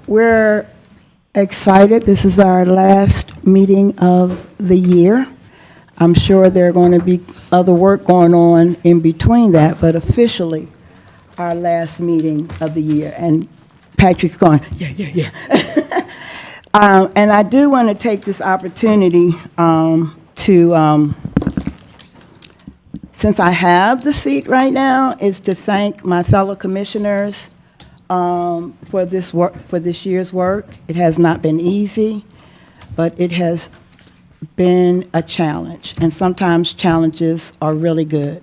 We're excited. This is our last meeting of the year. I'm sure there are going to be other work going on in between that, but officially, our last meeting of the year. And Patrick's going, yeah. And I do want to take this opportunity since I have the seat right now, is to thank my fellow commissioners for this work, for this year's work. It has not been easy, but it has been a challenge, and sometimes challenges are really good.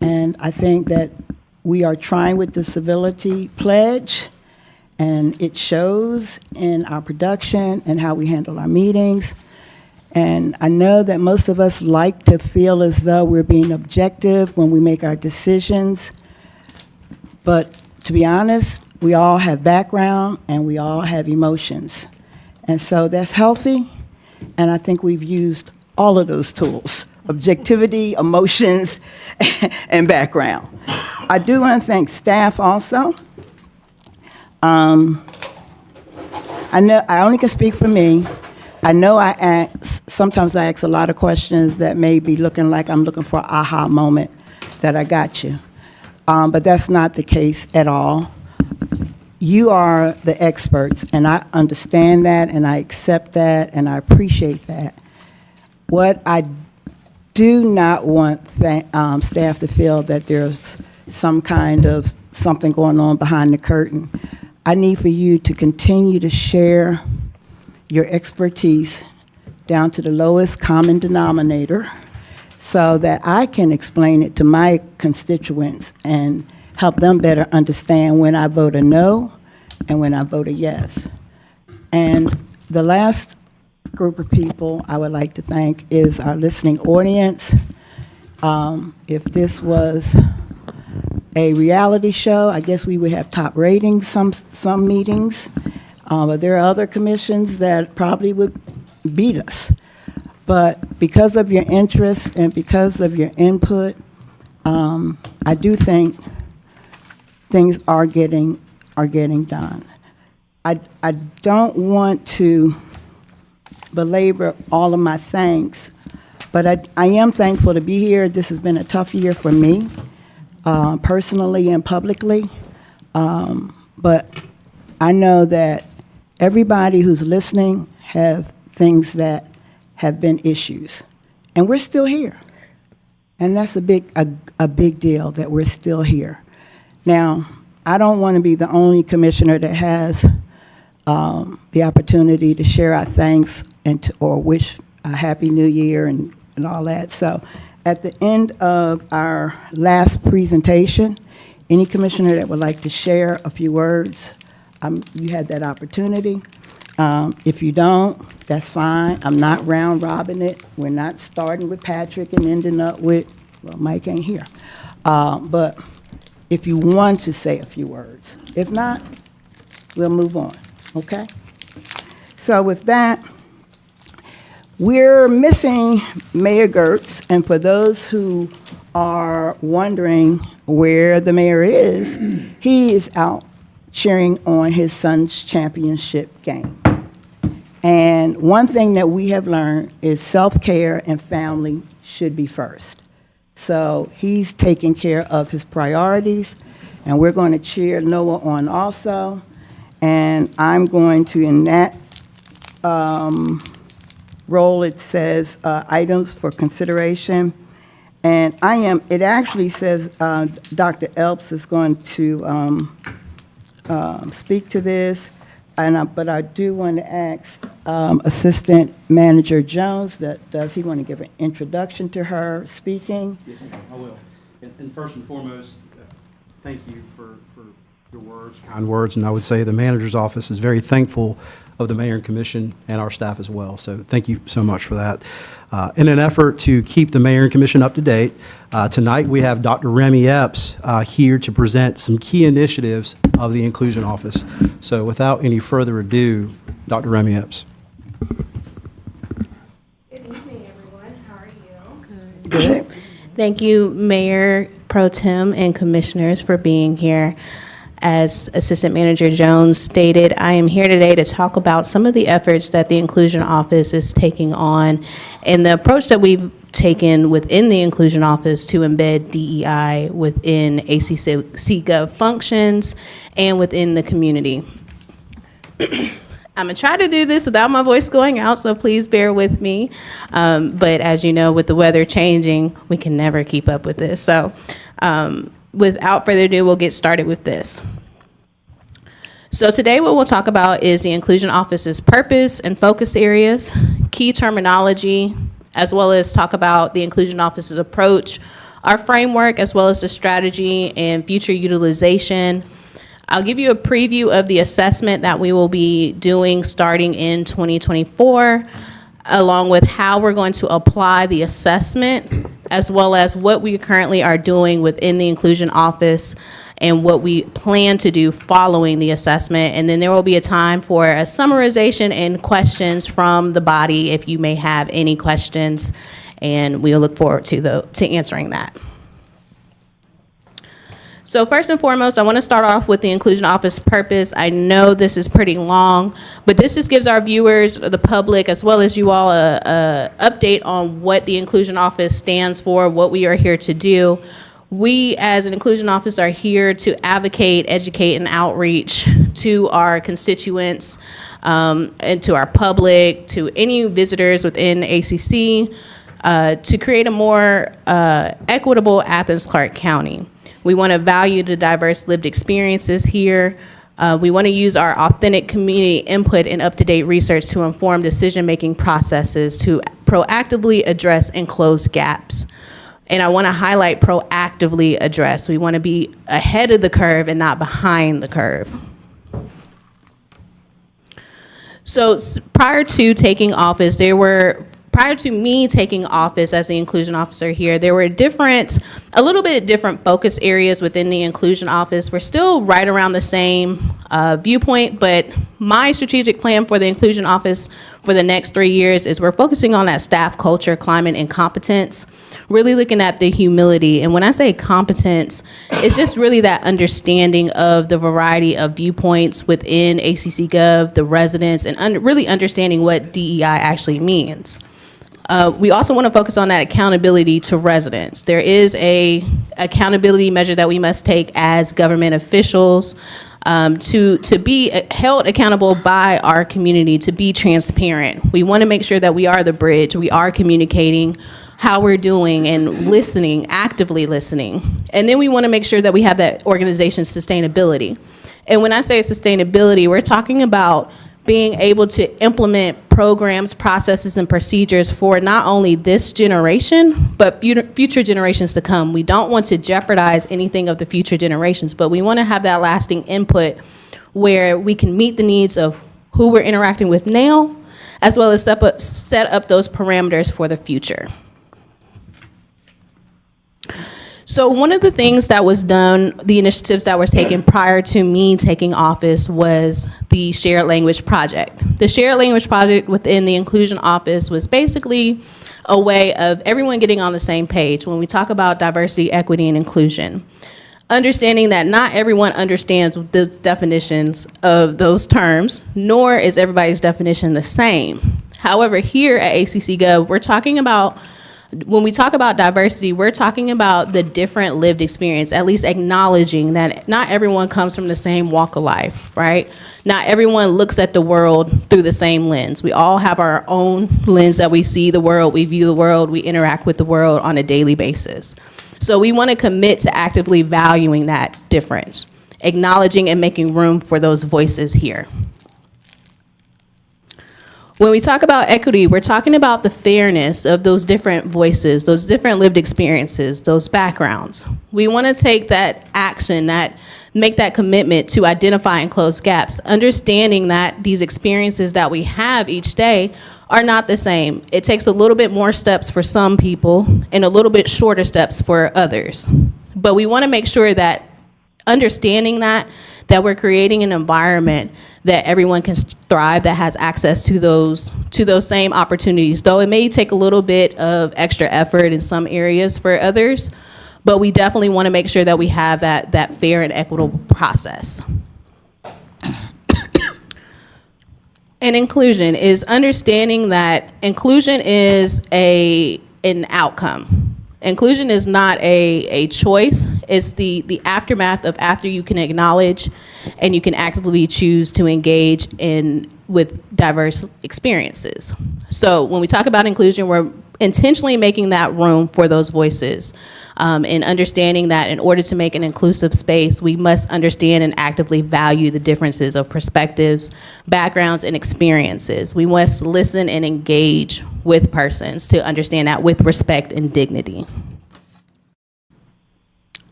And I think that we are trying with the civility pledge, and it shows in our production and how we handle our meetings. And I know that most of us like to feel as though we're being objective when we make our decisions, but to be honest, we all have background and we all have emotions. And so that's healthy, and I think we've used all of those tools: objectivity, emotions, and background. I do want to thank staff also. I know I only can speak for me. I know sometimes I ask a lot of questions that may be looking like I'm looking for an aha moment that I got you. But that's not the case at all. You are the experts, and I understand that, and I accept that, and I appreciate that. What I do not want staff to feel that there's some kind of something going on behind the curtain. I need for you to continue to share your expertise down to the lowest common denominator so that I can explain it to my constituents and help them better understand when I vote a no and when I vote a yes. And the last group of people I would like to thank is our listening audience. If this was a reality show, I guess we would have top ratings some meetings, but there are other commissions that probably would beat us. But because of your interest and because of your input, I do think things are getting done. I don't want to belabor all of my thanks, but I am thankful to be here. This has been a tough year for me, personally and publicly, but I know that everybody who's listening have things that have been issues, and we're still here, and that's a big deal that we're still here. Now, I don't want to be the only commissioner that has the opportunity to share our thanks or wish a happy new year and all that. So at the end of our last presentation, any commissioner that would like to share a few words, you had that opportunity. If you don't, that's fine. I'm not round robin it. We're not starting with Patrick and ending up with, well, Mike ain't here. But if you want to say a few words. If not, we'll move on, okay? So with that, we're missing Mayor Gertz, and for those who are wondering where the mayor is, he is out cheering on his son's championship game. And one thing that we have learned is self-care and family should be first. So he's taking care of his priorities, and we're going to cheer Noah on also. And I'm going to, in that role, it says items for consideration. And it actually says Dr. Elps is going to speak to this. But I do want to ask Assistant Manager Jones, does he want to give an introduction to her speaking? Yes, I will. And first and foremost, thank you for your words, kind words. And I would say the manager's office is very thankful of the mayor and commission and our staff as well. So thank you so much for that. In an effort to keep the mayor and commission up to date, tonight we have Dr. Remy Epps here to present some key initiatives of the Inclusion Office. So without any further ado, Dr. Remy Epps. Good evening, everyone. How are you? Good. Thank you, Mayor Pro Tem and Commissioners, for being here. As Assistant Manager Jones stated, I am here today to talk about some of the efforts that the Inclusion Office is taking on and the approach that we've taken within the Inclusion Office to embed DEI within ACC Gov functions and within the community. I'm gonna try to do this without my voice going out, so please bear with me. But as you know, with the weather changing, we can never keep up with this. So without further ado, we'll get started with this. So today what we'll talk about is the Inclusion Office's purpose and focus areas, key terminology, as well as talk about the Inclusion Office's approach, our framework, as well as the strategy and future utilization. I'll give you a preview of the assessment that we will be doing starting in 2024, along with how we're going to apply the assessment, as well as what we currently are doing within the Inclusion Office and what we plan to do following the assessment. And then there will be a time for a summarization and questions from the body if you may have any questions, and we'll look forward to answering that. So first and foremost, I want to start off with the Inclusion Office purpose. I know this is pretty long, but this just gives our viewers, the public, as well as you all, a update on what the Inclusion Office stands for, what we are here to do. We, as an Inclusion Office, are here to advocate, educate, and outreach to our constituents, and to our public, to any visitors within ACC, to create a more equitable Athens-Clarke County. We want to value the diverse lived experiences here. We want to use our authentic community input and up-to-date research to inform decision-making processes to proactively address and close gaps. And I want to highlight proactively address. We want to be ahead of the curve and not behind the curve. So prior to taking office, prior to me taking office as the inclusion officer here, there were a little bit different focus areas within the Inclusion Office. We're still right around the same viewpoint, but my strategic plan for the Inclusion Office for the next 3 years is we're focusing on that staff culture, climate, and competence, really looking at the humility. And when I say competence, it's just really that understanding of the variety of viewpoints within ACC Gov, the residents, and really understanding what DEI actually means. We also want to focus on that accountability to residents. There is a accountability measure that we must take as government officials to be held accountable by our community, to be transparent. We want to make sure that we are the bridge, we are communicating how we're doing and listening, actively listening. And then we want to make sure that we have that organization sustainability. And when I say sustainability, we're talking about being able to implement programs, processes, and procedures for not only this generation, but future generations to come. We don't want to jeopardize anything of the future generations, but we want to have that lasting input where we can meet the needs of who we're interacting with now, as well as set up those parameters for the future. So one of the things that was done, the initiatives that were taken prior to me taking office, was the Shared Language Project. The Shared Language Project within the Inclusion Office was basically a way of everyone getting on the same page when we talk about diversity, equity, and inclusion. Understanding that not everyone understands the definitions of those terms, nor is everybody's definition the same. However, here at ACC Gov, when we talk about diversity, we're talking about the different lived experience, at least acknowledging that not everyone comes from the same walk of life, right? Not everyone looks at the world through the same lens. We all have our own lens that we see the world, we view the world, we interact with the world on a daily basis. So we want to commit to actively valuing that difference, acknowledging and making room for those voices here. When we talk about equity, we're talking about the fairness of those different voices, those different lived experiences, those backgrounds. We want to take that action, make that commitment to identify and close gaps, understanding that these experiences that we have each day are not the same. It takes a little bit more steps for some people and a little bit shorter steps for others. But we want to make sure that understanding that we're creating an environment that everyone can thrive, that has access to those same opportunities, though it may take a little bit of extra effort in some areas for others. but we definitely want to make sure that we have that fair and equitable process. And inclusion is understanding that inclusion is an outcome. Inclusion is not a choice. It's the aftermath of after you can acknowledge and you can actively choose to engage with diverse experiences. So when we talk about inclusion, we're intentionally making that room for those voices, and understanding that in order to make an inclusive space, we must understand and actively value the differences of perspectives, backgrounds, and experiences. We must listen and engage with persons to understand that with respect and dignity.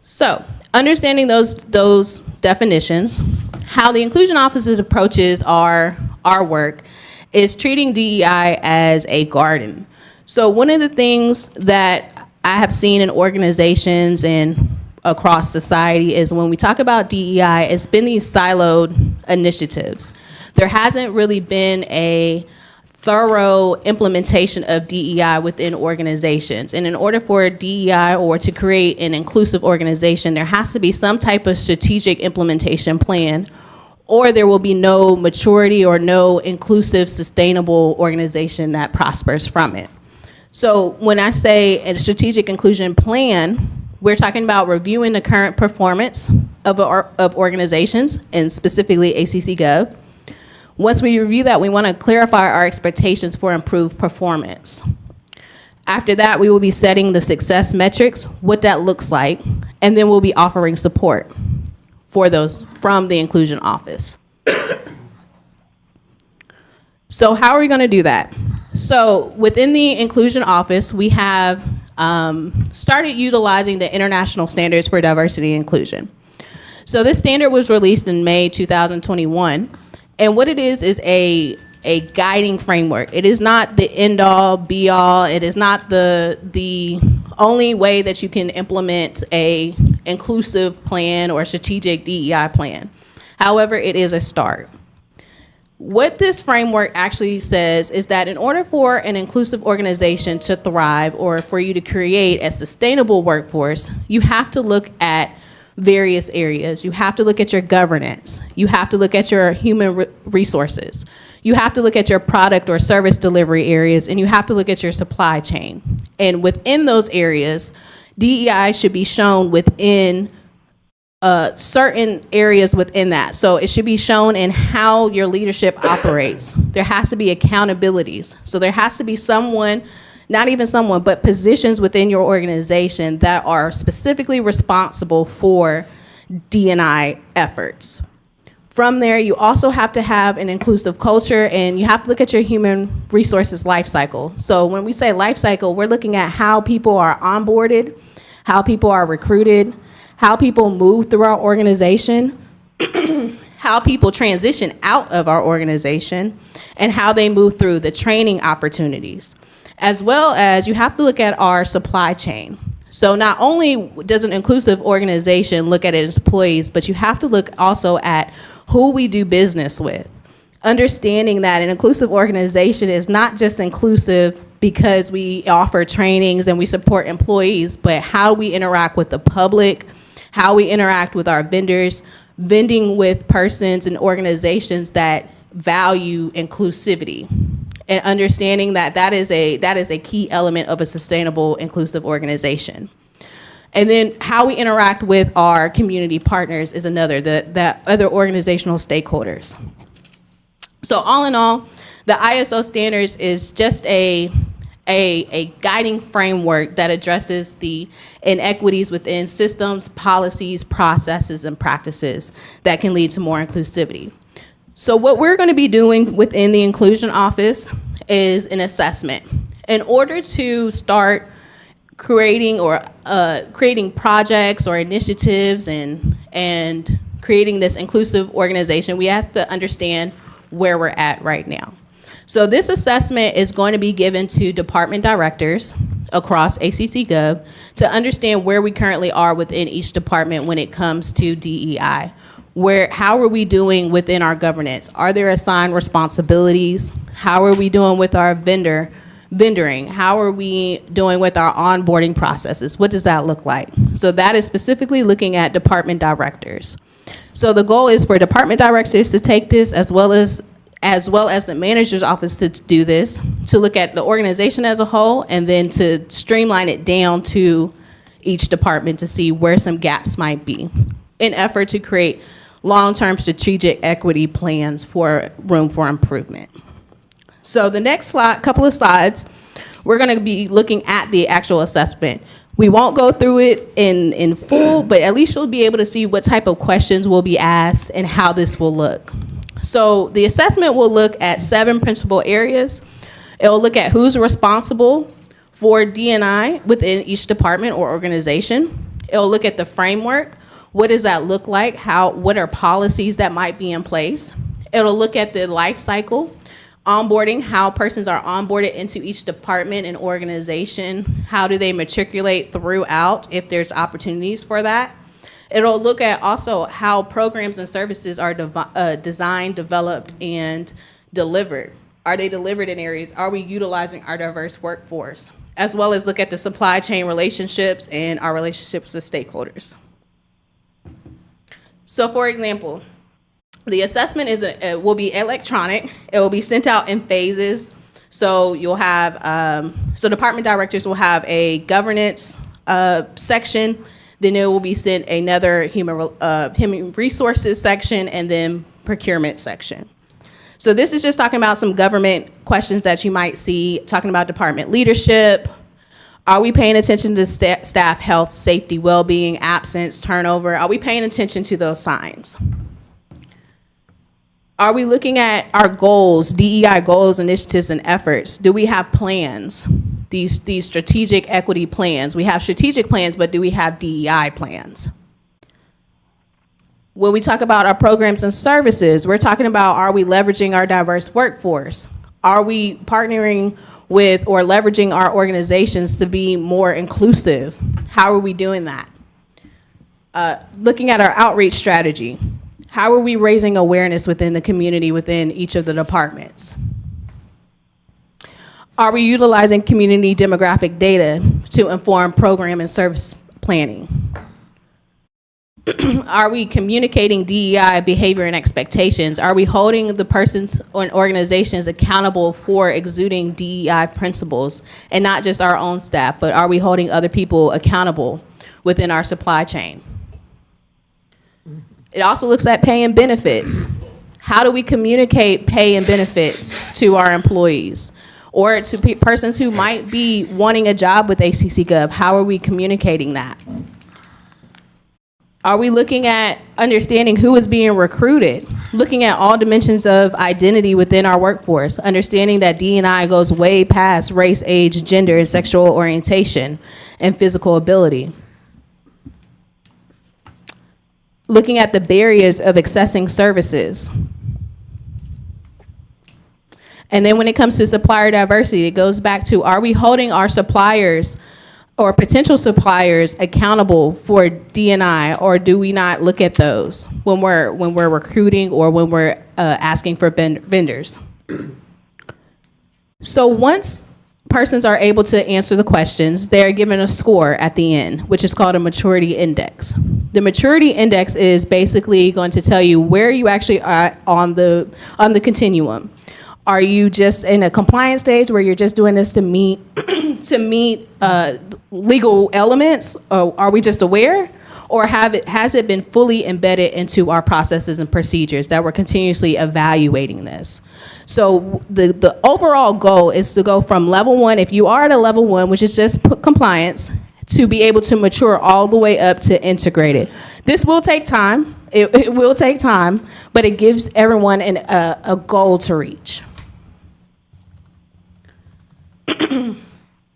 So, understanding those definitions, how the Inclusion Office's approaches our work is treating DEI as a garden. So one of the things that I have seen in organizations and across society is when we talk about DEI, it's been these siloed initiatives. There hasn't really been a thorough implementation of DEI within organizations. And in order for DEI or to create an inclusive organization, there has to be some type of strategic implementation plan, or there will be no maturity or no inclusive, sustainable organization that prospers from it. So when I say a strategic inclusion plan, we're talking about reviewing the current performance of organizations, and specifically ACC Gov. Once we review that, we want to clarify our expectations for improved performance. After that, we will be setting the success metrics, what that looks like, and then we'll be offering support for those from the Inclusion Office. So how are we going to do that? So within the Inclusion Office, we have started utilizing the International Standards for Diversity and Inclusion. So this standard was released in May 2021, and what it is a guiding framework. It is not the end-all, be-all. It is not the only way that you can implement a inclusive plan or strategic DEI plan. However, it is a start. What this framework actually says is that in order for an inclusive organization to thrive or for you to create a sustainable workforce, you have to look at various areas. You have to look at your governance. You have to look at your human resources. You have to look at your product or service delivery areas, and you have to look at your supply chain. And within those areas, DEI should be shown within certain areas within that. So it should be shown in how your leadership operates. There has to be accountabilities. So there has to be someone, not even someone, but positions within your organization that are specifically responsible for D&I efforts. From there, you also have to have an inclusive culture, and you have to look at your human resources life cycle. So when we say life cycle, we're looking at how people are onboarded, how people are recruited, how people move through our organization, how people transition out of our organization, and how they move through the training opportunities. As well as you have to look at our supply chain. So not only does an inclusive organization look at its employees, but you have to look also at who we do business with. Understanding that an inclusive organization is not just inclusive because we offer trainings and we support employees, but how we interact with the public, how we interact with our vendors, vending with persons and organizations that value inclusivity, and understanding that that is a key element of a sustainable, inclusive organization. And then how we interact with our community partners is another, the other organizational stakeholders. So all in all, the ISO standards is just a guiding framework that addresses the inequities within systems, policies, processes, and practices that can lead to more inclusivity. So what we're going to be doing within the Inclusion Office is an assessment. In order to start creating projects or initiatives and creating this inclusive organization, we have to understand where we're at right now. So this assessment is going to be given to department directors across ACC Gov to understand where we currently are within each department when it comes to DEI. How are we doing within our governance? Are there assigned responsibilities? How are we doing with our vendor Vendoring, how are we doing with our onboarding processes? What does that look like? So that is specifically looking at department directors. So the goal is for department directors to take this as well as the manager's office to do this, to look at the organization as a whole and then to streamline it down to each department to see where some gaps might be in effort to create long-term strategic equity plans for room for improvement. So the next slide, couple of slides, we're going to be looking at the actual assessment. We won't go through it in full, but at least you'll be able to see what type of questions will be asked and how this will look. So the assessment will look at 7 principal areas. It will look at who's responsible for D&I within each department or organization. It will look at the framework. What does that look like? What are policies that might be in place? It'll look at the life cycle, onboarding, how persons are onboarded into each department and organization. How do they matriculate throughout if there's opportunities for that? It'll look at also how programs and services are designed, developed, and delivered. Are they delivered in areas? Are we utilizing our diverse workforce? As well as look at the supply chain relationships and our relationships with stakeholders. So for example, the assessment will be electronic. It will be sent out in phases. So you'll have, so department directors will have a governance section, then it will be sent another human resources section, and then procurement section. So this is just talking about some government questions that you might see, talking about department leadership. Are we paying attention to staff health, safety, well-being, absence, turnover? Are we paying attention to those signs? Are we looking at our goals, DEI goals, initiatives, and efforts? Do we have plans? These strategic equity plans. We have strategic plans, but do we have DEI plans? When we talk about our programs and services, we're talking about, are we leveraging our diverse workforce? Are we partnering with or leveraging our organizations to be more inclusive? How are we doing that? Looking at our outreach strategy. How are we raising awareness within the community, within each of the departments? Are we utilizing community demographic data to inform program and service planning? Are we communicating DEI behavior and expectations? Are we holding the persons or organizations accountable for exuding DEI principles, and not just our own staff, but are we holding other people accountable within our supply chain? It also looks at pay and benefits. How do we communicate pay and benefits to our employees or to persons who might be wanting a job with ACC Gov? How are we communicating that? Are we looking at understanding who is being recruited? Looking at all dimensions of identity within our workforce, understanding that D&I goes way past race, age, gender, and sexual orientation and physical ability. Looking at the barriers of accessing services. And then when it comes to supplier diversity, it goes back to, are we holding our suppliers or potential suppliers accountable for D&I, or do we not look at those when we're recruiting or when we're asking for vendors? So once persons are able to answer the questions, they're given a score at the end, which is called a maturity index. The maturity index is basically going to tell you where you actually are on the continuum. Are you just in a compliance stage where you're just doing this to meet legal elements? Or are we just aware? Or has it been fully embedded into our processes and procedures that we're continuously evaluating this? So the overall goal is to go from level 1, if you are at a level 1, which is just compliance, to be able to mature all the way up to integrated. This will take time. It will take time, but it gives everyone a goal to reach.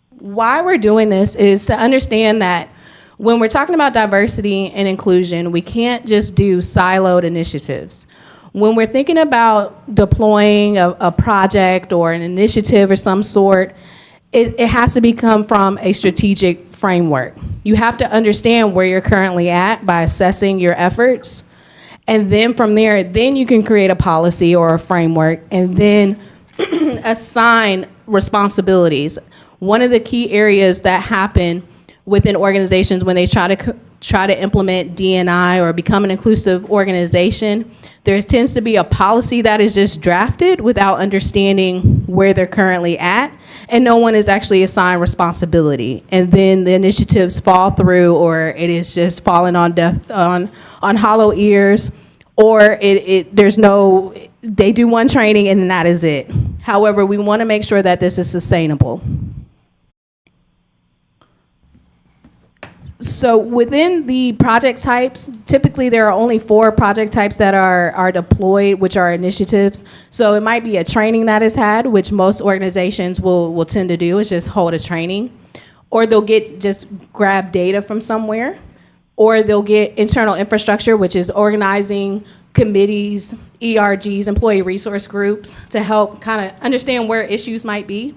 Why we're doing this is to understand that when we're talking about diversity and inclusion, we can't just do siloed initiatives. When we're thinking about deploying a project or an initiative of some sort, it has to become from a strategic framework. You have to understand where you're currently at by assessing your efforts. And then from there, then you can create a policy or a framework and then assign responsibilities. One of the key areas that happen within organizations when they try to implement D&I or become an inclusive organization, there tends to be a policy that is just drafted without understanding where they're currently at, and no one is actually assigned responsibility. And then the initiatives fall through, or it is just falling on hollow ears, or they do one training and that is it. However, we want to make sure that this is sustainable. So within the project types, typically there are only 4 project types that are deployed, which are initiatives. So it might be a training that is had, which most organizations will tend to do, is just hold a training. Or they'll just grab data from somewhere. Or they'll get internal infrastructure, which is organizing committees, ERGs, employee resource groups, to help kind of understand where issues might be.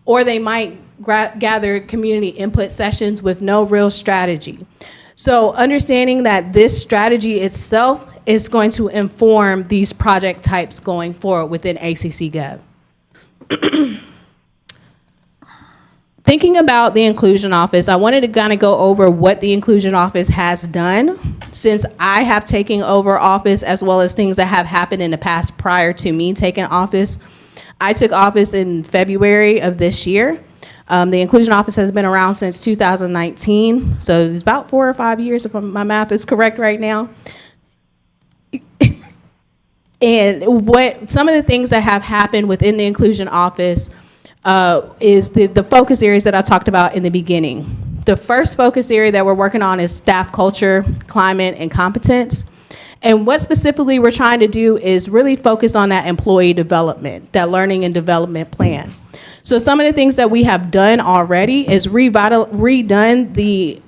Or they might gather community input sessions with no real strategy. So understanding that this strategy itself is going to inform these project types going forward within ACC Gov. Thinking about the Inclusion Office, I wanted to kind of go over what the Inclusion Office has done since I have taken over office, as well as things that have happened in the past prior to me taking office. I took office in February of this year. The Inclusion Office has been around since 2019, so it's about 4 or 5 years, if my math is correct right now. And some of the things that have happened within the Inclusion Office is the focus areas that I talked about in the beginning. The first focus area that we're working on is staff culture, climate, and competence. And what specifically we're trying to do is really focus on that employee development, that learning and development plan. So some of the things that we have done already is redone the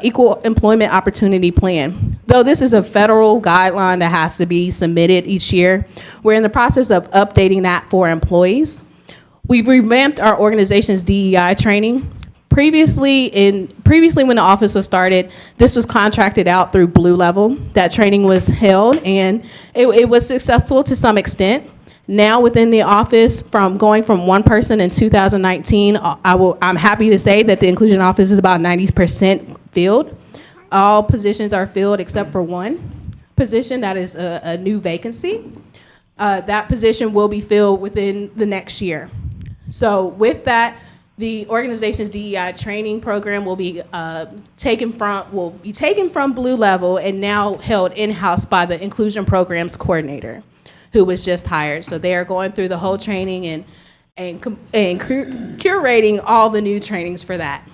Equal Employment Opportunity Plan. Though this is a federal guideline that has to be submitted each year, we're in the process of updating that for employees. We've revamped our organization's DEI training. Previously, when the office was started, this was contracted out through Blue Level. That training was held, and it was successful to some extent. Now within the office, going from one person in 2019, I'm happy to say that the Inclusion Office is about 90% filled. All positions are filled except for one position that is a new vacancy. That position will be filled within the next year. So with that, the organization's DEI training program will be taken from Blue Level and now held in-house by the Inclusion Programs Coordinator, who was just hired. So they are going through the whole training and curating all the new trainings for that.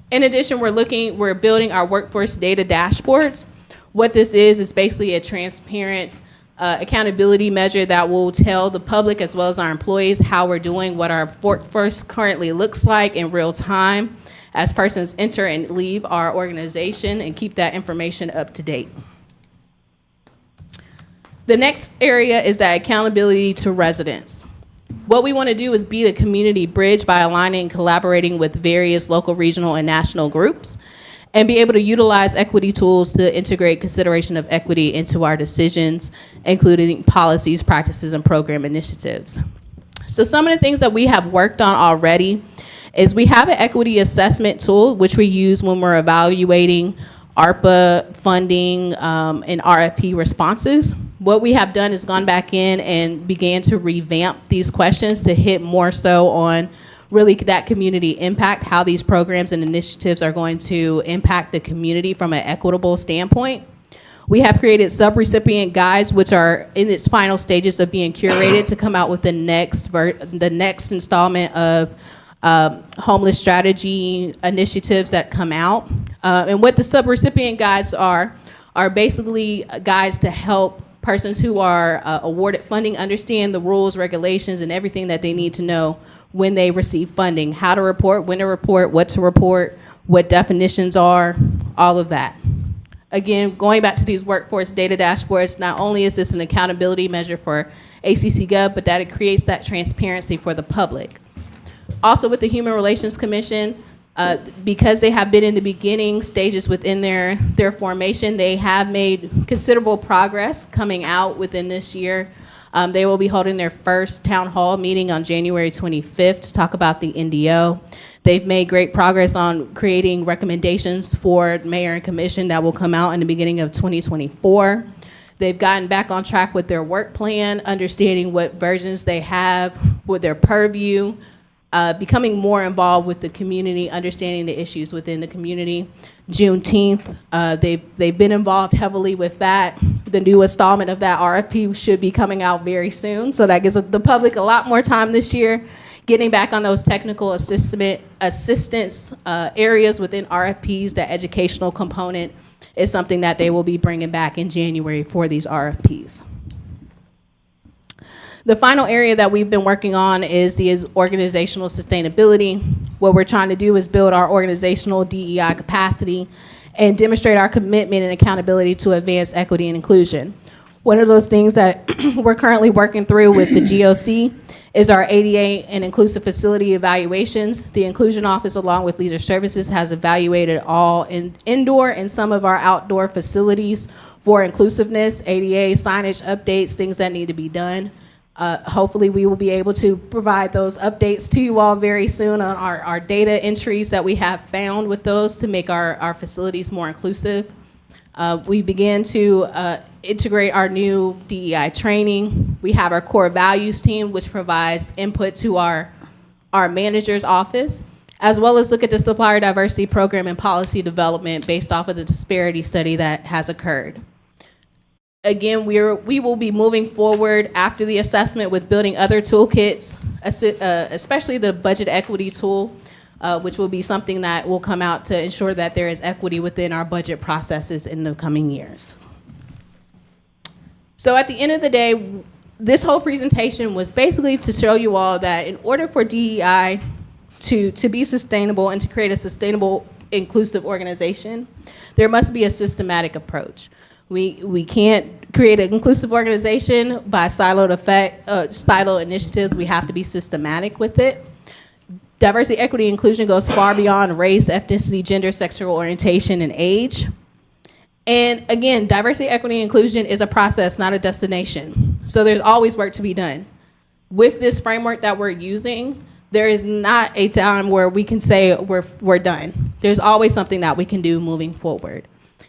In addition, we're building our workforce data dashboards. What this is basically a transparent accountability measure that will tell the public as well as our employees how we're doing, what our workforce currently looks like in real time as persons enter and leave our organization, and keep that information up to date. The next area is that accountability to residents. What we want to do is be the community bridge by aligning and collaborating with various local, regional, and national groups, and be able to utilize equity tools to integrate consideration of equity into our decisions, including policies, practices, and program initiatives. So some of the things that we have worked on already is we have an equity assessment tool, which we use when we're evaluating ARPA funding and RFP responses. What we have done is gone back in and began to revamp these questions to hit more so on really that community impact, how these programs and initiatives are going to impact the community from an equitable standpoint. We have created sub-recipient guides, which are in its final stages of being curated to come out with the next installment of homeless strategy initiatives that come out. And what the sub-recipient guides are basically guides to help persons who are awarded funding understand the rules, regulations, and everything that they need to know when they receive funding, how to report, when to report, what to report, what definitions are, all of that. Again, going back to these workforce data dashboards, not only is this an accountability measure for ACC Gov, but that it creates that transparency for the public. Also with the Human Relations Commission, because they have been in the beginning stages within their formation, they have made considerable progress coming out within this year. They will be holding their first town hall meeting on January 25th to talk about the NDO. They've made great progress on creating recommendations for mayor and commission that will come out in the beginning of 2024. They've gotten back on track with their work plan, understanding what versions they have with their purview, becoming more involved with the community, understanding the issues within the community. Juneteenth, they've been involved heavily with that. The new installment of that RFP should be coming out very soon, so that gives the public a lot more time this year. Getting back on those technical assistance areas within RFPs, the educational component is something that they will be bringing back in January for these RFPs. The final area that we've been working on is the organizational sustainability. What we're trying to do is build our organizational DEI capacity and demonstrate our commitment and accountability to advance equity and inclusion. One of those things that we're currently working through with the GOC is our ADA and inclusive facility evaluations. The Inclusion Office, along with Leisure Services, has evaluated all indoor and some of our outdoor facilities for inclusiveness, ADA, signage updates, things that need to be done. Hopefully we will be able to provide those updates to you all very soon on our data entries that we have found with those to make our facilities more inclusive. We began to integrate our new DEI training. We have our core values team, which provides input to our manager's office, as well as look at the supplier diversity program and policy development based off of the disparity study that has occurred. Again, we will be moving forward after the assessment with building other toolkits, especially the budget equity tool, which will be something that will come out to ensure that there is equity within our budget processes in the coming years. So at the end of the day, this whole presentation was basically to show you all that in order for DEI to be sustainable and to create a sustainable, inclusive organization, there must be a systematic approach. We can't create an inclusive organization by siloed initiatives. We have to be systematic with it. Diversity, equity, inclusion goes far beyond race, ethnicity, gender, sexual orientation, and age. And again, diversity, equity, and inclusion is a process, not a destination. So there's always work to be done. With this framework that we're using, there is not a time where we can say we're done. There's always something that we can do moving forward.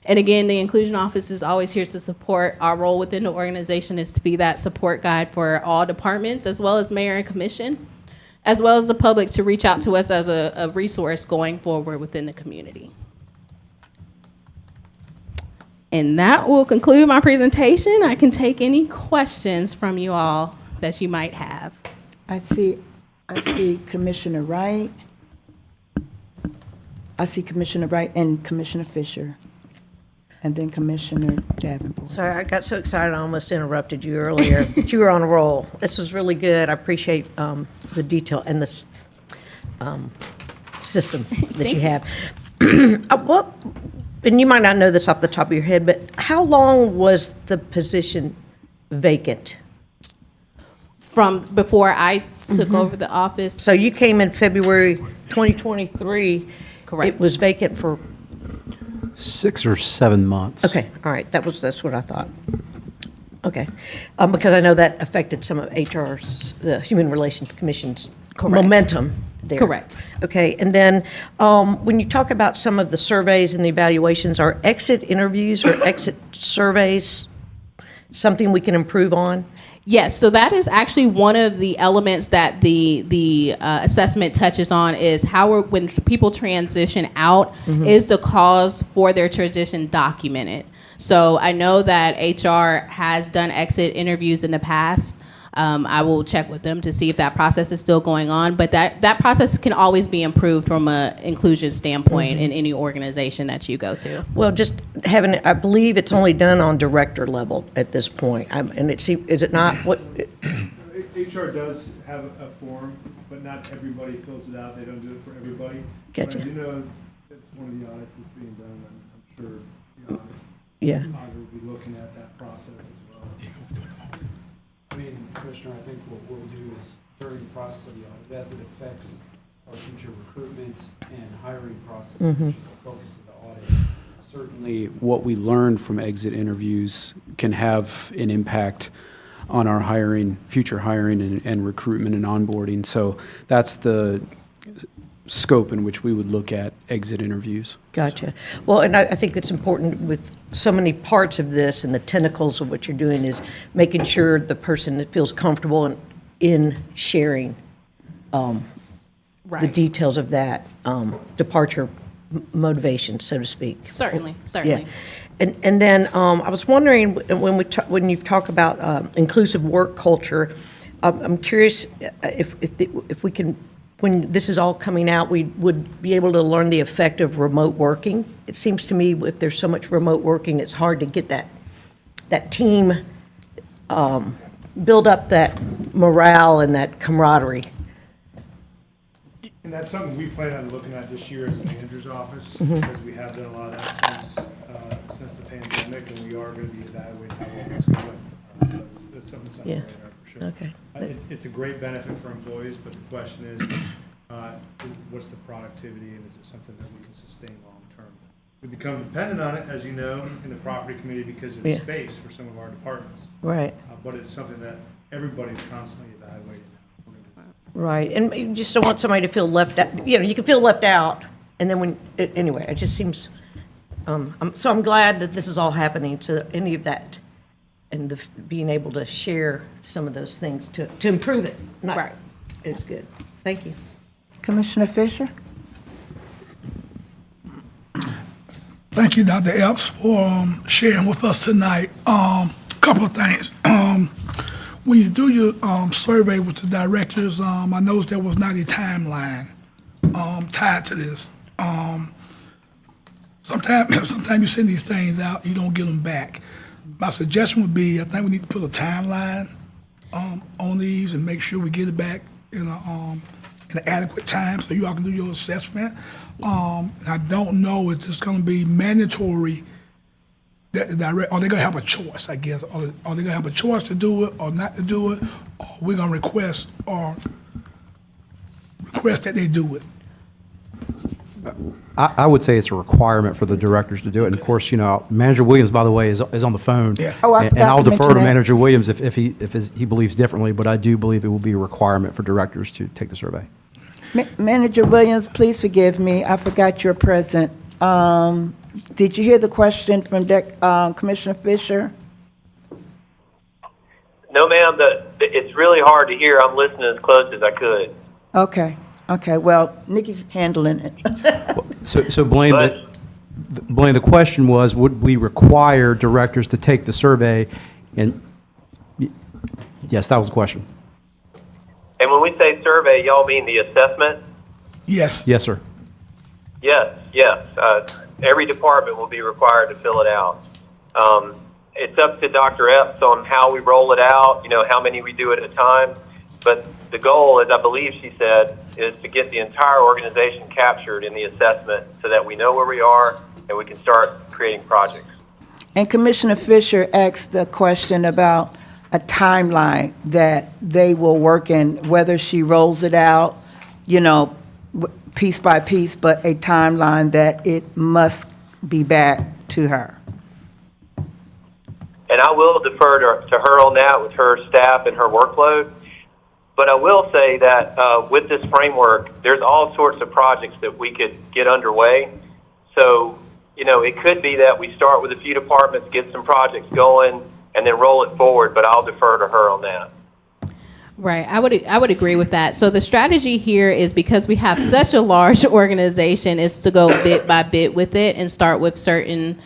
And again, the Inclusion Office is always here to support. Our role within the organization is to be that support guide for all departments, as well as mayor and commission, as well as the public to reach out to us as a resource going forward within the community. And that will conclude my presentation. I can take any questions from you all that you might have. I see Commissioner Wright. I see Commissioner Wright and Commissioner Fisher, and then Commissioner Davenport. Sorry, I got so excited I almost interrupted you earlier, but you were on a roll. This was really good. I appreciate the detail and the system that you have. And you might not know this off the top of your head, but how long was the position vacant? From before I took over the office. So you came in February 2023. Correct. It was vacant for, 6 or 7 months. okay, all right, that's what I thought. Okay, because I know that affected some of HR's, the Human Relations Commission's Correct. momentum there. Correct. Okay, and then when you talk about some of the surveys and the evaluations, are exit interviews or exit surveys something we can improve on? Yes, so that is actually one of the elements that the assessment touches on is how when people transition out, is the cause for their transition documented. So I know that HR has done exit interviews in the past. I will check with them to see if that process is still going on, but that process can always be improved from an inclusion standpoint in any organization that you go to. Well, just having, I believe it's only done on director level at this point, and is it not, what? HR does have a form, but not everybody fills it out. They don't do it for everybody. Gotcha. But I do know it's one of the audits that's being done. I'm sure the Yeah. auditor will be looking at that process as well. I mean, Commissioner, I think what we'll do is during the process of the audit, as it affects our future recruitment and hiring process, which is the focus of the audit, certainly what we learned from exit interviews can have an impact on our hiring, future hiring and recruitment and onboarding. So that's the scope in which we would look at exit interviews. Gotcha. Well, and I think it's important with so many parts of this and the tentacles of what you're doing is making sure the person that feels comfortable in sharing the Right. details of that departure motivation, so to speak. Certainly, Yeah. certainly. And then I was wondering, when you talk about inclusive work culture, I'm curious if we can, when this is all coming out, we would be able to learn the effect of remote working. It seems to me if there's so much remote working, it's hard to get that team, build up that morale and that camaraderie. And that's something we plan on looking at this year as a manager's office, because we have done a lot of that since the pandemic, and we are going to be evaluating how well it's going. So it's something that's on the Yeah. radar for sure. Okay. It's a great benefit for employees, but the question is, what's the productivity, and is it something that we can sustain long-term? We become dependent on it, as you know, in the property committee because Yeah. it's space for some of our departments. Right. But it's something that everybody's constantly evaluating now. We're gonna do that. Right, and you just don't want somebody to feel left out, you can feel left out, and then anyway, it just seems, so I'm glad that this is all happening, so any of that, and being able to share some of those things to improve it. Right. It's good. Thank you. Commissioner Fisher? Thank you, Dr. Epps, for sharing with us tonight. Couple of things. When you do your survey with the directors, I noticed there was not a timeline tied to this. Sometimes you send these things out, you don't get them back. My suggestion would be, I think we need to put a timeline on these and make sure we get it back in an adequate time so you all can do your assessment. I don't know if it's going to be mandatory that the direct, or they're going to have a choice, I guess. Are they going to have a choice to do it or not to do it? Or we're going to request that they do it. I would say it's a requirement for the directors to do it. And of course, Manager Williams, by the way, is on the phone. Yeah. Oh, I And forgot I'll to defer mention to that. Manager Williams if he believes differently, but I do believe it will be a requirement for directors to take the survey. Manager Williams, please forgive me, I forgot you're present. Did you hear the question from Commissioner Fisher? No, ma'am. It's really hard to hear. I'm listening as close as I could. Okay, well, Nikki's handling it. So Blaine, But- Blaine, the question was, would we require directors to take the survey? And yes, that was the question. And when we say survey, y'all mean the assessment? Yes. Yes, sir. Yes. Every department will be required to fill it out. It's up to Dr. Epps on how we roll it out, how many we do at a time. But the goal, as I believe she said, is to get the entire organization captured in the assessment so that we know where we are and we can start creating projects. And Commissioner Fisher asked the question about a timeline that they will work in, whether she rolls it out, piece by piece, but a timeline that it must be back to her. And I will defer to her on that with her staff and her workload. But I will say that with this framework, there's all sorts of projects that we could get underway. So, it could be that we start with a few departments, get some projects going, and then roll it forward, but I'll defer to her on that. Right, I would agree with that. So the strategy here is, because we have such a large organization, is to go bit by bit with it and start with certain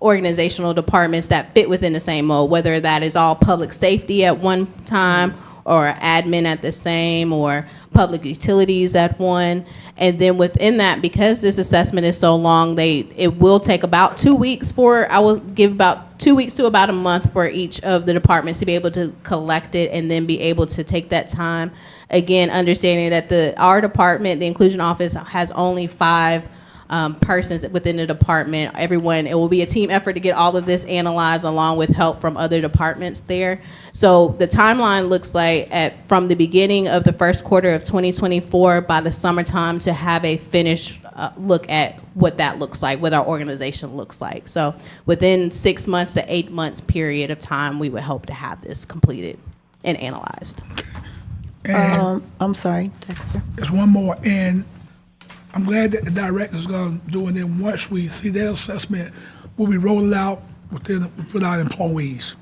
organizational departments that fit within the same mold, whether that is all public safety at one time, or admin at the same, or public utilities at one. And then within that, because this assessment is so long, it will take about 2 weeks I will give about 2 weeks to about a month for each of the departments to be able to collect it and then be able to take that time. Again, understanding that our department, the inclusion office, has only 5 persons within the department. Everyone, it will be a team effort to get all of this analyzed along with help from other departments there. So the timeline looks like from the beginning of the first quarter of 2024 by the summertime to have a finished look at what that looks like, what our organization looks like. So within 6 months to 8 months period of time, we would hope to have this completed and analyzed. And I'm sorry, Dexter. there's one more, and I'm glad that the director's gonna do it, and then once we see their assessment, will we roll it out with our employees?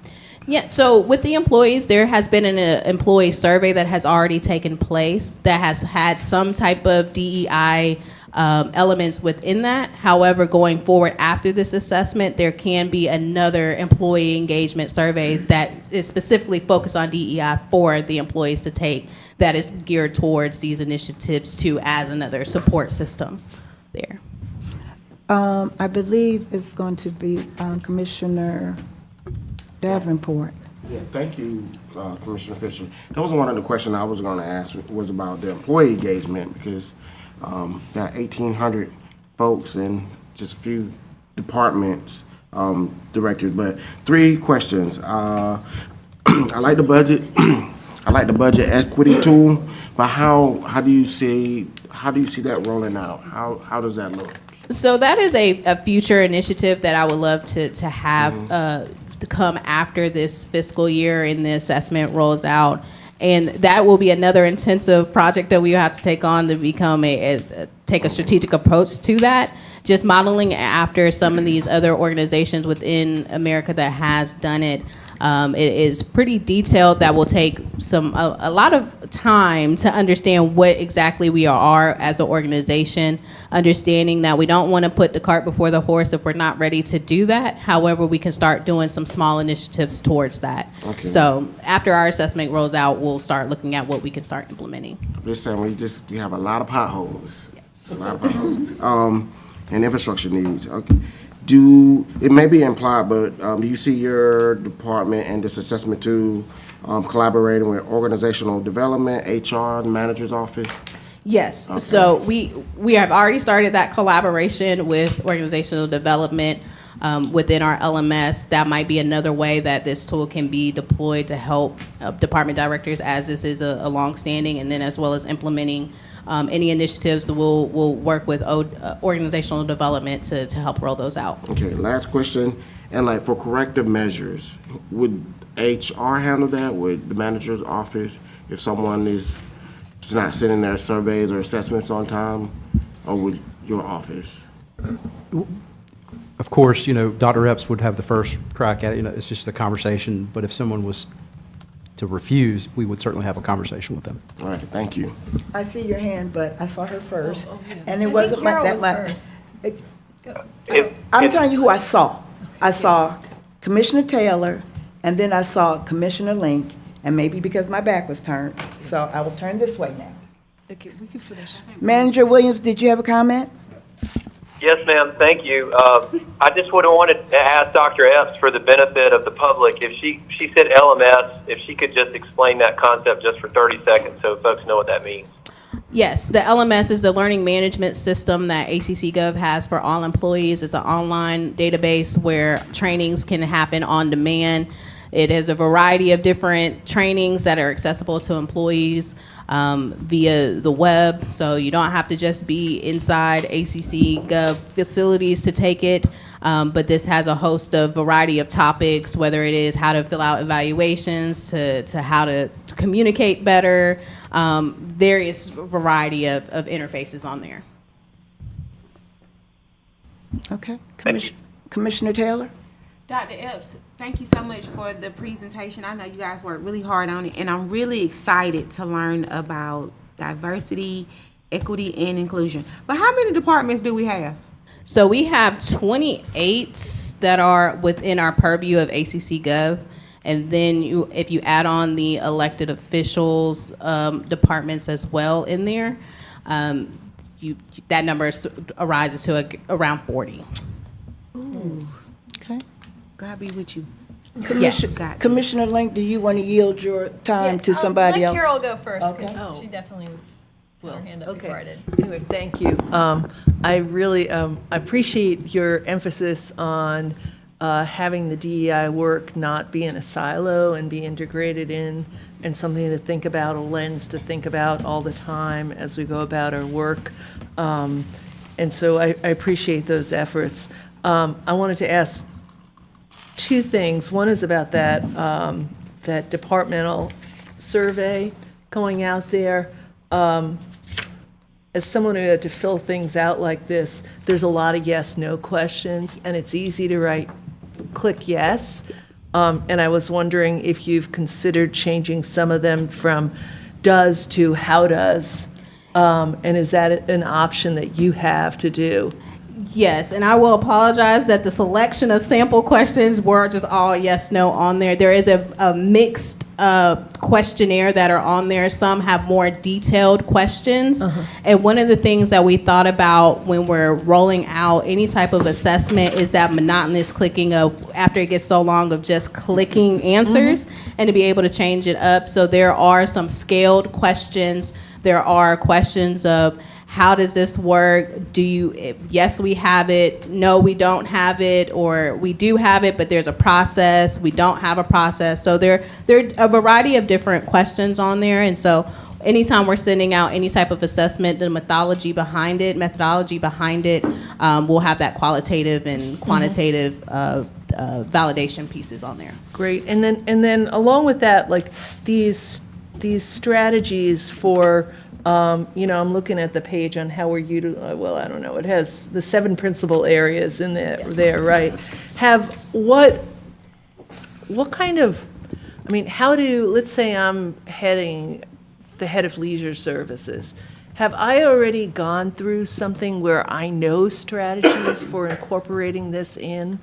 Yeah, so with the employees, there has been an employee survey that has already taken place that has had some type of DEI elements within that. However, going forward after this assessment, there can be another employee engagement survey that is specifically focused on DEI for the employees to take that is geared towards these initiatives too as another support system there. I believe it's going to be Commissioner Davenport. Yeah, thank you, Commissioner Fisher. That was one of the questions I was going to ask was about the employee engagement because got 1,800 folks in just a few departments, directors. But 3 questions. I like the budget. I like the budget equity tool, but how do you see that rolling out? How does that look? So that is a future initiative that I would love to have to come after this fiscal year and the assessment rolls out. And that will be another intensive project that we have to take on to become take a strategic approach to that. Just modeling after some of these other organizations within America that has done it. It is pretty detailed. That will take a lot of time to understand what exactly we are as an organization, understanding that we don't want to put the cart before the horse if we're not ready to do that. However, we can start doing some small initiatives towards that. Okay. So after our assessment rolls out, we'll start looking at what we can start implementing. I'm just saying we have a lot of potholes. Yes. A lot of potholes. And infrastructure needs. Okay. It may be implied, but do you see your department and this assessment tool collaborating with organizational development, HR, the manager's office? Yes. Okay. So we have already started that collaboration with organizational development within our LMS. That might be another way that this tool can be deployed to help department directors, as this is a longstanding, and then as well as implementing any initiatives. We'll work with organizational development to help roll those out. Okay, last question. And like for corrective measures, would HR handle that? Would the manager's office, if someone is just not sending their surveys or assessments on time, or would your office? Of course, Dr. Epps would have the first crack at it. It's just a conversation. But if someone was to refuse, we would certainly have a conversation with them. All right, thank you. I see your hand, but I saw her first, and I it think wasn't like Carol that was much. first. I'm telling you who I saw. I saw Commissioner Taylor, and then I saw Commissioner Link, and maybe because my back was turned, so I will turn this way now. Okay, we can finish. Manager Williams, did you have a comment? Yes, ma'am. Thank you. I just would have wanted to ask Dr. Epps, for the benefit of the public, if she said LMS, if she could just explain that concept just for 30 seconds so folks know what that means. Yes, the LMS is the learning management system that ACC Gov has for all employees. It's an online database where trainings can happen on demand. It has a variety of different trainings that are accessible to employees via the web, so you don't have to just be inside ACC Gov facilities to take it, but this has a host of variety of topics, whether it is how to fill out evaluations to how to communicate better, various variety of interfaces on there. Okay. Commissioner Taylor? Dr. Epps, thank you so much for the presentation. I know you guys worked really hard on it, and I'm really excited to learn about diversity, equity, and inclusion. But how many departments do we have? So we have 28 that are within our purview of ACC Gov. And then if you add on the elected officials departments as well in there, that number arises to around 40. Ooh, Okay. God be with you. Yes. Commissioner Link, do you want to yield your time to somebody else? Let Carol go first, Okay. because she definitely was Well, hand up Okay. before I did. Anyway, thank you. I really appreciate your emphasis on having the DEI work not be in a silo and be integrated in, and something to think about, a lens to think about all the time as we go about our work. And so I appreciate those efforts. I wanted to ask two things. One is about that departmental survey going out there. As someone who had to fill things out like this, there's a lot of yes/no questions, and it's easy to click yes. And I was wondering if you've considered changing some of them from does to how does, and is that an option that you have to do? Yes, and I will apologize that the selection of sample questions were just all yes, no on there. There is a mixed questionnaire that are on there. Some have more detailed questions. And one of the things that we thought about when we're rolling out any type of assessment is that monotonous clicking of, after it gets so long, of just clicking answers, and to be able to change it up. So there are some scaled questions. There are questions of, how does this work? Yes, we have it. No, we don't have it. Or we do have it, but there's a process. We don't have a process. So there are a variety of different questions on there. And so anytime we're sending out any type of assessment, the methodology behind it, we'll have that qualitative and quantitative validation pieces on there. Great. And then along with that, like these strategies for, I'm looking at the page on how we're well, I don't know, it has the 7 principal areas in there, Yes. right? What kind of, let's say I'm the head of leisure services. Have I already gone through something where I know strategies for incorporating this in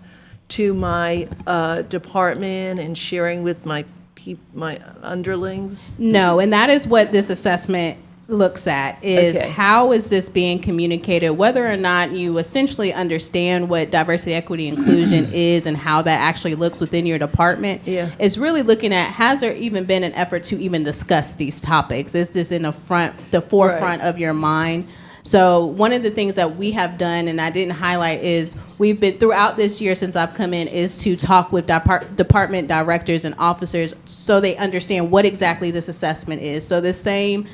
to my department and sharing with my underlings? No, and that is what this assessment looks at, is Okay. how is this being communicated, whether or not you essentially understand what diversity, equity, inclusion is and how that actually looks within your department. Yeah. It's really looking at, has there even been an effort to even discuss these topics? Is this in the forefront of your mind? So one of the things that we have done, and I didn't highlight, is we've been throughout this year since I've come in, is to talk with department directors and officers so they understand what exactly this assessment is. So the same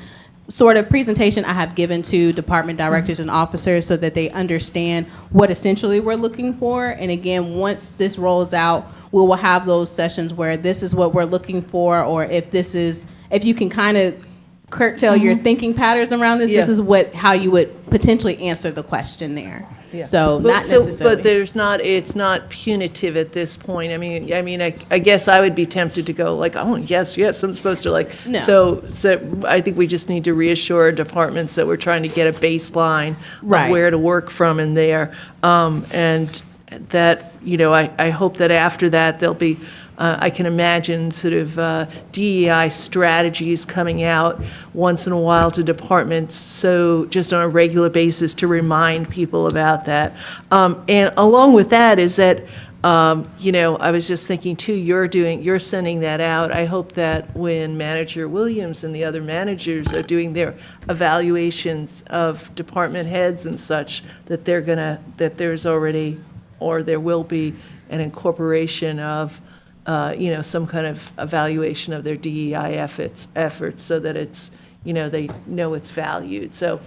sort of presentation I have given to department directors and officers so that they understand what essentially we're looking for. And again, once this rolls out, we will have those sessions where this is what we're looking for, or if you can kind of curtail your thinking patterns around this, this is how you would potentially answer the question there. Yeah. So not necessarily. But it's not punitive at this point. I guess I would be tempted to go like, oh, yes, I'm supposed to No. So I think we just need to reassure departments that we're trying to get a baseline Right. of where to work from in there. And that, I hope that after that there'll be, I can imagine sort of DEI strategies coming out once in a while to departments, so just on a regular basis to remind people about that. And along with that is that, I was just thinking too, you're sending that out. I hope that when Manager Williams and the other managers are doing their evaluations of department heads and such, that that there's already, or there will be, an incorporation of some kind of evaluation of their DEI efforts so that it's, they know it's valued. So,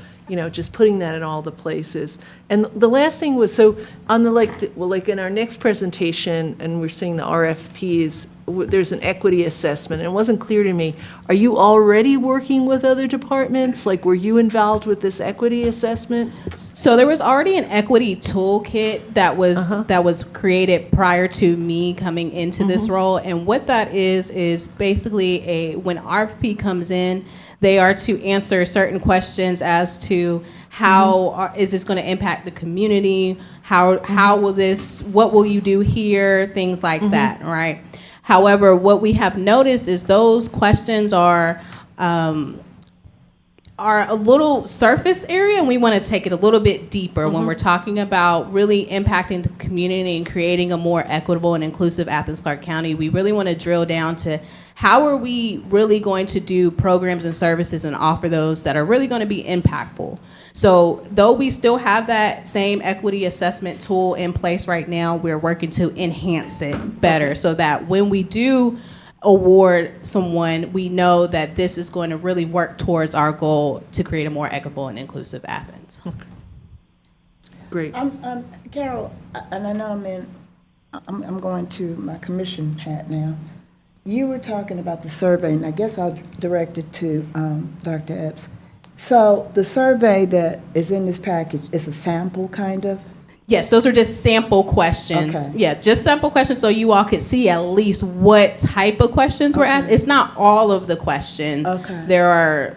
just putting that in all the places. And the last thing was, so on the, in our next presentation, and we're seeing the RFPs, there's an equity assessment. And it wasn't clear to me, are you already working with other departments? Were you involved with this equity assessment? So there was already an equity toolkit that was created prior to me coming into this role, and what that is basically when RFP comes in, they are to answer certain questions as to how is this going to impact the community, how will this, what will you do here, things like that, right? However, what we have noticed is those questions are are a little surface area, and we want to take it a little bit deeper when we're talking about really impacting the community and creating a more equitable and inclusive Athens-Clarke County. We really want to drill down to how are we really going to do programs and services and offer those that are really going to be impactful. So though we still have that same equity assessment tool in place right now, we're working to enhance it better so that when we do award someone, we know that this is going to really work towards our goal to create a more equitable and inclusive Athens. Great. Carol, and I know I'm going to my commission hat now. You were talking about the survey, and I guess I'll direct it to Dr. Epps. So the survey that is in this package is a sample, kind of? Yes, those are just sample questions. Okay. Yeah, just sample questions so you all could see at least what type of questions were asked. It's not all of the questions. Okay. There are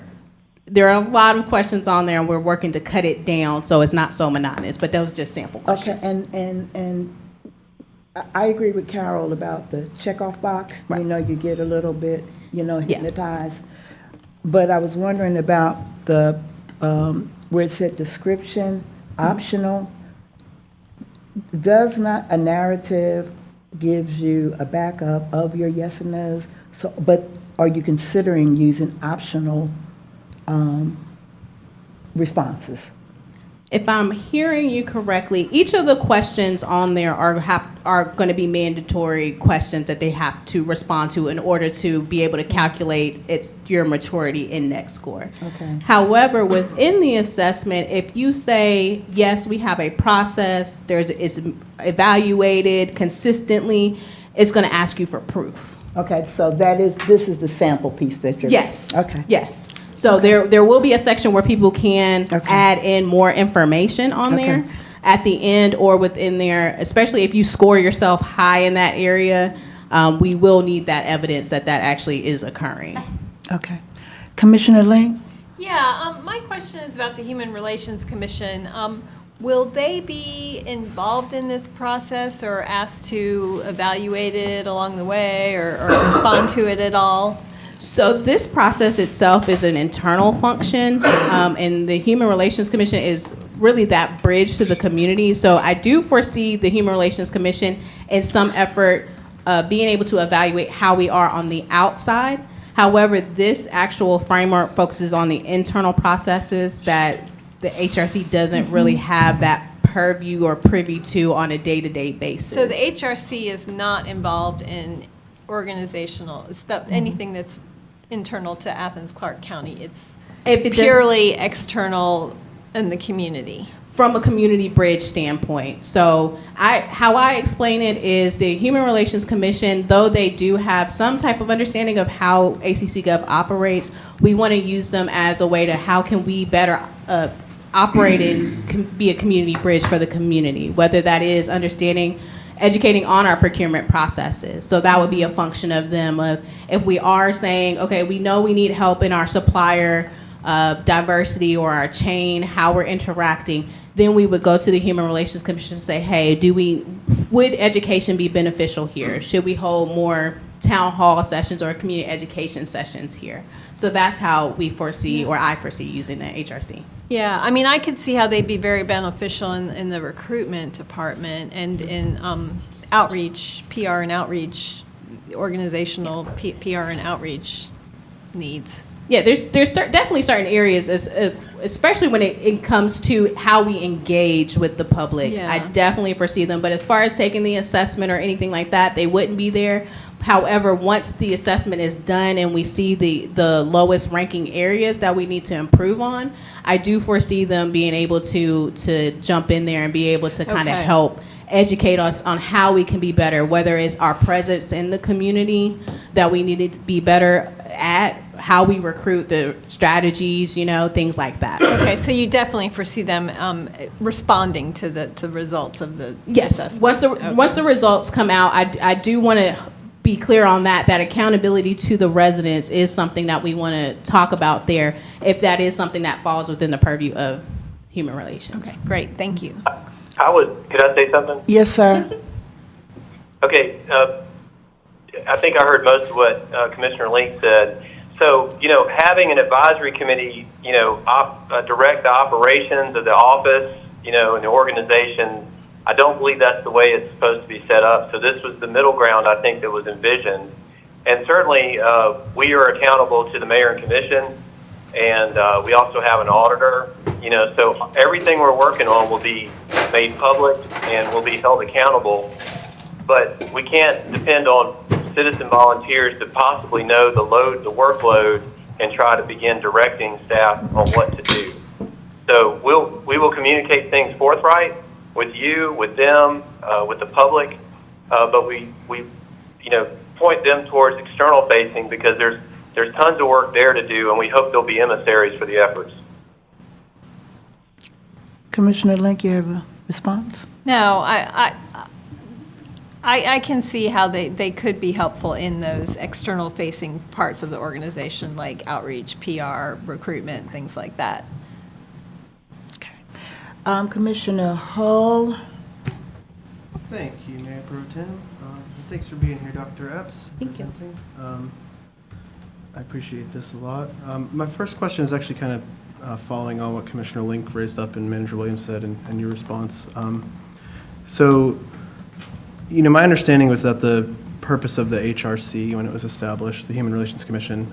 a lot of questions on there, and we're working to cut it down so it's not so monotonous, but those are just sample Okay, questions. and I agree with Carol about the checkoff box. Right. You know, you get a little bit, hypnotized. But I was wondering about the, where it said description, optional. Does not a narrative gives you a backup of your yes and no's? So, but are you considering using optional responses? If I'm hearing you correctly, each of the questions on there are going to be mandatory questions that they have to respond to in order to be able to calculate your maturity index score. Okay. However, within the assessment, if you say, yes, we have a process, it's evaluated consistently, it's going to ask you for proof. Okay, so this is the sample piece that you're. Yes. Okay. Yes. So there will be a section where people can Okay. add in more information on there Okay. at the end or within there, especially if you score yourself high in that area, we will need that evidence that actually is occurring. Okay. Commissioner Ling? Yeah, my question is about the Human Relations Commission. Will they be involved in this process or asked to evaluate it along the way or respond to it at all? So this process itself is an internal function, and the Human Relations Commission is really that bridge to the community. So I do foresee the Human Relations Commission in some effort being able to evaluate how we are on the outside. However, this actual framework focuses on the internal processes that the HRC doesn't really have that purview or privy to on a day-to-day basis. So the HRC is not involved in organizational stuff, anything that's internal to Athens-Clarke County. It's If it does- purely external in the community. From a community bridge standpoint. So how I explain it is the Human Relations Commission, though they do have some type of understanding of how ACC Gov operates, we want to use them as a way to how can we better operate and be a community bridge for the community, whether that is educating on our procurement processes. So that would be a function of them. If we are saying, okay, we know we need help in our supplier diversity or our chain, how we're interacting, then we would go to the Human Relations Commission and say, hey, would education be beneficial here? Should we hold more town hall sessions or community education sessions here? So that's how we foresee, or I foresee, using the HRC. Yeah, I mean, I could see how they'd be very beneficial in the recruitment department and in outreach, PR and outreach, organizational PR and outreach needs. Yeah, there's definitely certain areas, especially when it comes to how we engage with the public. Yeah. I definitely foresee them. But as far as taking the assessment or anything like that, they wouldn't be there. However, once the assessment is done and we see the lowest ranking areas that we need to improve on, I do foresee them being able to jump in there and be able to kind of Okay. help educate us on how we can be better, whether it's our presence in the community that we need to be better at, how we recruit, the strategies, things like that. Okay, so you definitely foresee them responding to the results of the Yes, assessment. once the results come out, I do want to be clear on that accountability to the residents is something that we want to talk about there, if that is something that falls within the purview of human relations. Okay, great, thank you. Could I say something? Yes, sir. Okay, I think I heard most of what Commissioner Link said. So, having an advisory committee, direct the operations of the office, and the organization, I don't believe that's the way it's supposed to be set up. So this was the middle ground, I think, that was envisioned. And certainly, we are accountable to the mayor and commission, and we also have an auditor, so everything we're working on will be made public and will be held accountable. But we can't depend on citizen volunteers to possibly know the workload, and try to begin directing staff on what to do. So we will communicate things forthright with you, with them, with the public, but we point them towards external facing because there's tons of work there to do, and we hope they'll be emissaries for the efforts. Commissioner Link, you have a response? No, I can see how they could be helpful in those external facing parts of the organization, like outreach, PR, recruitment, things like that. Commissioner Hull? Thank you, Mayor Pro Tem. Thanks for being here, Dr. Epps. Thank you. I appreciate this a lot. My first question is actually kind of following on what Commissioner Link raised up and Manager Williams said and your response. My understanding was that the purpose of the HRC when it was established, the Human Relations Commission,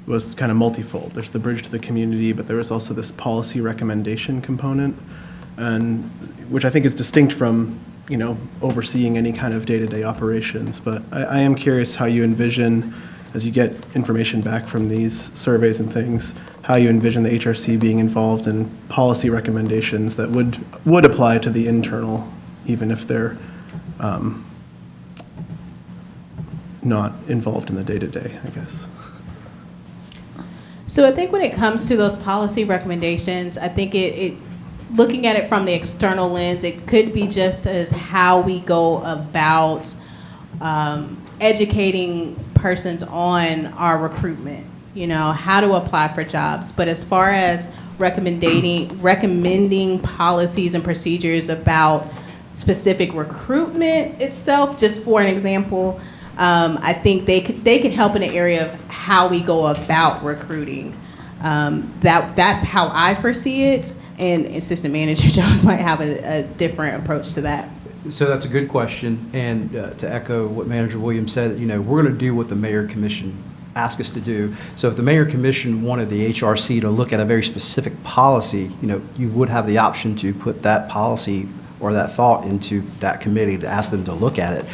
was kind of multifold. There's the bridge to the community, but there was also this policy recommendation component, and which I think is distinct from overseeing any kind of day-to-day operations. But I am curious how you envision, as you get information back from these surveys and things, how you envision the HRC being involved in policy recommendations that would apply to the internal, even if they're not involved in the day-to-day, I guess. So I think when it comes to those policy recommendations, I think it looking at it from the external lens, it could be just as how we go about educating persons on our recruitment, how to apply for jobs. But as far as recommending policies and procedures about specific recruitment itself, just for an example, I think they could help in the area of how we go about recruiting. That's how I foresee it, and Assistant Manager Jones might have a different approach to that. So that's a good question, and to echo what Manager Williams said, we're going to do what the Mayor Commission asked us to do. So if the Mayor Commission wanted the HRC to look at a very specific policy, you would have the option to put that policy or that thought into that committee to ask them to look at it.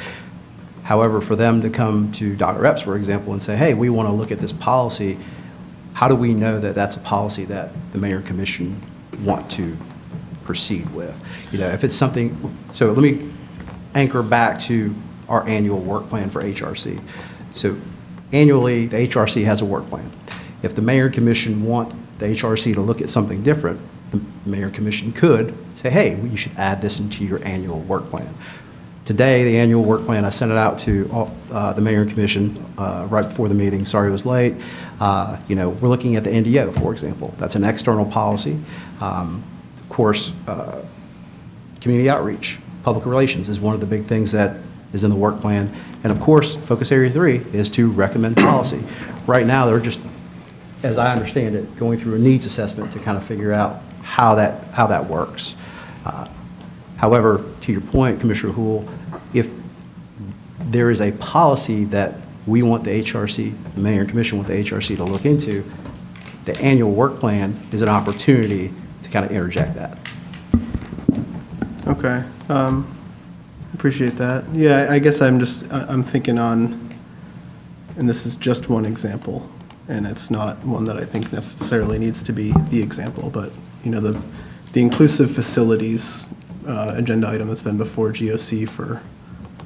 However, for them to come to Dr. Epps, for example, and say, hey, we want to look at this policy, how do we know that that's a policy that the Mayor and Commission want to proceed with? If it's something, so let me anchor back to our annual work plan for HRC. So annually, the HRC has a work plan. If the Mayor and Commission want the HRC to look at something different, the Mayor and Commission could say, hey, you should add this into your annual work plan. Today, the annual work plan, I sent it out to the Mayor and Commission right before the meeting. Sorry it was late. We're looking at the NDO, for example. That's an external policy. Of course, community outreach, public relations is one of the big things that is in the work plan. And of course, focus area 3 is to recommend policy. Right now, they're just, as I understand it, going through a needs assessment to kind of figure out how that works. However, to your point, Commissioner Houle, if there is a policy that we want the HRC, the Mayor and Commission want the HRC to look into, the annual work plan is an opportunity to kind of interject that. Okay. Appreciate that. Yeah, I guess I'm thinking on, and this is just one example, and it's not one that I think necessarily needs to be the example, but, the inclusive facilities agenda item that's been before GOC for,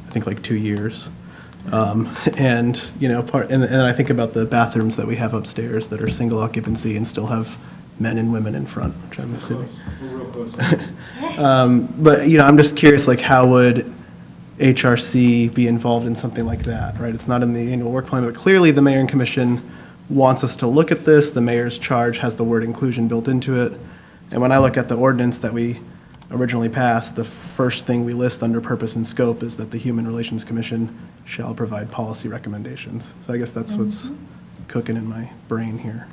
I think, like 2 years. And I think about the bathrooms that we have upstairs that are single occupancy and still have men and women in front, which I'm assuming. We're real close. But, I'm just curious, how would HRC be involved in something like that, right? It's not in the annual work plan, but clearly the Mayor and Commission wants us to look at this. The mayor's charge has the word inclusion built into it. And when I look at the ordinance that we originally passed, the first thing we list under purpose and scope is that the Human Relations Commission shall provide policy recommendations. So I guess that's what's cooking in my brain here.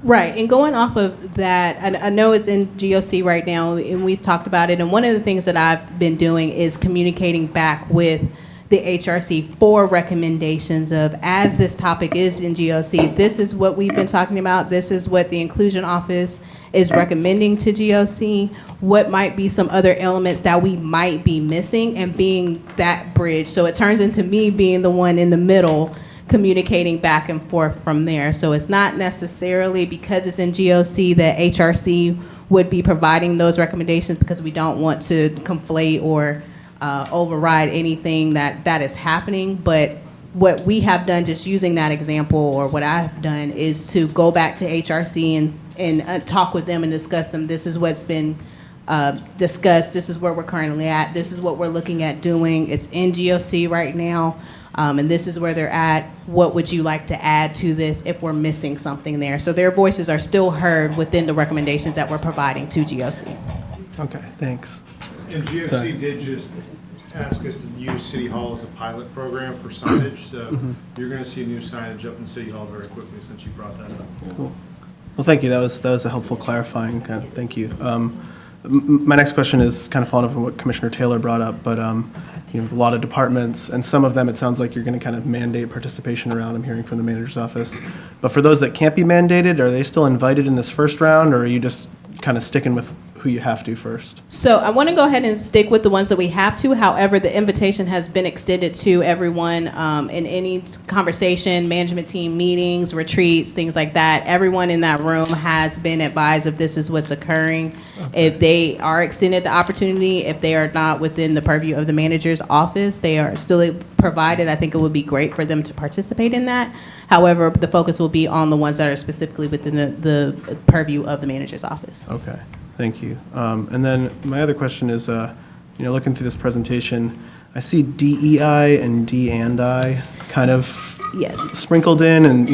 Right, and going off of that, I know it's in GOC right now, and we've talked about it, and one of the things that I've been doing is communicating back with the HRC for recommendations of, as this topic is in GOC, this is what we've been talking about, this is what the Inclusion Office is recommending to GOC, what might be some other elements that we might be missing, and being that bridge. So it turns into me being the one in the middle, communicating back and forth from there. So it's not necessarily because it's in GOC that HRC would be providing those recommendations, because we don't want to conflate or override anything that is happening. But what we have done, just using that example, or what I've done, is to go back to HRC and talk with them and discuss them. This is what's been discussed. This is where we're currently at. This is what we're looking at doing. It's in GOC right now. And this is where they're at. What would you like to add to this if we're missing something there? So their voices are still heard within the recommendations that we're providing to GOC. Okay, thanks. And GOC did just ask us to use City Hall as a pilot program for signage, so you're going to see new signage up in City Hall very quickly since you brought that up. Cool. Well, thank you. That was a helpful clarifying. Thank you. My next question is kind of following up on what Commissioner Taylor brought up, but you know, a lot of departments, and some of them it sounds like you're going to kind of mandate participation around. I'm hearing from the manager's office. But for those that can't be mandated, are they still invited in this first round, or are you just kind of sticking with who you have to first? So I want to go ahead and stick with the ones that we have to. However, the invitation has been extended to everyone in any conversation, management team meetings, retreats, things like that. Everyone in that room has been advised of this is what's occurring. Okay. If they are extended the opportunity, if they are not within the purview of the manager's office, they are still provided. I think it would be great for them to participate in that. However, the focus will be on the ones that are specifically within the purview of the manager's office. Okay. Thank you. And then my other question is, looking through this presentation, I see DEI and D&I kind of sprinkled in, and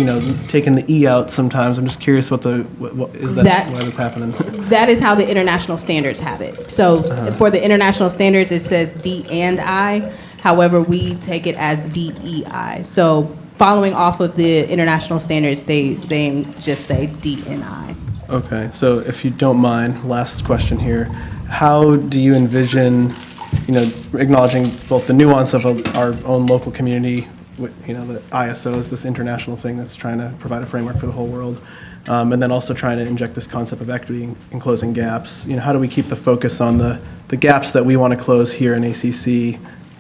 taking the E out sometimes. I'm just curious what is that why that's happening? That is how the international standards have it. So for the international standards, it says D&I. However, we take it as DEI. So following off of the international standards, they just say D&I. Okay, so if you don't mind, last question here. How do you envision, acknowledging both the nuance of our own local community, the ISO is this international thing that's trying to provide a framework for the whole world, and then also trying to inject this concept of equity and closing gaps. How do we keep the focus on the gaps that we want to close here in ACC?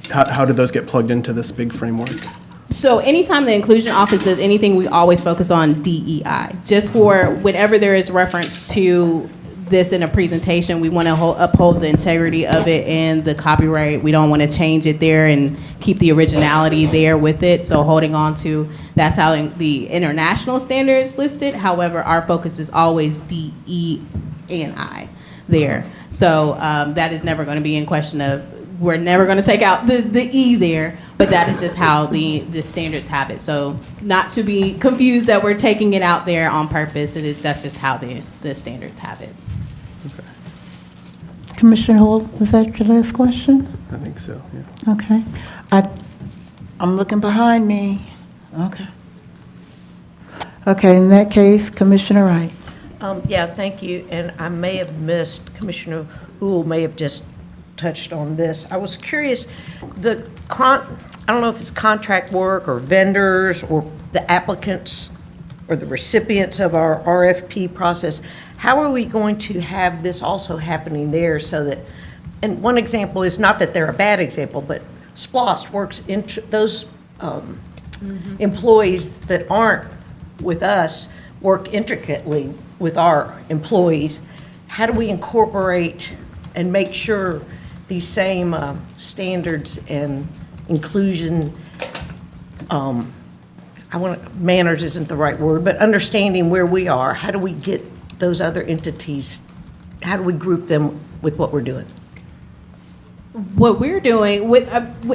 How do those get plugged into this big framework? So anytime the Inclusion Office does anything, we always focus on DEI. Just for whenever there is reference to this in a presentation, we want to uphold the integrity of it and the copyright. We don't want to change it there and keep the originality there with it. So holding on to, that's how the international standards listed. However, our focus is always DE&I there. So that is never going to be in question of, we're never going to take out the E there, but that is just how the standards have it. So not to be confused that we're taking it out there on purpose. That's just how the standards have it. Okay. Commissioner Hall, was that your last question? I think so, yeah. Okay. I'm looking behind me. Okay. Okay, in that case, Commissioner Wright. Yeah, thank you. And I may have missed, Commissioner Houle may have just touched on this. I was curious, I don't know if it's contract work or vendors or the applicants or the recipients of our RFP process. How are we going to have this also happening there so that, and one example is not that they're a bad example, but SPLOST works into those employees that aren't with us work intricately with our employees. How do we incorporate and make sure these same standards and inclusion, manners isn't the right word, but understanding where we are, how do we get those other entities, how do we group them with what we're doing? What we're doing,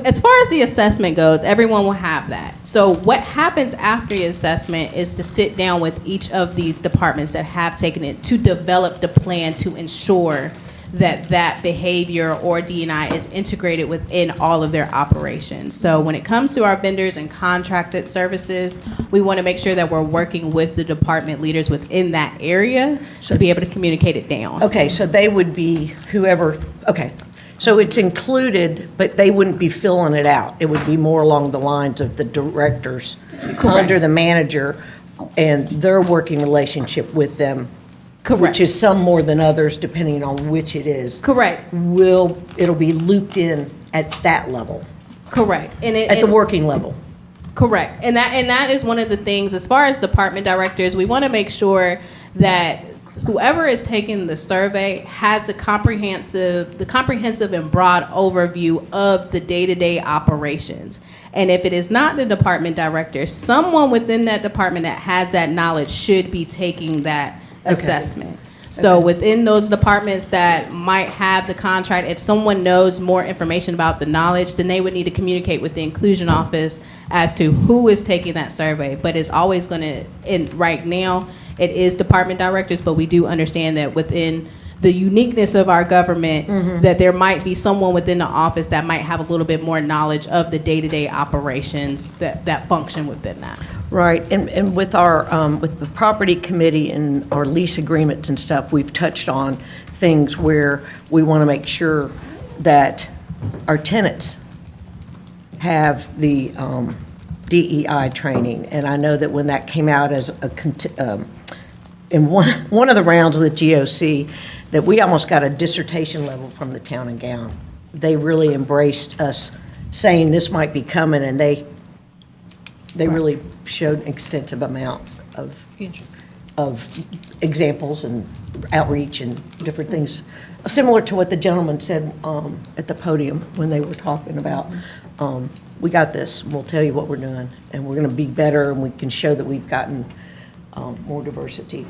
as far as the assessment goes, everyone will have that. So what happens after the assessment is to sit down with each of these departments that have taken it to develop the plan to ensure that behavior or D&I is integrated within all of their operations. So when it comes to our vendors and contracted services, we want to make sure that we're working with the department leaders within that area to be able to communicate it down. Okay, so they would be whoever, okay. So it's included, but they wouldn't be filling it out. It would be more along the lines of the directors under the manager and their working relationship with them. Correct. Which is some more than others, depending on which it is. Correct. It'll be looped in at that level, Correct. at the working level. Correct. And that is one of the things, as far as department directors, we want to make sure that whoever is taking the survey has the comprehensive and broad overview of the day-to-day operations. And if it is not the department director, someone within that department that has that knowledge should be taking that assessment. So within those departments that might have the contract, if someone knows more information about the knowledge, then they would need to communicate with the inclusion office as to who is taking that survey. But it's always going to, right now, it is department directors, but we do understand that within the uniqueness of our government, that there might be someone within the office that might have a little bit more knowledge of the day-to-day operations that function within that. Right, and with our, with the property committee and our lease agreements and stuff, we've touched on things where we want to make sure that our tenants have the DEI training. And I know that when that came out as in one of the rounds with GOC, that we almost got a dissertation level from the town and gown. They really embraced us saying this might be coming, and they really showed an extensive amount of examples and outreach and different things, similar to what the gentleman said at the podium when they were talking about, we got this, we'll tell you what we're doing, and we're going to be better, and we can show that we've gotten more diversity.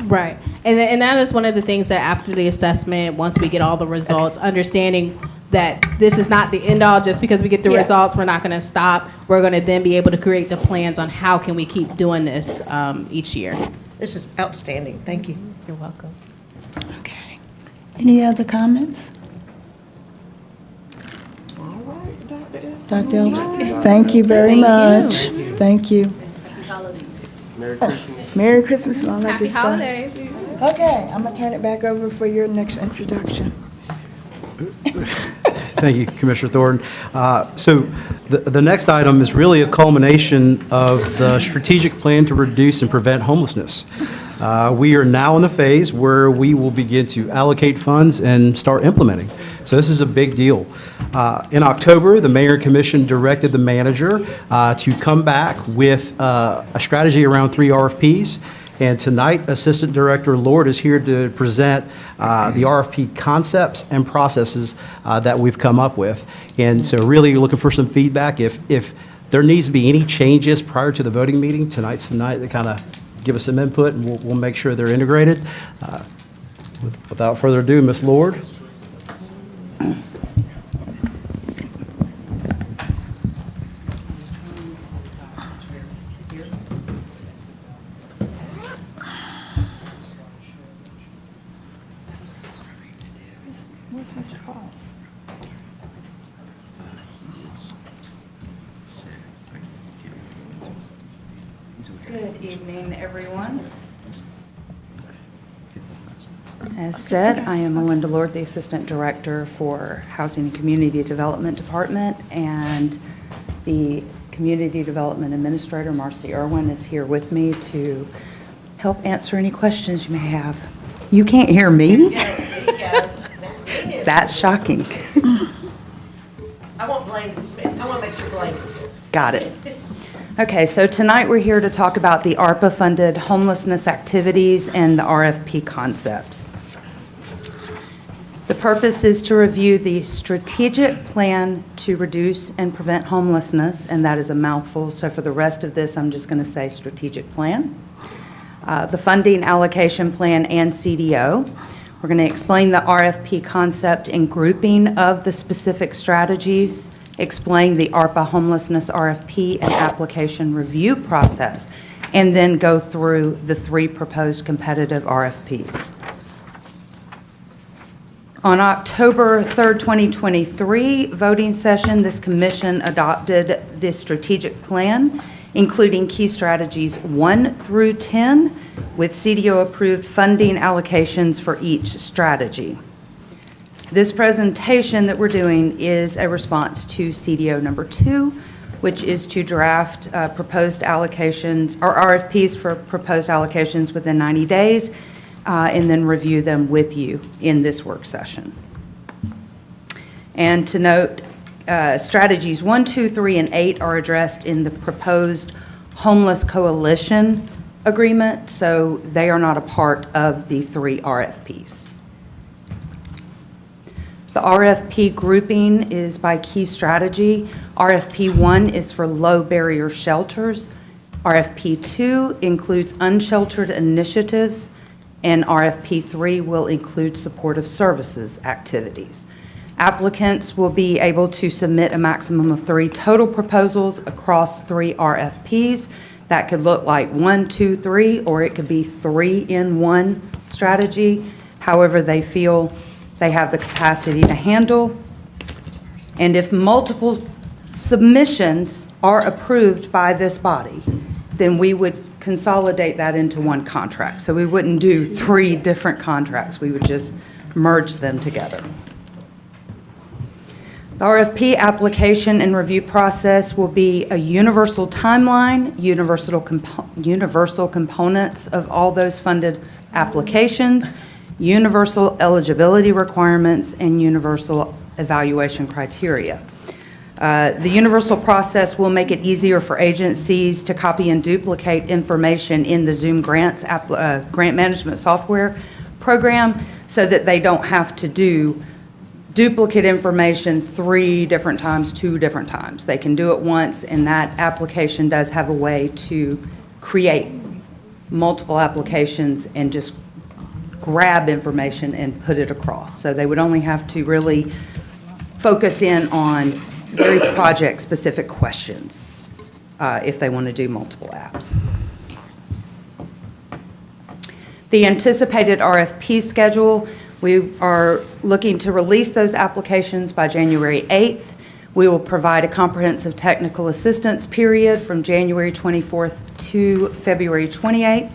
Right. And that is one of the things that after the assessment, once we get all the results, understanding that this is not the end all, just because we get the results, we're not going to stop. We're going to then be able to create the plans on how can we keep doing this each year. This is outstanding. Thank you. You're welcome. Okay. Any other comments? Dr. Elvis, thank you very much. Thank you. Merry Christmas. Merry Christmas and all that Happy good stuff. holidays. Okay, I'm gonna turn it back over for your next introduction. Thank you, Commissioner Thornton. So the next item is really a culmination of the strategic plan to reduce and prevent homelessness. We are now in the phase where we will begin to allocate funds and start implementing. So this is a big deal. In October, the Mayor and Commission directed the manager to come back with a strategy around 3 RFPs. And tonight, Assistant Director Lord is here to present the RFP concepts and processes that we've come up with. And so really looking for some feedback. If there needs to be any changes prior to the voting meeting, tonight's the night to kind of give us some input, and we'll make sure they're integrated. Without further ado, Ms. Lord. Good evening, everyone. As said, I am Melinda Lord, the Assistant Director for Housing and Community Development Department, and the Community Development Administrator, Marcy Irwin, is here with me to help answer any questions you may have. You can't hear me? That's shocking. I won't blame, I want to make sure blame. Got it. Okay, so tonight we're here to talk about the ARPA-funded homelessness activities and the RFP concepts. The purpose is to review the strategic plan to reduce and prevent homelessness, and that is a mouthful, so for the rest of this, I'm just going to say strategic plan. The funding allocation plan and CDO. We're going to explain the RFP concept and grouping of the specific strategies, explain the ARPA homelessness RFP and application review process, and then go through the 3 proposed competitive RFPs. On October 3rd, 2023 voting session, this commission adopted the strategic plan, including key strategies 1 through 10, with CDO-approved funding allocations for each strategy. This presentation that we're doing is a response to CDO number 2, which is to draft proposed allocations, or RFPs for proposed allocations within 90 days, and then review them with you in this work session. And to note, strategies 1, 2, 3, and 8 are addressed in the proposed homeless coalition agreement, so they are not a part of the 3 RFPs. The RFP grouping is by key strategy. RFP 1 is for low barrier shelters. RFP 2 includes unsheltered initiatives, and RFP 3 will include supportive services activities. Applicants will be able to submit a maximum of 3 total proposals across 3 RFPs. That could look like 1, 2, 3, or it could be 3 in 1 strategy, however they feel they have the capacity to handle. And if multiple submissions are approved by this body, then we would consolidate that into 1 contract. So we wouldn't do 3 different contracts. We would just merge them together. The RFP application and review process will be a universal timeline, universal components of all those funded applications, universal eligibility requirements, and universal evaluation criteria. The universal process will make it easier for agencies to copy and duplicate information in the Zoom grant management software program so that they don't have to do duplicate information 3 different times, 2 different times. They can do it once, and that application does have a way to create multiple applications and just grab information and put it across. So they would only have to really focus in on very project-specific questions if they want to do multiple apps. The anticipated RFP schedule, we are looking to release those applications by January 8th. We will provide a comprehensive technical assistance period from January 24th to February 28th.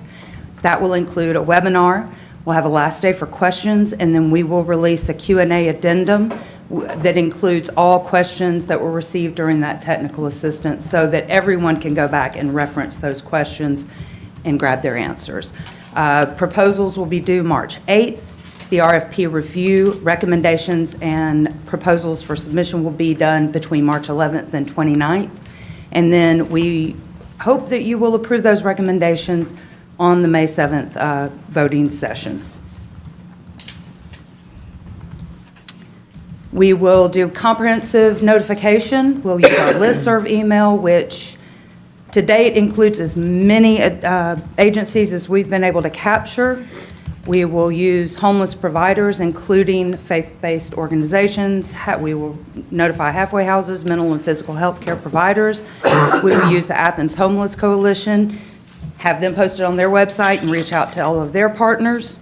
That will include a webinar. We'll have a last day for questions, and then we will release a Q&A addendum that includes all questions that were received during that technical assistance so that everyone can go back and reference those questions and grab their answers. Proposals will be due March 8th. The RFP review, recommendations, and proposals for submission will be done between March 11th and 29th. And then we hope that you will approve those recommendations on the May 7th voting session. We will do comprehensive notification. We'll use our listserv email, which to date includes as many agencies as we've been able to capture. We will use homeless providers, including faith-based organizations. We will notify halfway houses, mental and physical health care providers. We will use the Athens Homeless Coalition, have them posted on their website, and reach out to all of their partners.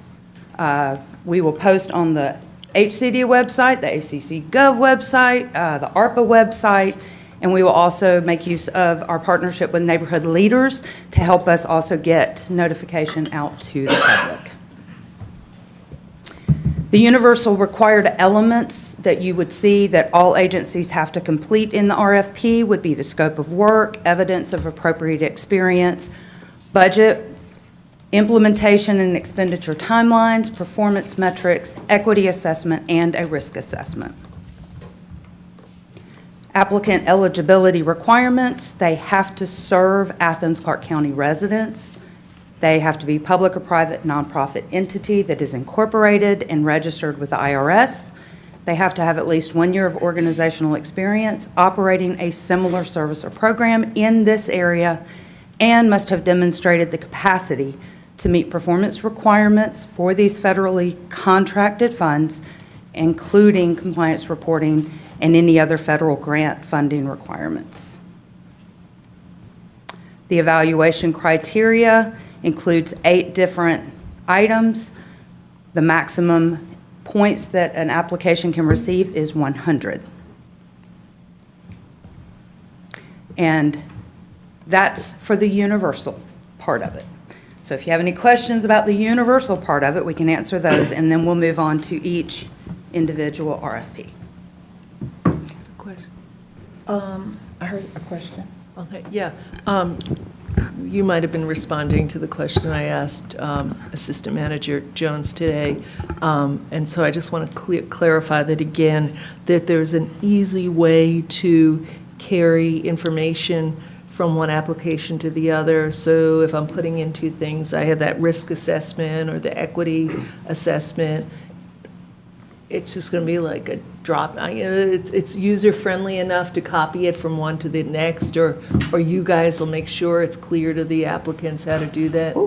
We will post on the HCD website, the ACC Gov website, the ARPA website, and we will also make use of our partnership with neighborhood leaders to help us also get notification out to the public. The universal required elements that you would see that all agencies have to complete in the RFP would be the scope of work, evidence of appropriate experience, budget, implementation and expenditure timelines, performance metrics, equity assessment, and a risk assessment. Applicant eligibility requirements, they have to serve Athens-Clarke County residents. They have to be public or private nonprofit entity that is incorporated and registered with the IRS. They have to have at least 1 year of organizational experience operating a similar service or program in this area and must have demonstrated the capacity to meet performance requirements for these federally contracted funds, including compliance reporting and any other federal grant funding requirements. The evaluation criteria includes 8 different items. The maximum points that an application can receive is 100. And that's for the universal part of it. So if you have any questions about the universal part of it, we can answer those, and then we'll move on to each individual RFP. Question. I heard a question. Okay, yeah. You might have been responding to the question I asked Assistant Manager Jones today. And so I just want to clarify that again, that there's an easy way to carry information from one application to the other. So if I'm putting in two things, I have that risk assessment or the equity assessment. It's just going to be like a drop. It's user-friendly enough to copy it from one to the next, or you guys will make sure it's clear to the applicants how to do that?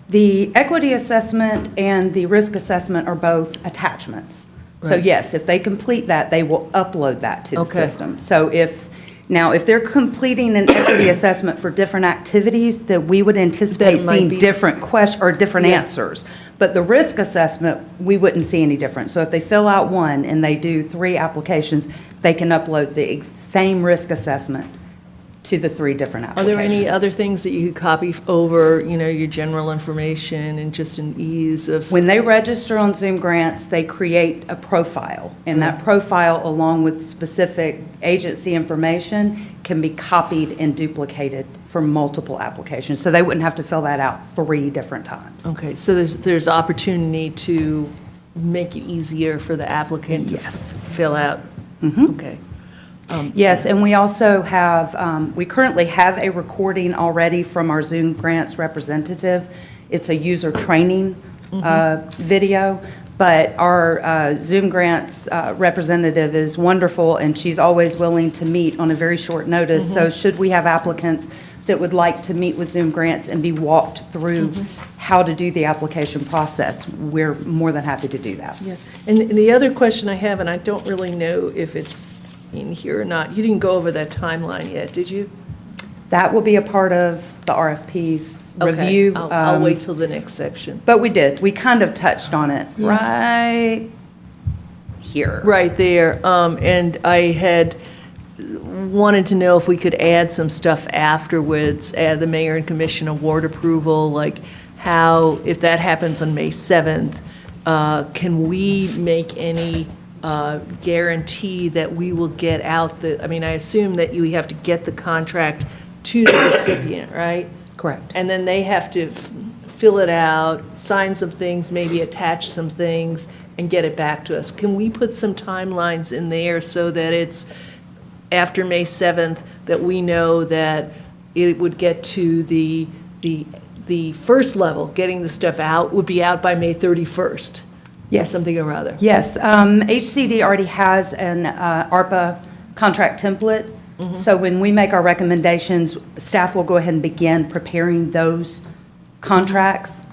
The equity assessment and the risk assessment are both attachments. So Right. yes, if they complete that, they will upload that to the Okay. system. So if they're completing an equity assessment for different activities, that we would anticipate That might seeing be- different or different Yeah. answers. But the risk assessment, we wouldn't see any difference. So if they fill out one and they do 3 applications, they can upload the same risk assessment to the 3 different Are applications. there any other things that you could copy over, your general information and just an ease of? When they register on Zoom Grants, they create a profile, and that profile, along with specific agency information, can be copied and duplicated for multiple applications. So they wouldn't have to fill that out 3 different times. Okay, so there's opportunity to make it easier for the applicant to Yes. fill out? Okay. Yes, and we also have, we currently have a recording already from our Zoom Grants representative. It's a user training video, but our Zoom Grants representative is wonderful, and she's always willing to meet on a very short notice. So should we have applicants that would like to meet with Zoom Grants and be walked through how to do the application process, we're more than happy to do that. Yeah, and the other question I have, and I don't really know if it's in here or not, you didn't go over that timeline yet, did you? That will be a part of the RFP's Okay, review. I'll wait till the next section. But we did. We kind of touched on it right here. Right there, and I had wanted to know if we could add some stuff afterwards, add the mayor and commission award approval, like how, if that happens on May 7th, can we make any guarantee that we will get out I assume that you have to get the contract to the recipient, right? Correct. And then they have to fill it out, sign some things, maybe attach some things, and get it back to us. Can we put some timelines in there so that it's after May 7th, that we know that it would get to the first level, getting the stuff out, would be out by May 31st? Yes. Or something or other? Yes. HCD already has an ARPA contract template. So when we make our recommendations, staff will go ahead and begin preparing those contracts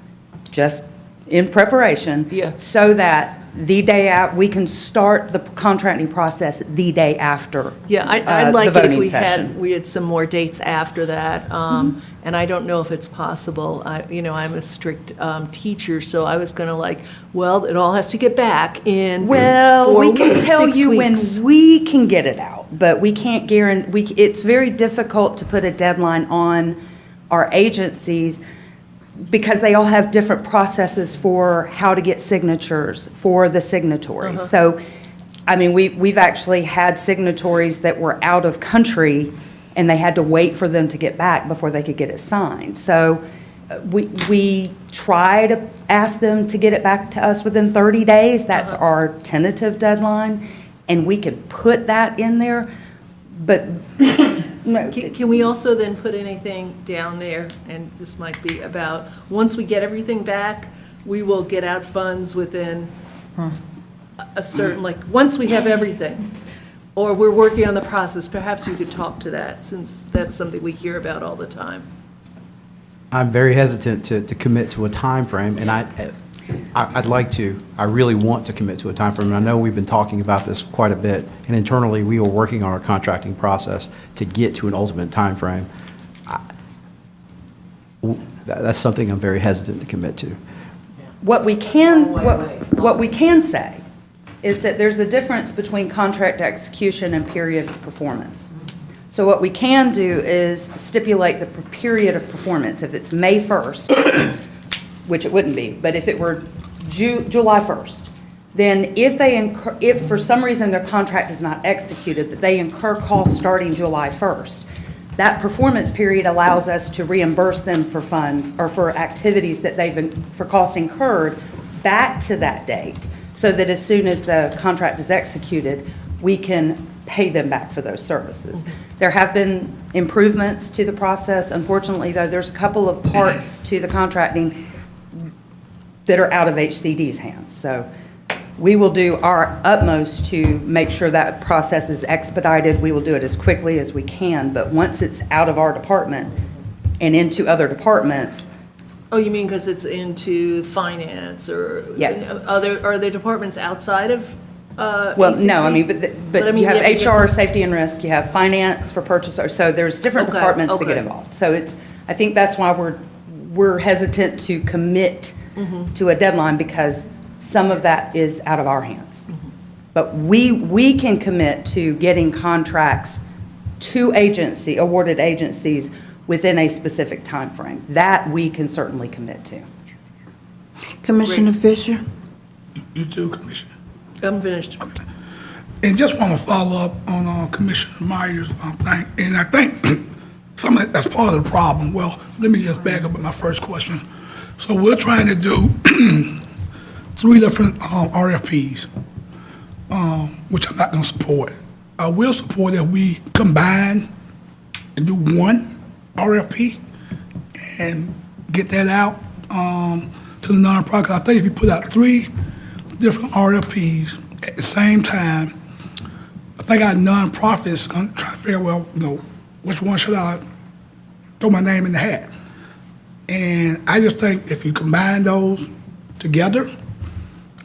just in preparation. Yeah. So that the day out, we can start the contracting process the day after. Yeah, I'd like the it if voting session. we had some more dates after that, and I don't know if it's possible. I'm a strict teacher, so I was gonna well, it all has to get back in Well, 4 we can weeks, tell 6 you weeks. when we can get it out, but we can't guarantee, it's very difficult to put a deadline on our agencies because they all have different processes for how to get signatures for the signatories. So, we've actually had signatories that were out of country and they had to wait for them to get back before they could get it signed. So we try to ask them to get it back to us within 30 days. That's our tentative deadline, and we can put that in there, but no. Can we also then put anything down there, and this might be about, once we get everything back, we will get out funds within a certain, once we have everything, or we're working on the process, perhaps you could talk to that, since that's something we hear about all the time. I'm very hesitant to commit to a time frame, and I'd like to. I really want to commit to a time frame, and I know we've been talking about this quite a bit, and internally, we are working on our contracting process to get to an ultimate time frame. That's something I'm very hesitant to commit to. What we can say is that there's a difference between contract execution and period of performance. So what we can do is stipulate the period of performance. If it's May 1st, which it wouldn't be, but if it were July 1st, then if for some reason their contract is not executed, but they incur costs starting July 1st, that performance period allows us to reimburse them for funds or for activities that for costs incurred back to that date, so that as soon as the contract is executed, we can pay them back for those services. There have been improvements to the process. Unfortunately, though, there's a couple of parts to the contracting that are out of HCD's hands. So we will do our utmost to make sure that process is expedited. We will do it as quickly as we can, but once it's out of our department and into other departments. Oh, you mean because it's into finance or? Yes. Are there departments outside of Well, ACC? no, I mean, but I mean, you have yeah, because HR, it's- safety and risk, you have finance for purchaser, so there's different Okay, departments that get okay. involved. So I think that's why we're hesitant to commit to a deadline, because some of that is out of our hands. But we can commit to getting contracts to awarded agencies within a specific time frame. That we can certainly commit to. Commissioner Fisher? You too, Commissioner. I'm finished. And just want to follow up on Commissioner Myers' thing. And I think some of that's part of the problem. Well, let me just back up with my first question. So we're trying to do 3 different RFPs, which I'm not going to support. I will support that we combine and do one RFP and get that out to the nonprofit. I think if you put out 3 different RFPs at the same time, I think our nonprofits going to try to figure, well, which one should I throw my name in the hat? And I just think if you combine those together,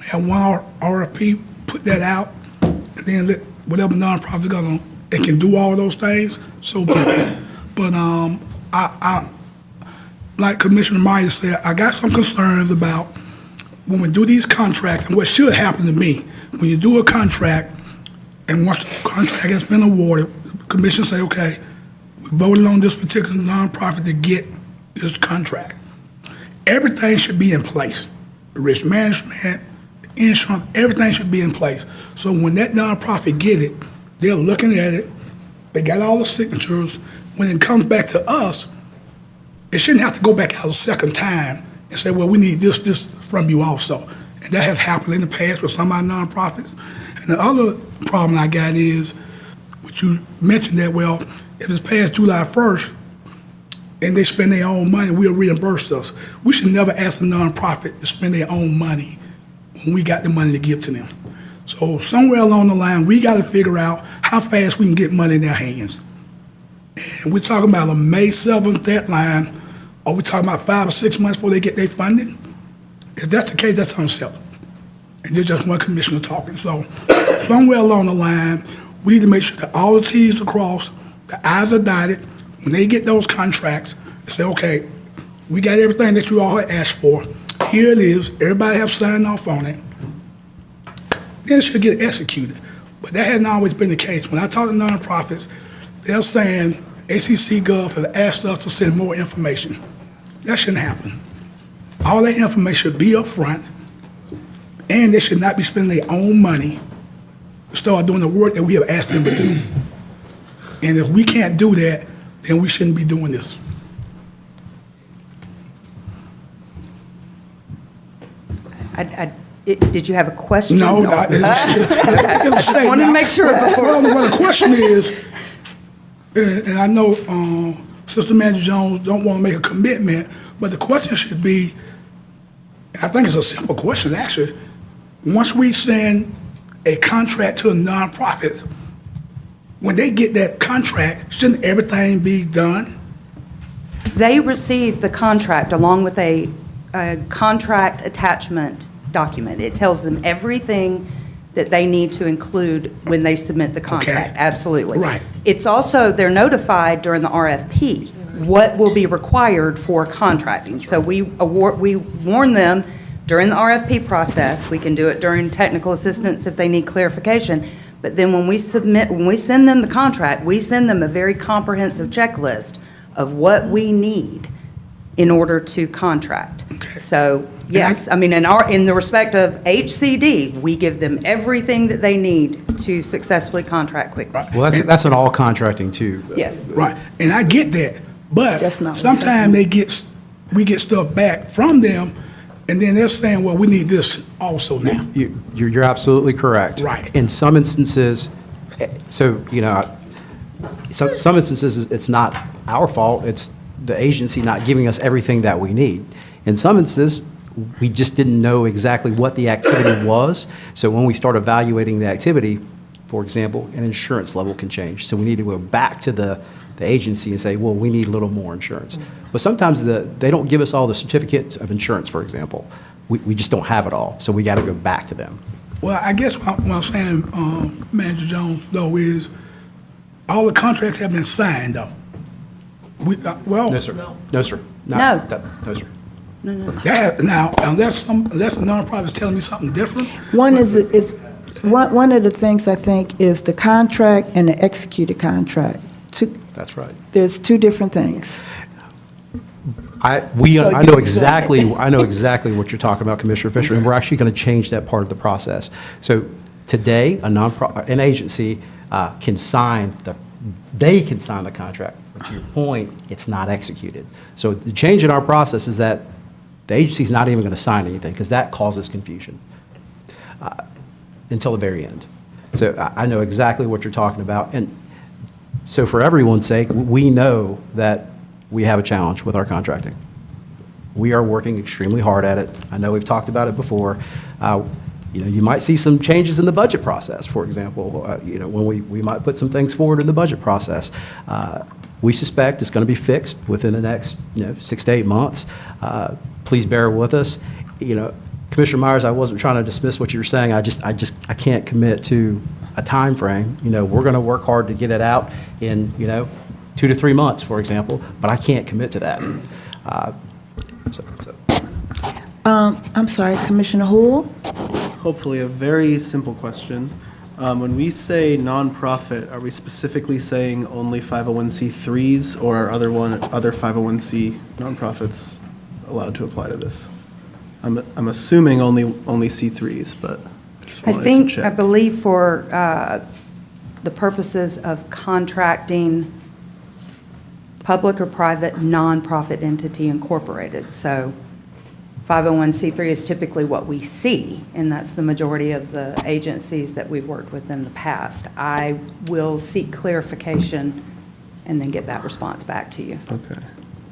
have one RFP, put that out, and then let whatever nonprofit they can do all those things, so be it. But I like Commissioner Myers said, I got some concerns about when we do these contracts, and what should happen to me, when you do a contract, and once the contract has been awarded, the commission say, okay, we voted on this particular nonprofit to get this contract. Everything should be in place. The risk management, the insurance, everything should be in place. So when that nonprofit get it, they're looking at it, they got all the signatures. When it comes back to us, it shouldn't have to go back out a second time and say, well, we need this from you also. And that has happened in the past with some of our nonprofits. And the other problem I got is, what you mentioned that, well, if it's past July 1st and they spend their own money, we'll reimburse us. We should never ask a nonprofit to spend their own money when we got the money to give to them. So somewhere along the line, we got to figure out how fast we can get money in their hands. And we're talking about a May 7th deadline, or we're talking about 5 or 6 months before they get their funding. If that's the case, that's unacceptable. And there's just one commissioner talking. So somewhere along the line, we need to make sure that all the T's are crossed, the I's are dotted. When they get those contracts, they say, okay, we got everything that you all had asked for. Here it is. Everybody have signed off on it. Then it should get executed. But that hasn't always been the case. When I talk to nonprofits, they're saying ACC Gov has asked us to send more information. That shouldn't happen. All that information should be up front, and they should not be spending their own money to start doing the work that we have asked them to do. And if we can't do that, then we shouldn't be doing this. Did you have a question? No, I just wanted to make sure before. Well, the question is, and I know Sister Manager Jones don't want to make a commitment, but the question should be, and I think it's a simple question actually, once we send a contract to a nonprofit, when they get that contract, shouldn't everything be done? They receive the contract along with a contract attachment document. It tells them everything that they need to include when they submit the contract. Okay. Absolutely. Right. It's also, they're notified during the RFP what will be required for contracting. So we warn them during the RFP process. We can do it during technical assistance if they need clarification. But then when we send them the contract, we send them a very comprehensive checklist of what we need in order to contract. So, yes, I mean, in the respect of HCD, we give them everything that they need to successfully contract quickly. Well, that's in all contracting too. Yes. Right, and I get that, but That's not what sometimes we get stuff back from them, and then they're saying, well, we need this also now. You're absolutely correct. Right. In some instances, so, some instances, it's not our fault, it's the agency not giving us everything that we need. In some instances, we just didn't know exactly what the activity was, so when we start evaluating the activity, for example, an insurance level can change. So we need to go back to the agency and say, well, we need a little more insurance. But sometimes they don't give us all the certificates of insurance, for example. We just don't have it all, so we got to go back to them. Well, I guess what I'm saying, Manager Jones, though, is all the contracts have been signed, though. No, sir. No, sir. No. No, sir. Unless a nonprofit is telling me something different. One one of the things I think is the contract and the executed contract. That's right. There's two different things. I know exactly what you're talking about, Commissioner Fisher, and we're actually going to change that part of the process. So today, an agency can sign the contract, but to your point, it's not executed. So the change in our process is that the agency's not even going to sign anything, because that causes confusion until the very end. So I know exactly what you're talking about, and so for everyone's sake, we know that we have a challenge with our contracting. We are working extremely hard at it. I know we've talked about it before. You might see some changes in the budget process, for example, when we might put some things forward in the budget process. We suspect it's going to be fixed within the next 6 to 8 months. Please bear with us. Commissioner Myers, I wasn't trying to dismiss what you were saying. I can't commit to a time frame. We're going to work hard to get it out in 2 to 3 months, for example, but I can't commit to that. I'm sorry, Commissioner Houle? Hopefully, a very simple question. When we say nonprofit, are we specifically saying only 501c3s, or are other 501c nonprofits allowed to apply to this? I'm assuming only C3s, but just wanted to check. I believe for the purposes of contracting public or private nonprofit entity incorporated. So 501c3 is typically what we see, and that's the majority of the agencies that we've worked with in the past. I will seek clarification and then get that response back to you. Okay,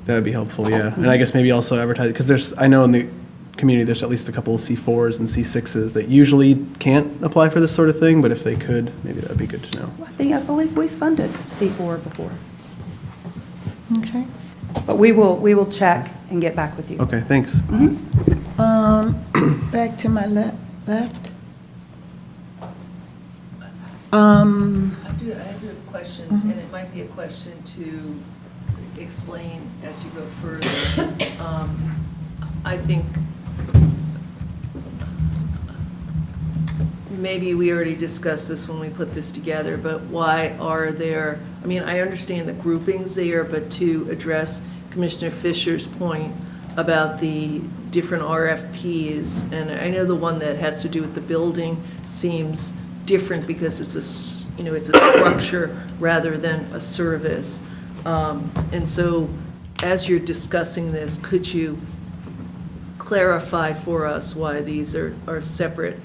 that would be helpful, yeah. And I guess maybe also advertise, because I know in the community there's at least a couple of C4s and C6s that usually can't apply for this sort of thing, but if they could, maybe that would be good to know. I believe we funded C4 before. Okay. But we will check and get back with you. Okay, thanks. Back to my left. I do have a question, and it might be a question to explain as you go further. I think maybe we already discussed this when we put this together, but why are there, I understand the groupings there, but to address Commissioner Fisher's point about the different RFPs, and I know the one that has to do with the building seems different because it's it's a structure rather than a service. And so as you're discussing this, could you clarify for us why these are separate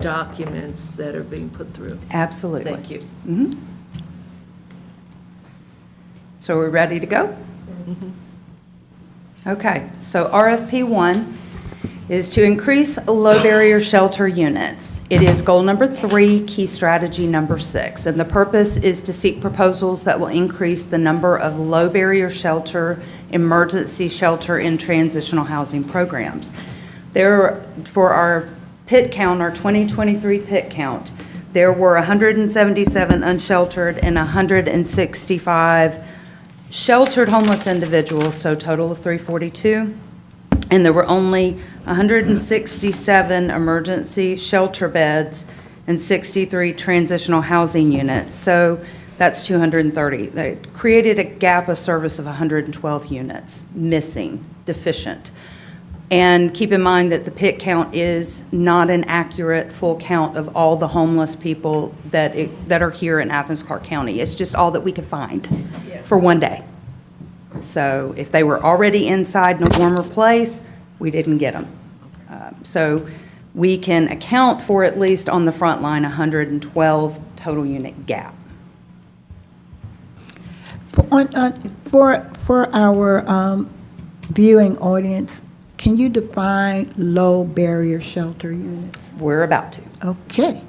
documents that are being put through? Absolutely. Thank you. Mm-hmm. So we're ready to go? Okay, so RFP 1 is to increase low barrier shelter units. It is goal number 3, key strategy number 6, and the purpose is to seek proposals that will increase the number of low barrier shelter, emergency shelter, and transitional housing programs. For our PIT count, our 2023 PIT count, there were 177 unsheltered and 165 sheltered homeless individuals, so a total of 342. And there were only 167 emergency shelter beds and 63 transitional housing units. So that's 230. They created a gap of service of 112 units, missing, deficient. And keep in mind that the PIT count is not an accurate full count of all the homeless people that are here in Athens-Clarke County. It's just all that we could find for one day. So if they were already inside in a warmer place, we didn't get them. So we can account for, at least on the front line, 112 total unit gap. For our viewing audience, can you define low barrier shelter units? We're about to. Okay.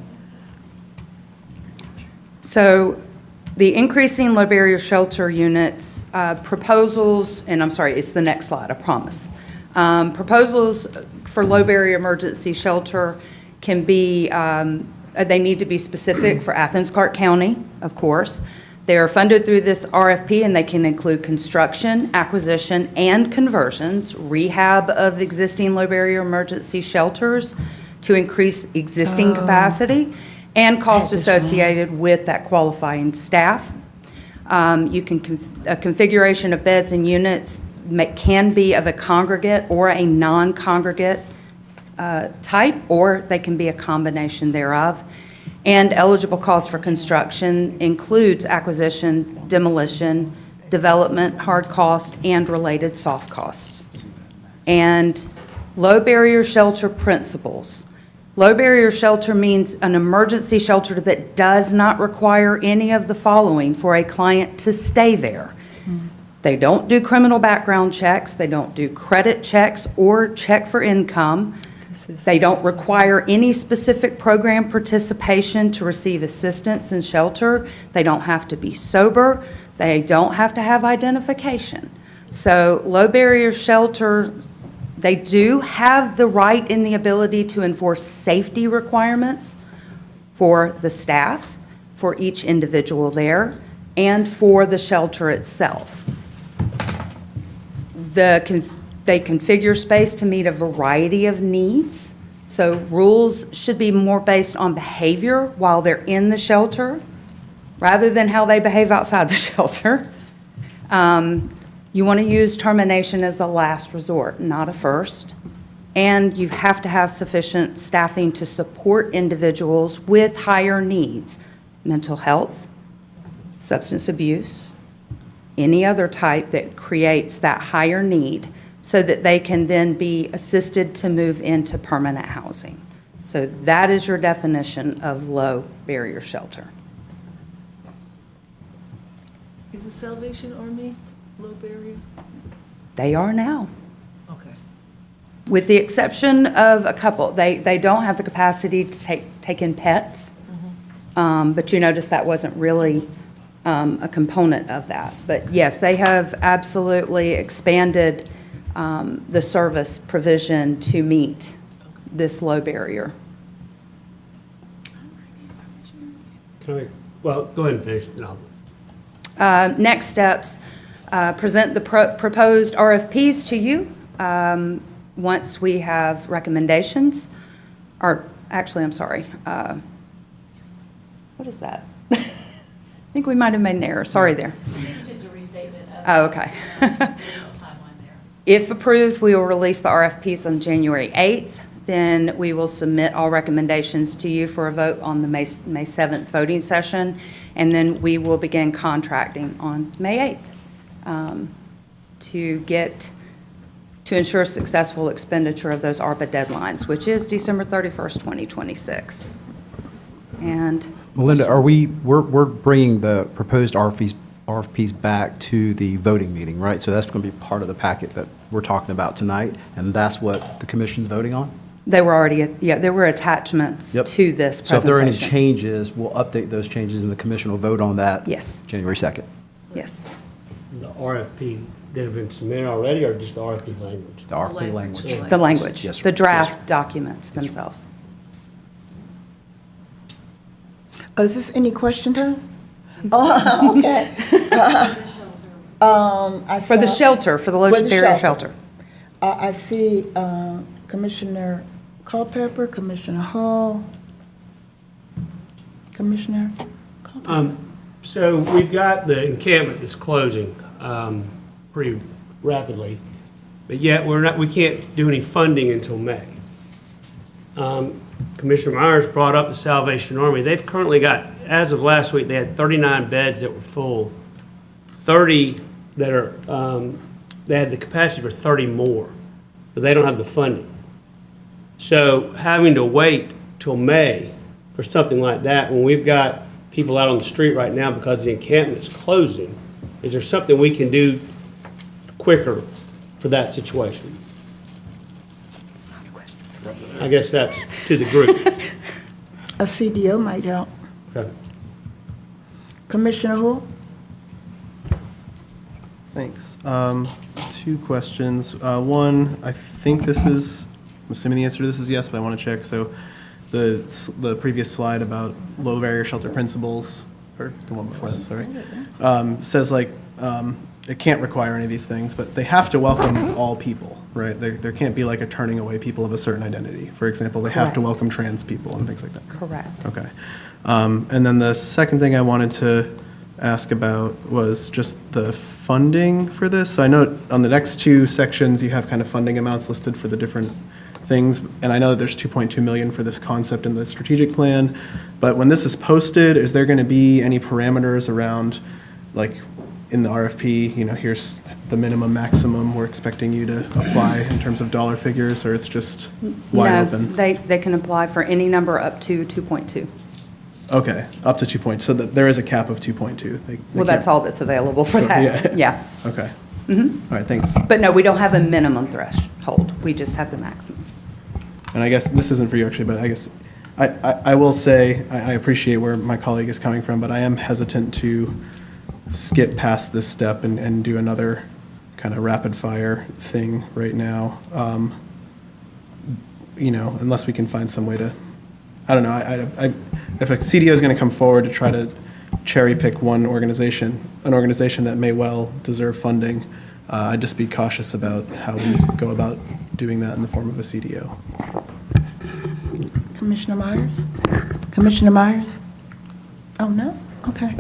So the increasing low barrier shelter units, proposals, and I'm sorry, it's the next slide, I promise. Proposals for low barrier emergency shelter can be, they need to be specific for Athens-Clarke County, of course. They are funded through this RFP, and they can include construction, acquisition, and conversions, rehab of existing low barrier emergency shelters to increase existing capacity, and costs associated with that qualifying staff. You can, a configuration of beds and units can be of a congregate or a non-congregate type, or they can be a combination thereof. And eligible costs for construction includes acquisition, demolition, development, hard cost, and related soft costs. And low barrier shelter principles. Low barrier shelter means an emergency shelter that does not require any of the following for a client to stay there. They don't do criminal background checks, they don't do credit checks or check for income. They don't require any specific program participation to receive assistance in shelter. They don't have to be sober. They don't have to have identification. So low barrier shelter, they do have the right and the ability to enforce safety requirements for the staff, for each individual there, and for the shelter itself. They configure space to meet a variety of needs. So rules should be more based on behavior while they're in the shelter, rather than how they behave outside the shelter. You want to use termination as a last resort, not a first. And you have to have sufficient staffing to support individuals with higher needs, mental health, substance abuse, any other type that creates that higher need, so that they can then be assisted to move into permanent housing. So that is your definition of low barrier shelter. Is the Salvation Army low barrier? They are now, Okay. with the exception of a couple. They don't have the capacity to take in pets, but you notice that wasn't really a component of that. But yes, they have absolutely expanded the service provision to meet this low barrier. Well, go ahead and finish. No. Next steps, present the proposed RFPs to you once we have recommendations. Or actually, I'm sorry. What is that? I think we might have made an error. Sorry there. It's just a restatement of. Oh, okay. If approved, we will release the RFPs on January 8th. Then we will submit all recommendations to you for a vote on the May 7th voting session. And then we will begin contracting on May 8th to ensure successful expenditure of those ARPA deadlines, which is December 31st, 2026. And Melinda, we're bringing the proposed RFPs back to the voting meeting, right? So that's going to be part of the packet that we're talking about tonight, and that's what the commission's voting on? they were already, there were attachments Yep. to this presentation. So if there are any changes, we'll update those changes, and the commission will vote on that. Yes. January 2nd. Yes. The RFP that have been submitted already, or just the RFP language? The RFP language. The language. Yes, sir. The Yes, draft sir. documents themselves. Is this any question time? Oh, okay. I For the saw- shelter, for the For the low barrier shelter. I see Commissioner Culpepper, Commissioner Hall, Commissioner Culpepper. So we've got the encampment that's closing pretty rapidly, but yet we can't do any funding until May. Commissioner Myers brought up the Salvation Army. They've currently got, as of last week, they had 39 beds that were full, 30 that are, they had the capacity for 30 more, but they don't have the funding. So having to wait till May for something like that, when we've got people out on the street right now because the encampment is closing, is there something we can do quicker for that situation? I guess that's to the group. A CDO might help. Okay. Commissioner Hall? Thanks. Two questions. One, I think this is, I'm assuming the answer to this is yes, but I want to check. So the previous slide about low barrier shelter principles, or the one before that, sorry, says like it can't require any of these things, but they have to welcome all people, right? There can't be like a turning away people of a certain identity. For example, they have to Correct. welcome trans people and things like that. Correct. Okay. And then the second thing I wanted to ask about was just the funding for this. So I know on the next two sections, you have kind of funding amounts listed for the different things, and I know that there's 2.2 million for this concept in the strategic plan, but when this is posted, is there going to be any parameters around, like in the RFP, you know, here's the minimum, maximum we're expecting you to apply in terms of dollar figures, or it's just wide No, open? they can apply for any number up to 2.2. Okay, up to 2 points, so that there is a cap of 2.2. Well, that's all that's available for that, yeah. Okay. Mhm. All right, thanks. But no, we don't have a minimum threshold, we just have the maximum. And I guess this isn't for you actually, but I guess I will say I appreciate where my colleague is coming from, but I am hesitant to skip past this step and do another kind of rapid fire thing right now. You know, unless we can find some way to, I don't know, if a CDO is going to come forward to try to cherry pick one organization, an organization that may well deserve funding, I'd just be cautious about how we go about doing that in the form of a CDO. Commissioner Myers? Commissioner Myers? Oh, no? Okay.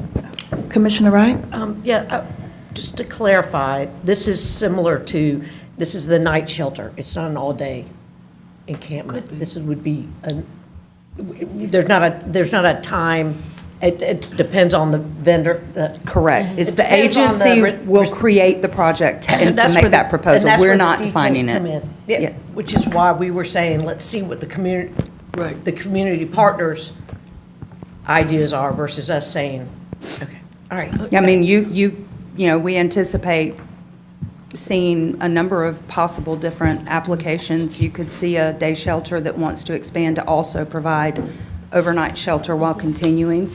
Commissioner Wright? Just to clarify, this is similar to, this is the night shelter. It's not an all-day encampment. This would be, there's not a time, it depends on the vendor. Correct. It's It the depends on the agency will create the project and that's make where that proposal. We're not defining defining it. Yeah. Which is why we were saying, let's see what the community partners' ideas are versus us saying, okay, all right. I mean, you know, we anticipate seeing a number of possible different applications. You could see a day shelter that wants to expand to also provide overnight shelter while continuing.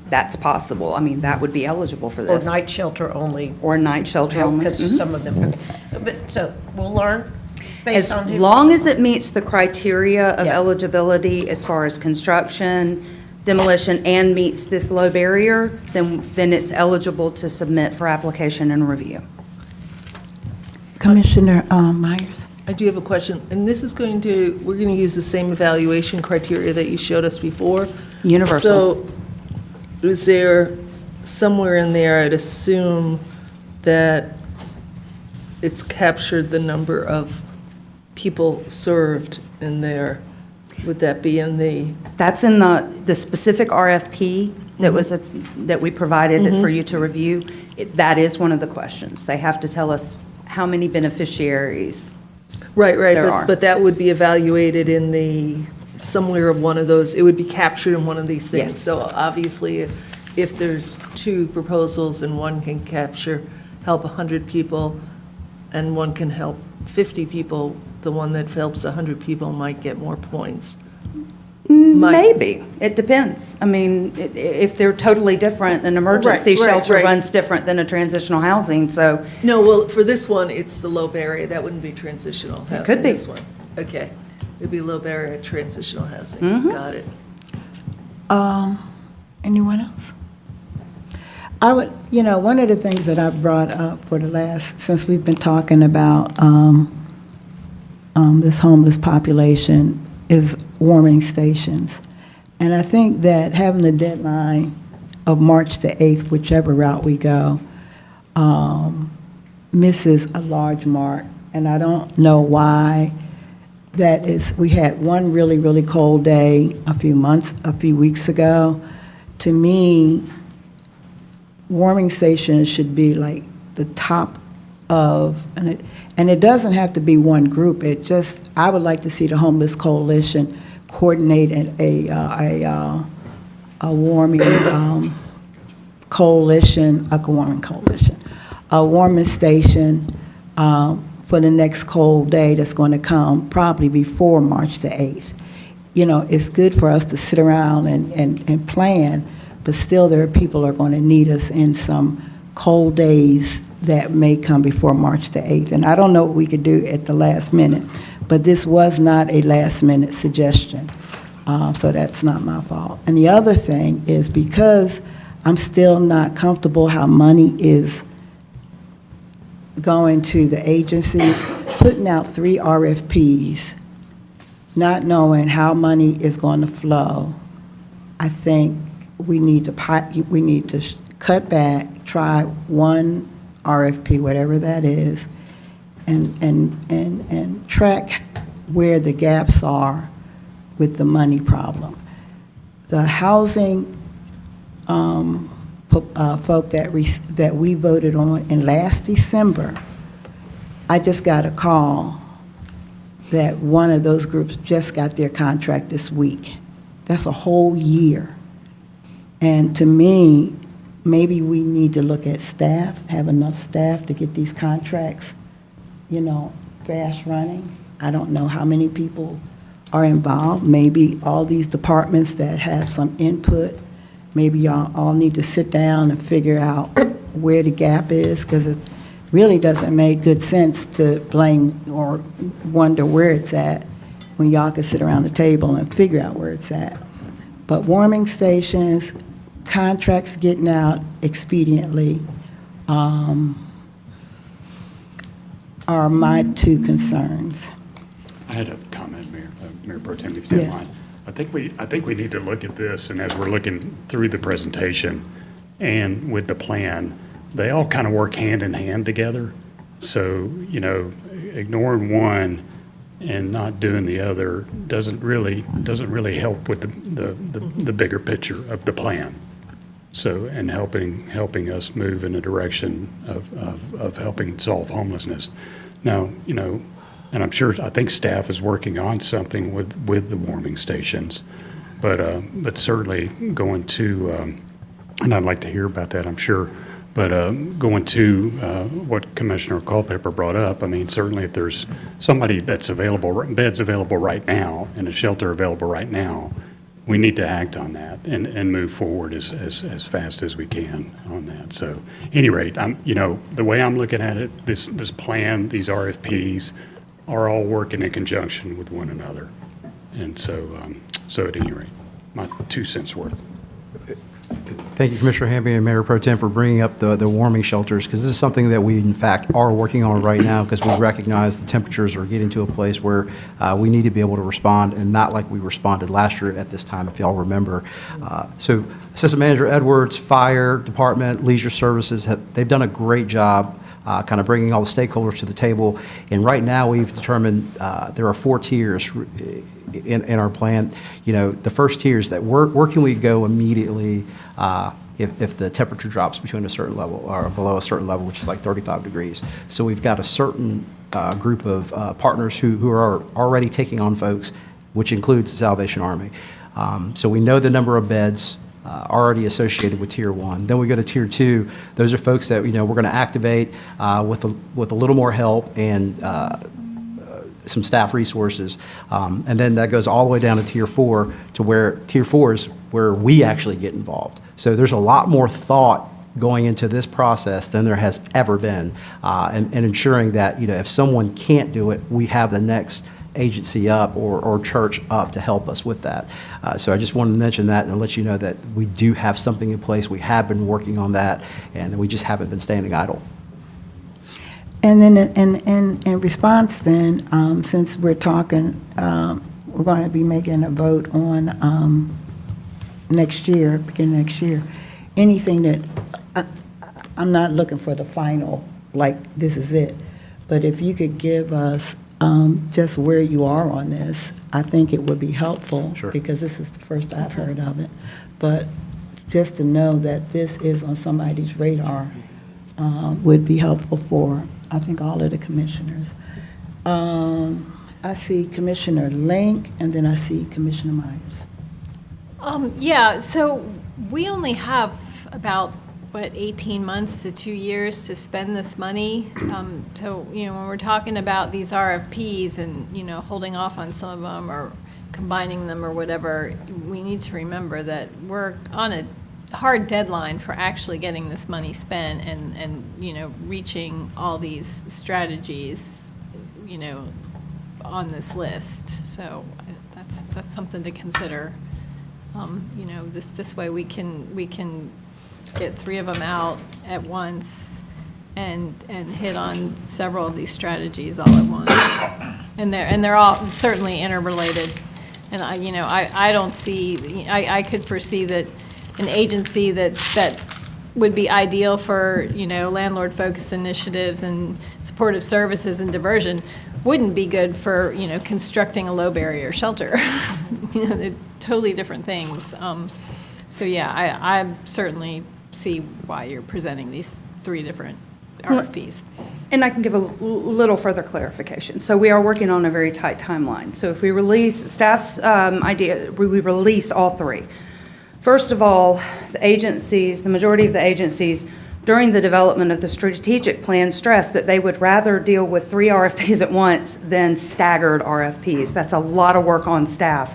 That's possible. I mean, that would be eligible for Or this. night shelter only. Or night shelter only. Because Mhm. some of them, but, so we'll learn based As on who. long as it meets the criteria of Yeah. eligibility as far as construction, demolition, and meets this low barrier, then it's eligible to submit for application and review. Commissioner Myers? I do have a question, and this is going to, we're going to use the same evaluation criteria that you showed us before. Universal. So is there somewhere in there, I'd assume that it's captured the number of people served in there? Would that be in the? That's in the specific RFP that was, that we provided for you to review. That is one of the questions. They have to tell us how many beneficiaries. Right, There are. but that would be evaluated in the, somewhere of one of those, it would be captured in one of these things. Yes. So obviously, if there's two proposals and one can help 100 people, and one can help 50 people, the one that helps 100 people might get more points. Maybe. It depends. I mean, if they're totally different, an emergency Right, shelter right. runs different than a transitional housing, so No, well, for this one, it's the low barrier, that wouldn't be transitional housing. could be. This one, okay. It'd be low barrier transitional housing, got it. Anyone else? I would, you know, one of the things that I brought up for the last, since we've been talking about this homeless population is warming stations. And I think that having the deadline of March the 8th, whichever route we go, misses a large mark. And I don't know why that is. We had one really, really cold day a few weeks ago. To me, warming stations should be like the top of, and it doesn't have to be one group. I would like to see the Homeless Coalition coordinate a warming coalition, a warming station for the next cold day that's going to come probably before March the 8th. You know, it's good for us to sit around and plan, but still there are people who are going to need us in some cold days that may come before March the 8th. And I don't know what we could do at the last minute, but this was not a last minute suggestion. So that's not my fault. And the other thing is, because I'm still not comfortable how money is going to the agencies, putting out 3 RFPs, not knowing how money is going to flow, I think we need to cut back, try one RFP, whatever that is, and track where the gaps are with the money problem. The housing folk that we voted on in last December, I just got a call that one of those groups just got their contract this week. That's a whole year. And to me, maybe we need to look at staff, have enough staff to get these contracts, you know, fast running. I don't know how many people are involved. Maybe all these departments that have some input, maybe y'all all need to sit down and figure out where the gap is, because it really doesn't make good sense to blame or wonder where it's at when y'all can sit around the table and figure out where it's at. But warming stations, contracts getting out expediently are my 2 concerns. I had a comment, Mayor Pro Tem, if you don't mind. I think we need to look at this, and as we're looking through the presentation and with the plan, they all kind of work hand in hand together. So, you know, ignoring one and not doing the other doesn't really help with the bigger picture of the plan. So, and helping us move in a direction of helping solve homelessness. Now, you know, and I think staff is working on something with the warming stations, but certainly going to, and I'd like to hear about that, I'm sure, but going to what Commissioner Culpepper brought up, I mean, certainly if there's somebody that's available, beds available right now and a shelter available right now, we need to act on that and move forward as fast as we can on that. So, at any rate, you know, the way I'm looking at it, this plan, these RFPs, are all working in conjunction with one another. And so at any rate, my 2 cents worth. Thank you, Commissioner Hamby and Mayor Pro Tem, for bringing up the warming shelters, because this is something that we, in fact, are working on right now, because we recognize the temperatures are getting to a place where we need to be able to respond, and not like we responded last year at this time, if y'all remember. So Assistant Manager Edwards, Fire Department, Leisure Services, they've done a great job kind of bringing all the stakeholders to the table. And right now, we've determined there are 4 tiers in our plan. You know, the first tier is that where can we go immediately if the temperature drops between a certain level or below a certain level, which is like 35 degrees. So we've got a certain group of partners who are already taking on folks, which includes the Salvation Army. So we know the number of beds already associated with Tier 1. Then we go to Tier 2. Those are folks that, you know, we're going to activate with a little more help and some staff resources. And then that goes all the way down to Tier 4, to where Tier 4 is where we actually get involved. So there's a lot more thought going into this process than there has ever been, and ensuring that, you know, if someone can't do it, we have the next agency up or church up to help us with that. So I just wanted to mention that and let you know that we do have something in place. We have been working on that, and we just haven't been standing idle. And then in response then, since we're talking, we're going to be making a vote on next year, beginning next year, anything that, I'm not looking for the final, like, this is it, but if you could give us just where you are on this, I think it would be helpful. Sure. Because this is the first I've heard of it. But just to know that this is on somebody's radar would be helpful for, I think, all of the commissioners. I see Commissioner Link, and then I see Commissioner Myers. Yeah, so we only have about, 18 months to 2 years to spend this money. So, when we're talking about these RFPs and, holding off on some of them or combining them or whatever, we need to remember that we're on a hard deadline for actually getting this money spent and reaching all these strategies, on this list. So that's something to consider. This way we can get 3 of them out at once and hit on several of these strategies all at once. And they're all certainly interrelated. And I don't see, I could foresee that an agency that would be ideal for, landlord-focused initiatives and supportive services and diversion wouldn't be good for, constructing a low-barrier shelter. They're totally different things. So, yeah, I certainly see why you're presenting these 3 different RFPs. And I can give a little further clarification. So we are working on a very tight timeline. So if we release, staff's idea, we release all 3. First of all, the majority of the agencies during the development of the strategic plan stressed that they would rather deal with 3 RFPs at once than staggered RFPs. That's a lot of work on staff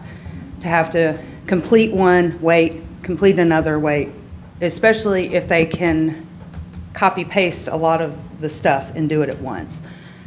to have to complete one, wait, complete another, wait, especially if they can copy-paste a lot of the stuff and do it at once.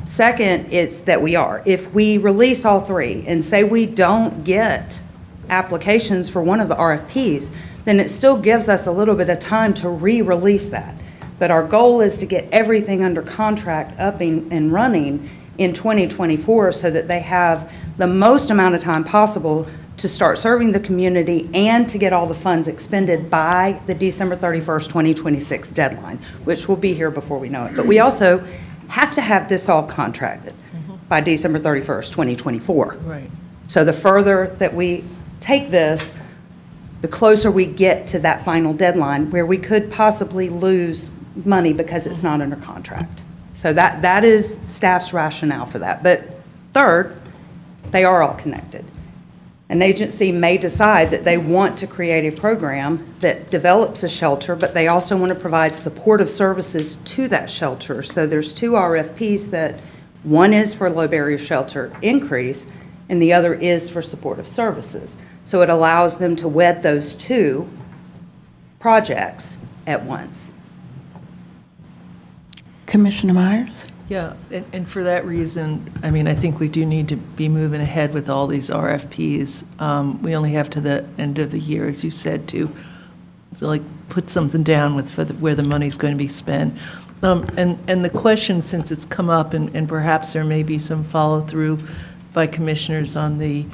Second, it's that if we release all 3 and say we don't get applications for one of the RFPs, then it still gives us a little bit of time to re-release that. But our goal is to get everything under contract up and running in 2024 so that they have the most amount of time possible to start serving the community and to get all the funds expended by the December 31st, 2026 deadline, which will be here before we know it. But we also have to have this all contracted by December 31st, 2024. Right. So the further that we take this, the closer we get to that final deadline where we could possibly lose money because it's not under contract. So that is staff's rationale for that. But third, they are all connected. An agency may decide that they want to create a program that develops a shelter, but they also want to provide supportive services to that shelter. So there's 2 RFPs that one is for low barrier shelter increase and the other is for supportive services. So it allows them to wed those 2 projects at once. Commissioner Myers? Yeah, and for that reason, I think we do need to be moving ahead with all these RFPs. We only have to the end of the year, as you said, to put something down where the money's going to be spent. And the question, since it's come up, and perhaps there may be some follow-through by commissioners on the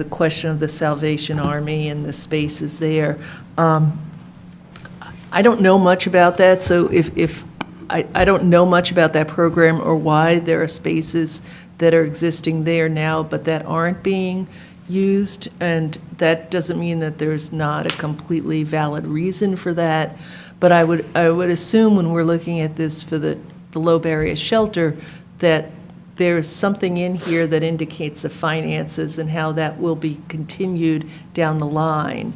question of the Salvation Army and the spaces there. I don't know much about that, so if I don't know much about that program or why there are spaces that are existing there now but that aren't being used, and that doesn't mean that there's not a completely valid reason for that. But I would assume when we're looking at this for the low barrier shelter that there's something in here that indicates the finances and how that will be continued down the line.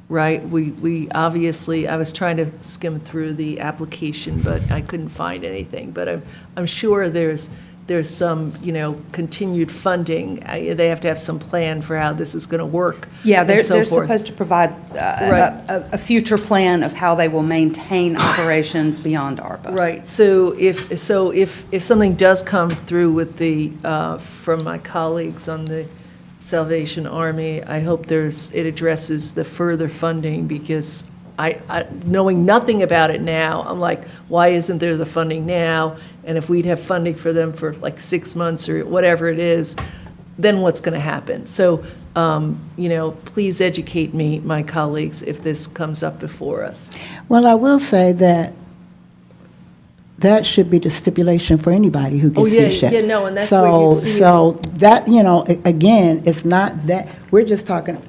Right, we obviously, I was trying to skim through the application, but I couldn't find anything. But I'm sure there's some, continued funding. They have to have some plan for how this is going to work. Yeah, they're so forth. supposed to provide a future plan of how they will maintain operations beyond ARPA. Right, so if something does come through with from my colleagues on the Salvation Army, I hope it addresses the further funding, because I knowing nothing about it now, I'm like, why isn't there the funding now? and if we'd have funding for them for like 6 months or whatever it is, then what's going to happen? So, please educate me, my colleagues, if this comes up before us. Well, I will say that should be the stipulation for anybody who Oh, gets yeah, C-SHAP. yeah, no, and that's where you'd see it. So that, again, it's not that, we're just talking,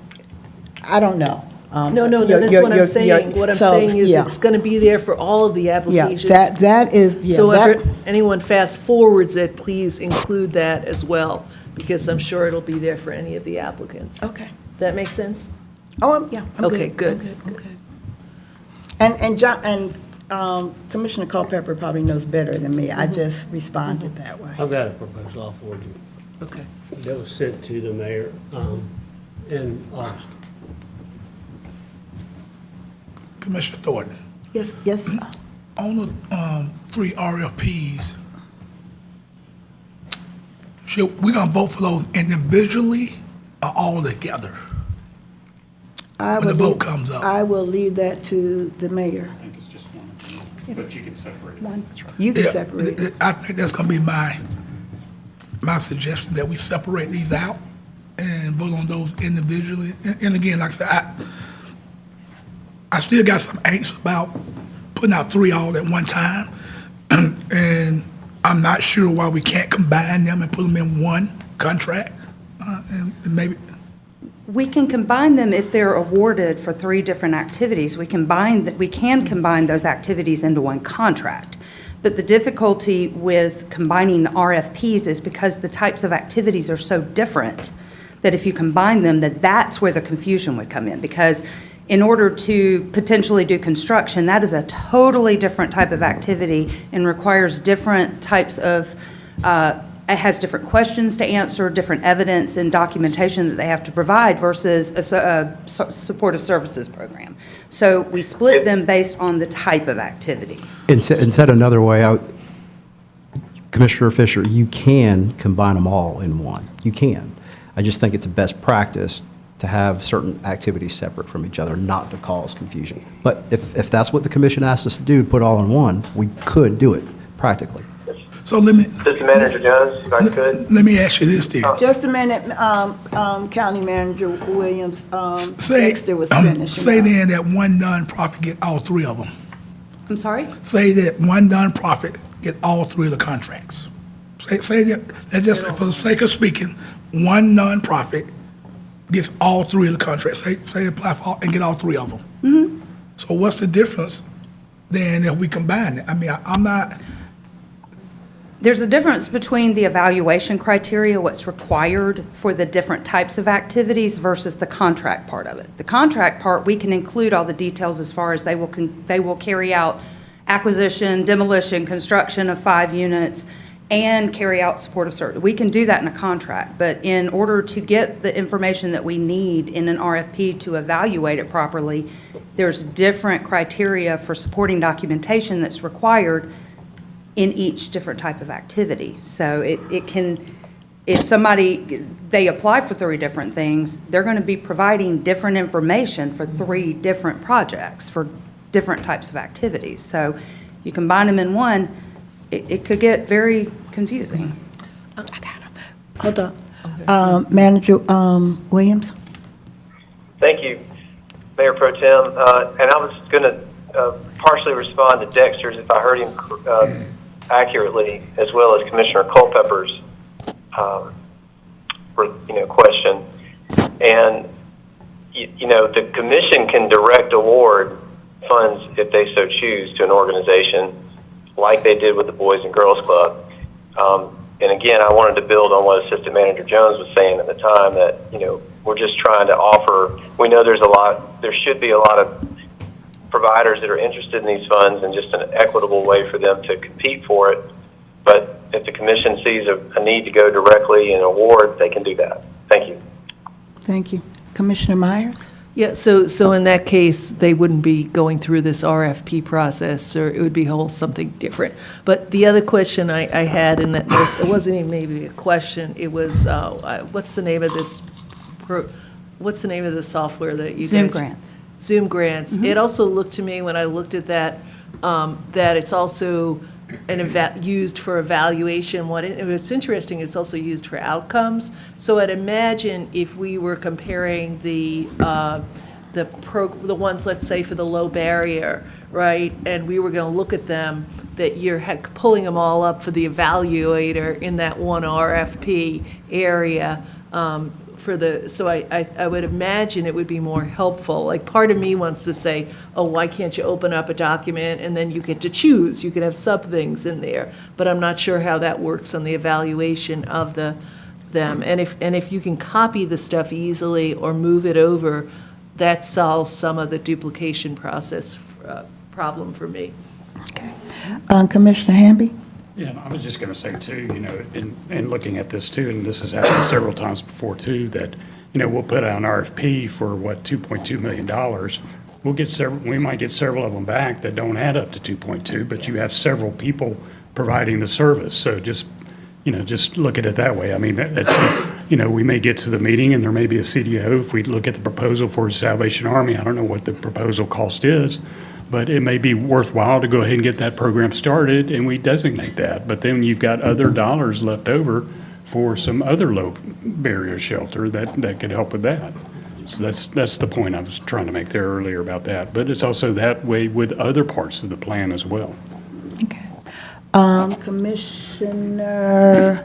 I don't know. No, that's what I'm saying. What I'm saying is it's going to be there for all of the applications. Yeah, that is, So if anyone fast forwards it, please include that as well, because I'm sure it'll be there for any of the applicants. Okay. That make sense? Oh, I'm good. Okay, good. I'm good. And John, Commissioner Culpepper probably knows better than me. I just responded that way. I've got a proposal I'll forward you. Okay. That was sent to the mayor in August. Commissioner Thornton, Yes, sir. on the 3 RFPs, we gonna vote for those individually or all together? When the vote comes up. I will leave that to the mayor. I think it's just one, but you can separate it. That's right. You can Yeah, separate it. I think that's gonna be my suggestion, that we separate these out and vote on those individually. And again, like I said, I still got some angst about putting out 3 all at one time. And I'm not sure why we can't combine them and put them in one contract. And maybe, We can combine them if they're awarded for 3 different activities. We can combine those activities into one contract. But the difficulty with combining the RFPs is because the types of activities are so different, that if you combine them, that's where the confusion would come in. Because in order to potentially do construction, that is a totally different type of activity and requires different types of, it has different questions to answer, different evidence and documentation that they have to provide versus a supportive services program. So we split them based on the type of activities. And said another way, Commissioner Fisher, you can combine them all in one. You can. I just think it's a best practice to have certain activities separate from each other, not to cause confusion. But if that's what the commission asked us to do, put all in one, we could do it practically. so let me. Assistant Manager Jones, if I could. Let me ask you this, dear. Just a minute, County Manager Williams, Say, Dexter was finishing say up. then that one nonprofit get all 3 of them. I'm sorry? Say that one nonprofit get all 3 of the contracts. Say that, let's just say, for the sake of speaking, one nonprofit gets all 3 of the contracts. Say apply for all, and get all 3 of them. Mm-hmm. So what's the difference then if we combine it? I mean, I'm not. There's a difference between the evaluation criteria, what's required for the different types of activities versus the contract part of it. The contract part, we can include all the details as far as they will carry out acquisition, demolition, construction of 5 units, and carry out supportive service. We can do that in a contract, but in order to get the information that we need in an RFP to evaluate it properly, there's different criteria for supporting documentation that's required in each different type of activity. So it can, if they apply for 3 different things, they're going to be providing different information for 3 different projects, for different types of activities. So you combine them in one, it could get very confusing. I got him. Hold on. Manager Williams? Thank you, Mayor Pro Tem. And I was going to partially respond to Dexter's, if I heard him accurately, as well as Commissioner Culpepper's question. And the commission can direct award funds if they so choose to an organization, like they did with the Boys and Girls Club. And again, I wanted to build on what Assistant Manager Jones was saying at the time, that we're just trying to offer. We know there should be a lot of providers that are interested in these funds, and just an equitable way for them to compete for it. But if the commission sees a need to go directly and award, they can do that. Thank you. Thank you. Commissioner Myers? Yeah, so in that case, they wouldn't be going through this RFP process, or it would be something different. But the other question I had, and that was, it wasn't even maybe a question, it was, what's the name of this, what's the name of the software that you guys? Zoom grants. Zoom grants. Mm-hmm. It also looked to me, when I looked at that, that it's also used for evaluation. What's interesting, it's also used for outcomes. So I'd imagine if we were comparing the ones, let's say, for the low barrier, right? And we were going to look at them, that you're pulling them all up for the evaluator in that one RFP area. So I would imagine it would be more helpful. Like, part of me wants to say, oh, why can't you open up a document and then you get to choose? You can have sub-things in there. But I'm not sure how that works on the evaluation of them. And if you can copy the stuff easily or move it over, that solves some of the duplication process problem for me. Okay. Commissioner Hamby? Yeah, and I was just going to say too, in looking at this too, and this has happened several times before too, that, we'll put out an RFP for $2.2 million. We might get several of them back that don't add up to 2.2, but you have several people providing the service. So just look at it that way. I mean, we may get to the meeting and there may be a CDO. If we look at the proposal for Salvation Army, I don't know what the proposal cost is, but it may be worthwhile to go ahead and get that program started, and we designate that. But then you've got other dollars left over for some other low barrier shelter that could help with that. So that's the point I was trying to make there earlier about that. But it's also that way with other parts of the plan as well. Okay. Commissioner,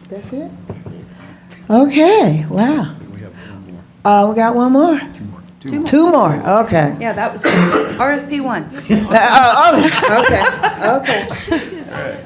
that's it? Okay, wow. We got one more? Two more, okay. Yeah, that was RFP 1.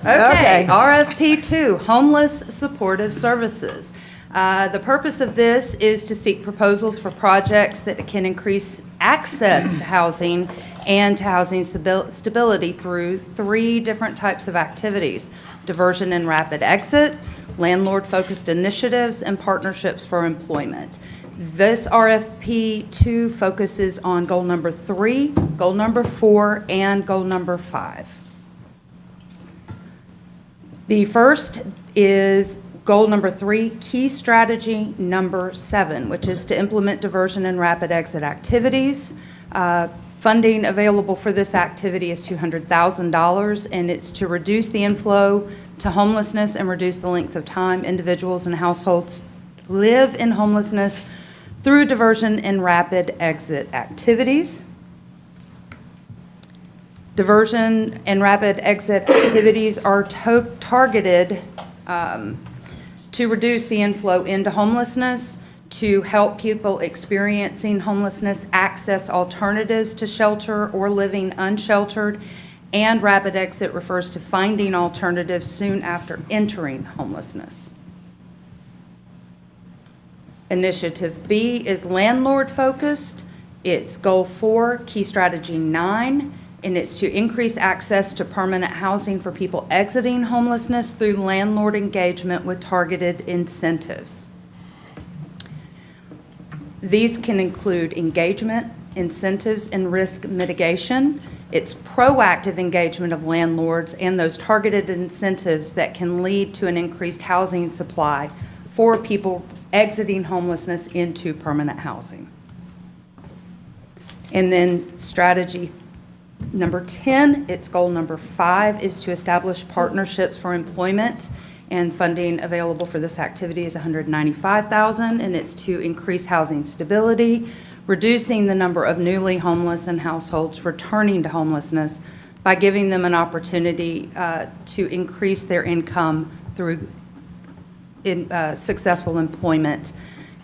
Okay, RFP 2, Homeless Supportive Services. The purpose of this is to seek proposals for projects that can increase access to housing and to housing stability through 3 different types of activities: diversion and rapid exit, landlord-focused initiatives, and partnerships for employment. This RFP 2 focuses on goal number 3, goal number 4, and goal number 5. The first is goal number 3, key strategy number 7, which is to implement diversion and rapid exit activities. Funding available for this activity is $200,000, and it's to reduce the inflow to homelessness and reduce the length of time individuals and households live in homelessness through diversion and rapid exit activities. Diversion and rapid exit activities are targeted to reduce the inflow into homelessness, to help people experiencing homelessness access alternatives to shelter or living unsheltered, and rapid exit refers to finding alternatives soon after entering homelessness. Initiative B is landlord-focused. It's goal 4, key strategy 9, and it's to increase access to permanent housing for people exiting homelessness through landlord engagement with targeted incentives. These can include engagement, incentives, and risk mitigation. It's proactive engagement of landlords and those targeted incentives that can lead to an increased housing supply for people exiting homelessness into permanent housing. And then strategy number 10, its goal number 5 is to establish partnerships for employment, and funding available for this activity is $195,000, and it's to increase housing stability, reducing the number of newly homeless and households returning to homelessness by giving them an opportunity to increase their income through successful employment,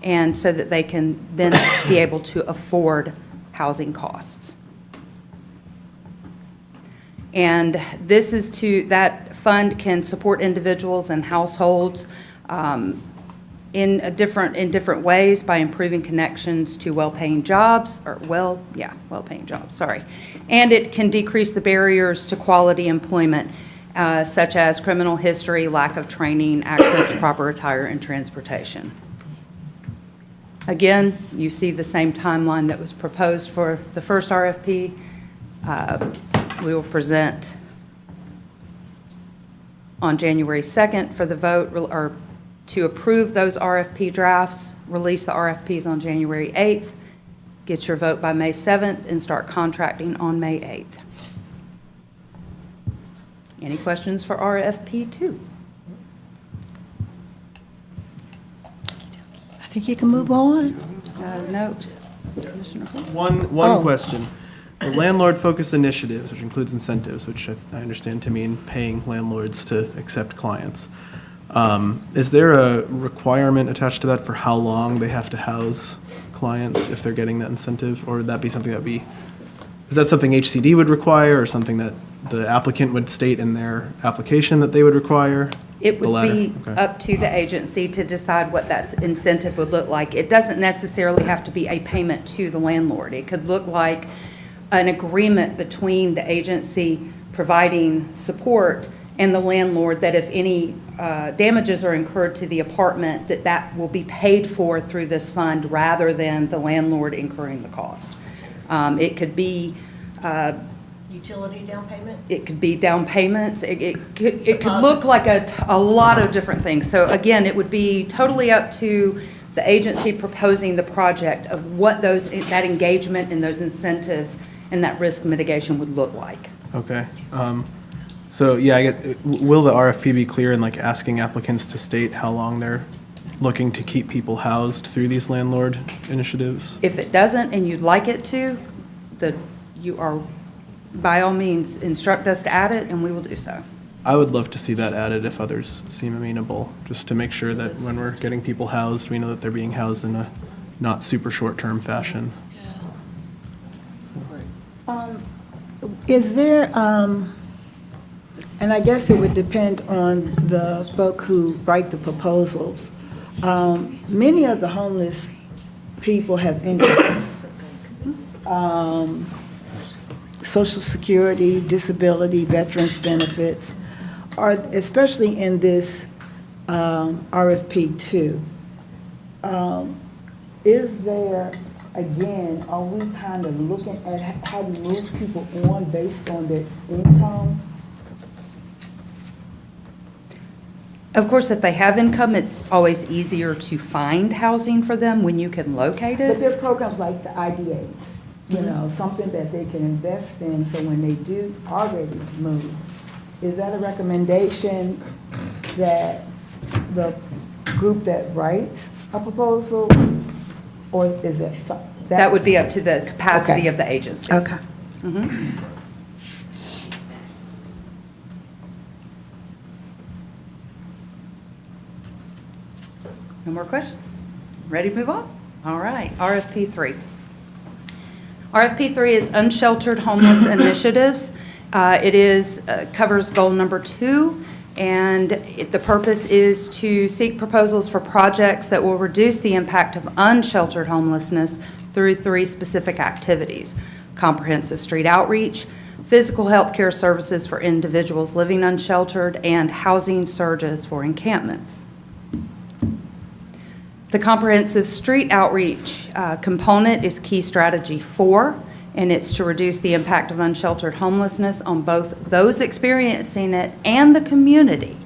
and so that they can then be able to afford housing costs. And this is that fund can support individuals and households in different ways by improving connections to well-paying jobs, well-paying jobs, sorry. And it can decrease the barriers to quality employment, such as criminal history, lack of training, access to proper attire, and transportation. Again, you see the same timeline that was proposed for the first RFP. We will present on January 2nd for the vote, or to approve those RFP drafts, release the RFPs on January 8th, get your vote by May 7th, and start contracting on May 8th. Any questions for RFP 2? I think you can move on. No. Commissioner Holt? One Oh. question. The landlord-focused initiatives, which includes incentives, which I understand to mean paying landlords to accept clients. Is there a requirement attached to that for how long they have to house clients if they're getting that incentive? Or would that be something is that something HCD would require, or something that the applicant would state in their application that they would require? It The would latter, be okay. up to the agency to decide what that incentive would look like. It doesn't necessarily have to be a payment to the landlord. It could look like an agreement between the agency providing support and the landlord that if any damages are incurred to the apartment, that will be paid for through this fund rather than the landlord incurring the cost. It could be Utility down payment? it could be down payments. It could look like a lot of different things. So again, it would be totally up to the agency proposing the project of what that engagement and those incentives and that risk mitigation would look like. Okay. So, yeah, will the RFP be clear in like asking applicants to state how long they're looking to keep people housed through these landlord initiatives? If it doesn't and you'd like it to, you are, by all means, instruct us to add it and we will do so. I would love to see that added if others seem amenable, just to make sure that when we're getting people housed, we know that they're being housed in a not super short-term fashion. Is there, and I guess it would depend on the folk who write the proposals. Many of the homeless people have incomes. Social Security, disability, veterans benefits, are especially in this RFP 2. Is there, again, are we kind of looking at how we move people on based on their income? Of course, if they have income, it's always easier to find housing for them when you can locate But it. there are programs like the IDAs, something that they can invest in, so when they do already move, is that a recommendation that the group that writes a proposal, or is it That would be up to the capacity Okay. of the agency. Okay. No more questions? Ready to move on? All right, RFP 3. RFP 3 is Unsheltered Homeless Initiatives. It covers goal number 2, and the purpose is to seek proposals for projects that will reduce the impact of unsheltered homelessness through 3 specific activities: comprehensive street outreach, physical health care services for individuals living unsheltered, and housing surges for encampments. The comprehensive street outreach component is key strategy 4, and it's to reduce the impact of unsheltered homelessness on both those experiencing it and the community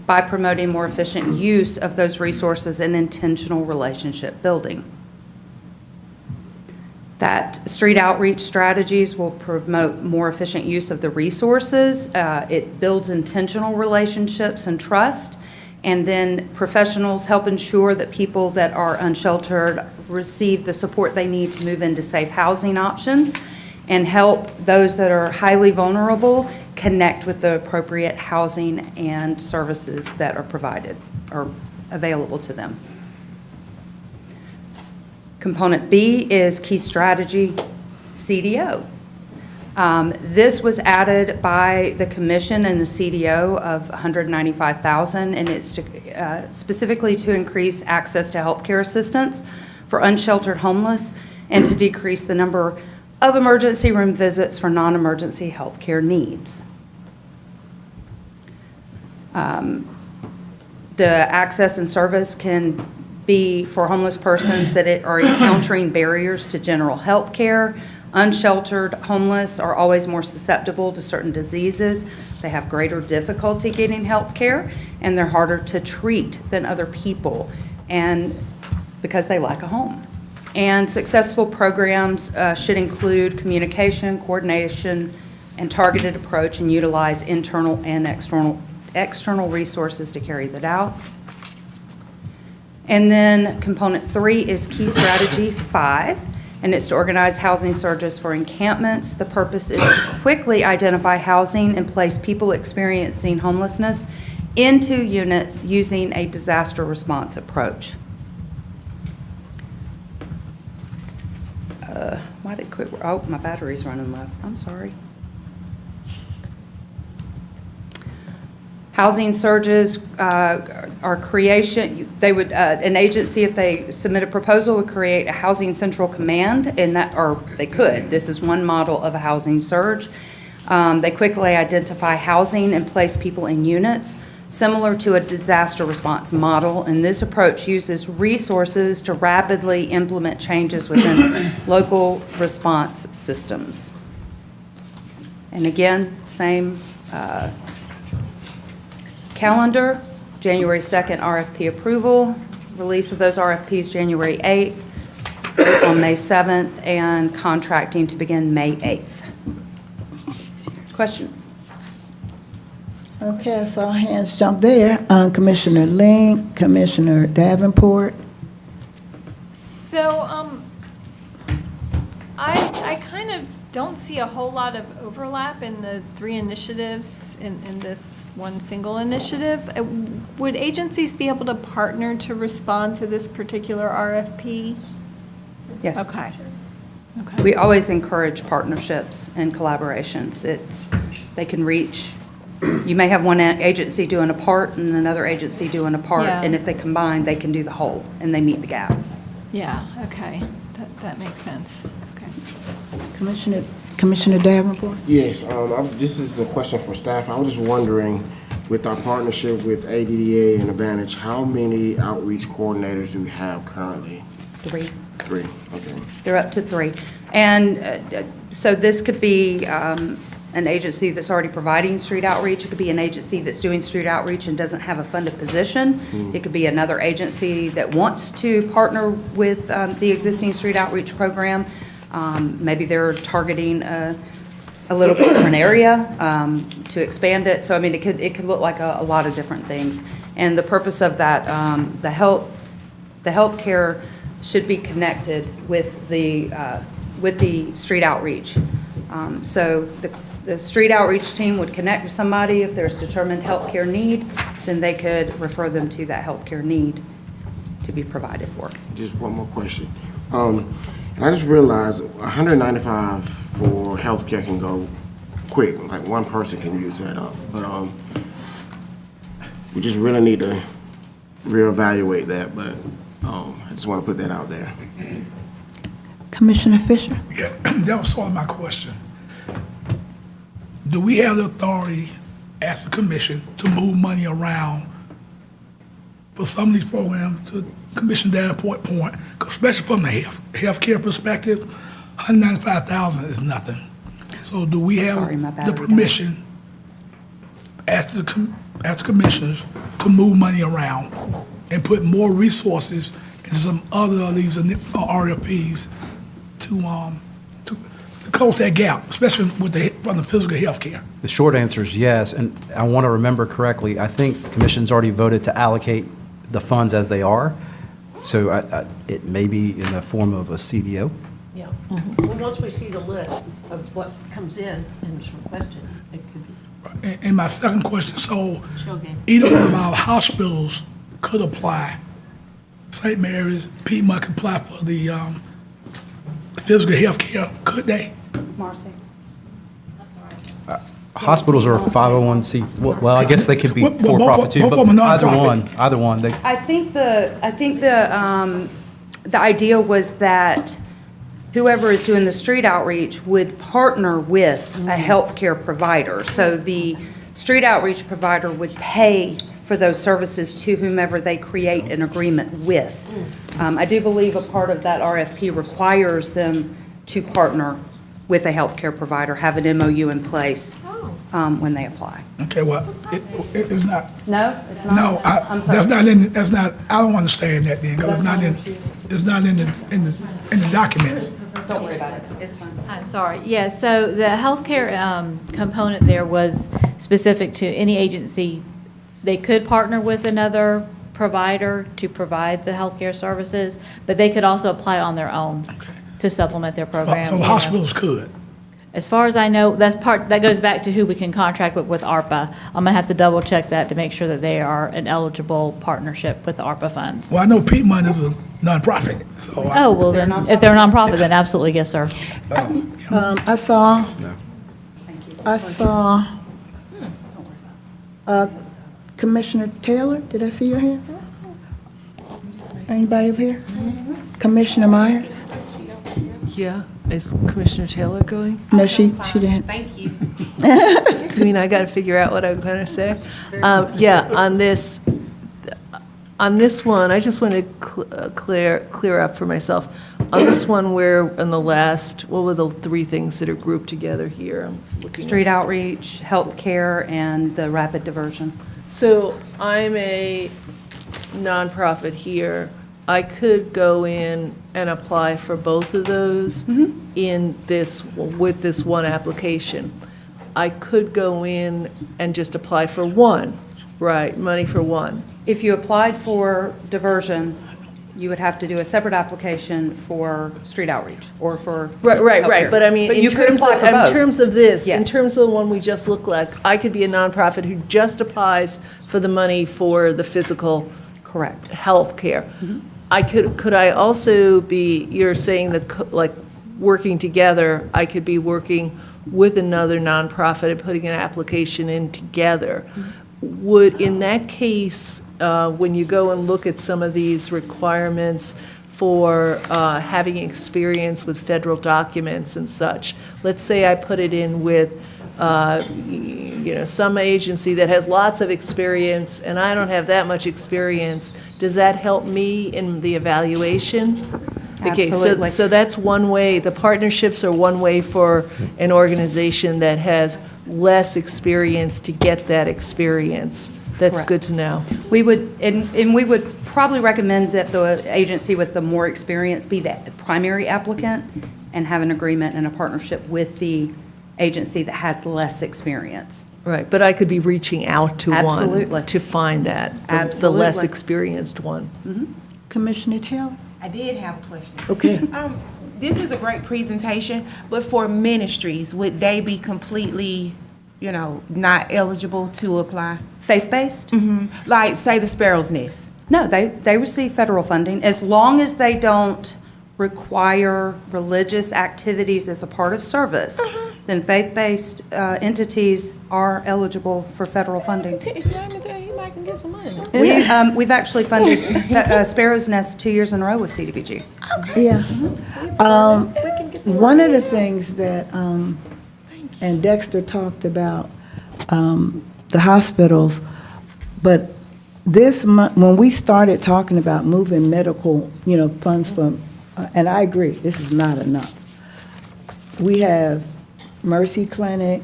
by promoting more efficient use of those resources and intentional relationship building. That street outreach strategies will promote more efficient use of the resources. It builds intentional relationships and trust. And then professionals help ensure that people that are unsheltered receive the support they need to move into safe housing options, and help those that are highly vulnerable connect with the appropriate housing and services that are provided or available to them. Component B is key strategy CDO. This was added by the commission and the CDO of $195,000, and it's specifically to increase access to healthcare assistance for unsheltered homeless and to decrease the number of emergency room visits for non-emergency healthcare needs. The access and service can be for homeless persons that are encountering barriers to general health care. Unsheltered homeless are always more susceptible to certain diseases. They have greater difficulty getting health care, and they're harder to treat than other people, and because they lack a home. And successful programs should include communication, coordination, and targeted approach and utilize internal and external resources to carry that out. And then component 3 is key strategy 5, and it's to organize housing surges for encampments. The purpose is to quickly identify housing and place people experiencing homelessness into units using a disaster response approach. Why did it quit? Oh, my battery's running low. I'm sorry. Housing surges are creation, they would, an agency, if they submit a proposal, would create a housing central command, and that, or they could. This is one model of a housing surge. They quickly identify housing and place people in units, similar to a disaster response model, and this approach uses resources to rapidly implement changes within local response systems. And again, same calendar, January 2nd RFP approval, release of those RFPs January 8th, vote on May 7th, and contracting to begin May 8th. Questions? Okay, I saw hands jump there. Commissioner Link, Commissioner Davenport. So, I kind of don't see a whole lot of overlap in the 3 initiatives in this one single initiative. Would agencies be able to partner to respond to this particular RFP? Yes. Okay. We always encourage partnerships and collaborations. They can reach, you may have one agency doing a part and another agency doing a part, Yeah. and if they combine, they can do the whole, and they meet the gap. Yeah, okay. That makes sense. Okay. Commissioner Davenport. Yes, this is a question for staff. I was just wondering, with our partnership with ADDA and Advantage, how many outreach coordinators do we have currently? 3. 3, okay. They're up to 3. And so this could be an agency that's already providing street outreach. It could be an agency that's doing street outreach and doesn't have a funded position. It could be another agency that wants to partner with the existing street outreach program. Maybe they're targeting a little bit different area to expand it. So, I mean, it could look like a lot of different things. And the purpose of that, the healthcare should be connected with the street outreach. So the street outreach team would connect with somebody. If there's determined healthcare need, then they could refer them to that healthcare need to be provided for. Just one more question. And I just realized 195 for healthcare can go quick, like one person can use that up. But we just really need to reevaluate that, but I just want to put that out there. Commissioner Fisher. Yeah, that was sort of my question. Do we have the authority as the commission to move money around for some of these programs, to Commissioner Davenport point, especially from the healthcare perspective, $195,000 is nothing. So do we have the permission as the commissioners to move money around and put more resources into some other of these RFPs to close that gap, especially from the physical healthcare? The short answer is yes, and I want to remember correctly, I think the Commission's already voted to allocate the funds as they are, so it may be in the form of a CDO. Yeah. Well, once we see the list of what comes in and is requested, it could be. And my second question, so Okay. either one of our hospitals could apply. St. Mary's, Piedmont could apply for the physical health care, could they? Marcy? Hospitals are 501c, well, I guess they could be Well, for-profit too, both but of them are either one, they, I think the idea was that whoever is doing the street outreach would partner with a healthcare provider. So the street outreach provider would pay for those services to whomever they create an agreement with. I do believe a part of that RFP requires them to partner with a healthcare provider, have an MOU in place when they apply. Okay, well, it's not. No, it's not? No, I'm sorry. that's not, I don't understand that then, because it's not in the documents. Don't worry about it. It's fine. I'm sorry. Yeah, so the healthcare component there was specific to any agency. They could partner with another provider to provide the healthcare services, but they could also apply on their own to supplement their program. So the you know. hospitals could. As far as I know, that goes back to who we can contract with ARPA. I'm gonna have to double check that to make sure that they are an eligible partnership with the ARPA funds. Well, I know Piedmont is a nonprofit, so. Oh, well then, if they're a nonprofit, then absolutely, yes, sir. I saw Commissioner Taylor, did I see your hand? Anybody over here? Commissioner Myers? Yeah, is Commissioner Taylor going? No, she didn't. Thank you. I mean, I got to figure out what I'm going to say. Yeah, on this one, I just want to clear up for myself. On this one, where in the last, what were the three things that are grouped together here? I'm looking at- Street outreach, healthcare, and the rapid diversion. So I'm a nonprofit here. I could go in and apply for both of those in this, with this one application. I could go in and just apply for one, right, money for one. If you applied for diversion, you would have to do a separate application for street outreach or for Right, healthcare. but I mean, But in you could terms apply of, for in both. terms of this, in Yes. terms of the one we just looked like, I could be a nonprofit who just applies for the money for the physical Correct. health care. Could I also be, you're saying that, like, working together, I could be working with another nonprofit and putting an application in together. Would, in that case, when you go and look at some of these requirements for having experience with federal documents and such, let's say I put it in with, some agency that has lots of experience and I don't have that much experience, does that help me in the evaluation? Okay, Absolutely. so that's one way, the partnerships are one way for an organization that has less experience to get that experience. That's Correct. good to know. We would, and we would probably recommend that the agency with the more experience be the primary applicant and have an agreement and a partnership with the agency that has less experience. Right, but I could be reaching out to one. Absolutely. To find that, the less Absolutely. experienced one. Commissioner Taylor? I did have a question. Okay. This is a great presentation, but for ministries, would they be completely, not eligible to apply? Faith-based? Like, say, the Sparrow's Nest. No, they receive federal funding as long as they don't require religious activities as a part of service. Then faith-based entities are eligible for federal funding. You might can get some money. We've actually funded Sparrow's Nest 2 years in a row with CDBG. Yeah. One of the things that, and Dexter talked about, the hospitals, but this month, when we started talking about moving medical, funds from, and I agree, this is not enough. We have Mercy Clinic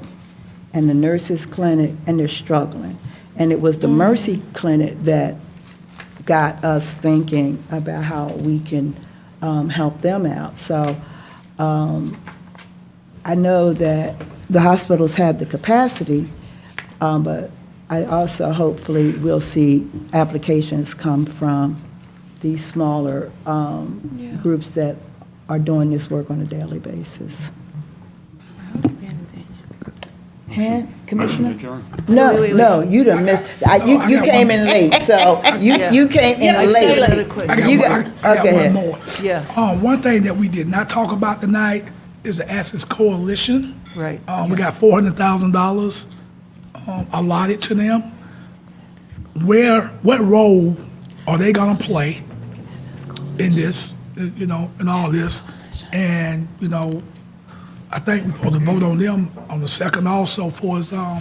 and the Nurses Clinic, and they're struggling. And it was the Mercy Clinic that got us thinking about how we can help them out. So I know that the hospitals have the capacity, but I also hopefully will see applications come from these smaller groups that are doing this work on a daily basis. Hand, Commissioner? No, you done missed, you came in late, so you came in late. I got one more. Yeah. One thing that we did not talk about tonight is the Access Coalition. Right. We got $400,000 allotted to them. What role are they gonna play in this, in all this? And, I think we're supposed to vote on them on the second also for us, so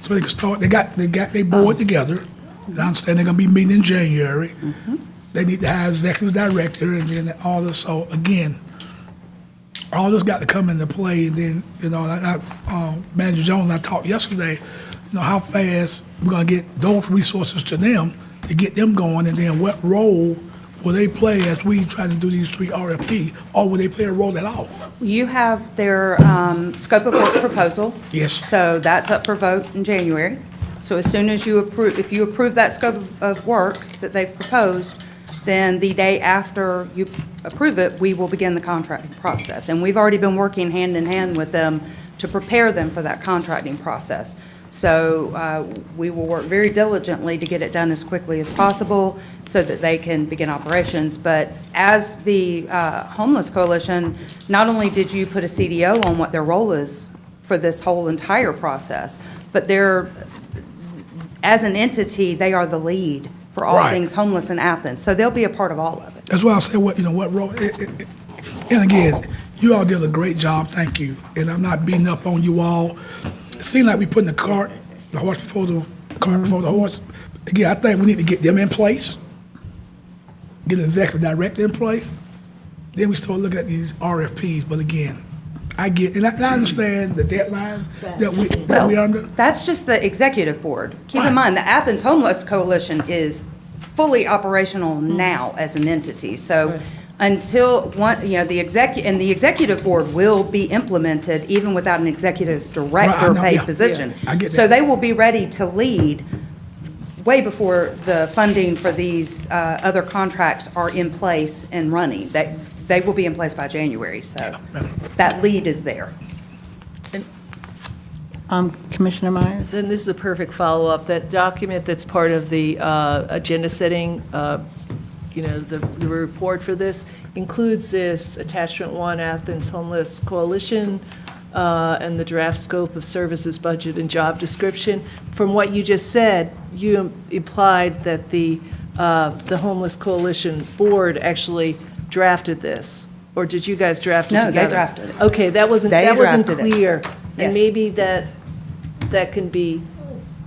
they can start, they got their board together. I understand they're gonna be meeting in January. They need to hire executive director and then all this, so again, all this got to come into play, and then, Manager Jones and I talked yesterday, how fast we're gonna get those resources to them to get them going, and then what role will they play as we try to do these 3 RFP, or will they play a role at all? You have their scope of work proposal. Yes. So that's up for vote in January. So as soon as you approve, if you approve that scope of work that they've proposed, then the day after you approve it, we will begin the contracting process. And we've already been working hand in hand with them to prepare them for that contracting process. So we will work very diligently to get it done as quickly as possible so that they can begin operations. But as the Homeless Coalition, not only did you put a CDO on what their role is for this whole entire process, but they're, as an entity, they are the lead for all Right. things homeless in Athens. So they'll be a part of all of it. That's why I say what role. And again, you all did a great job. Thank you. And I'm not beating up on you all. It seems like we putting the horse before the cart before the horse. Again, I think we need to get them in place, get an executive director in place. Then we start looking at these RFPs. But again, I get, and I understand the deadlines that we under. That's just the executive board. Keep in mind, the Athens Homeless Coalition is fully operational now as an entity. So until the executive board will be implemented even without an executive director paid position. I get that. So they will be ready to lead way before the funding for these other contracts are in place and running. They will be in place by January, so that lead is there. Commissioner Myers? Then this is a perfect follow-up. That document that's part of the agenda setting, the report for this includes this attachment 1, Athens Homeless Coalition, and the draft scope of services budget and job description. From what you just said, you implied that the Homeless Coalition Board actually drafted this, or did you guys draft it No, together? they drafted it. Okay, that wasn't They drafted it. clear. Yes. And maybe that can be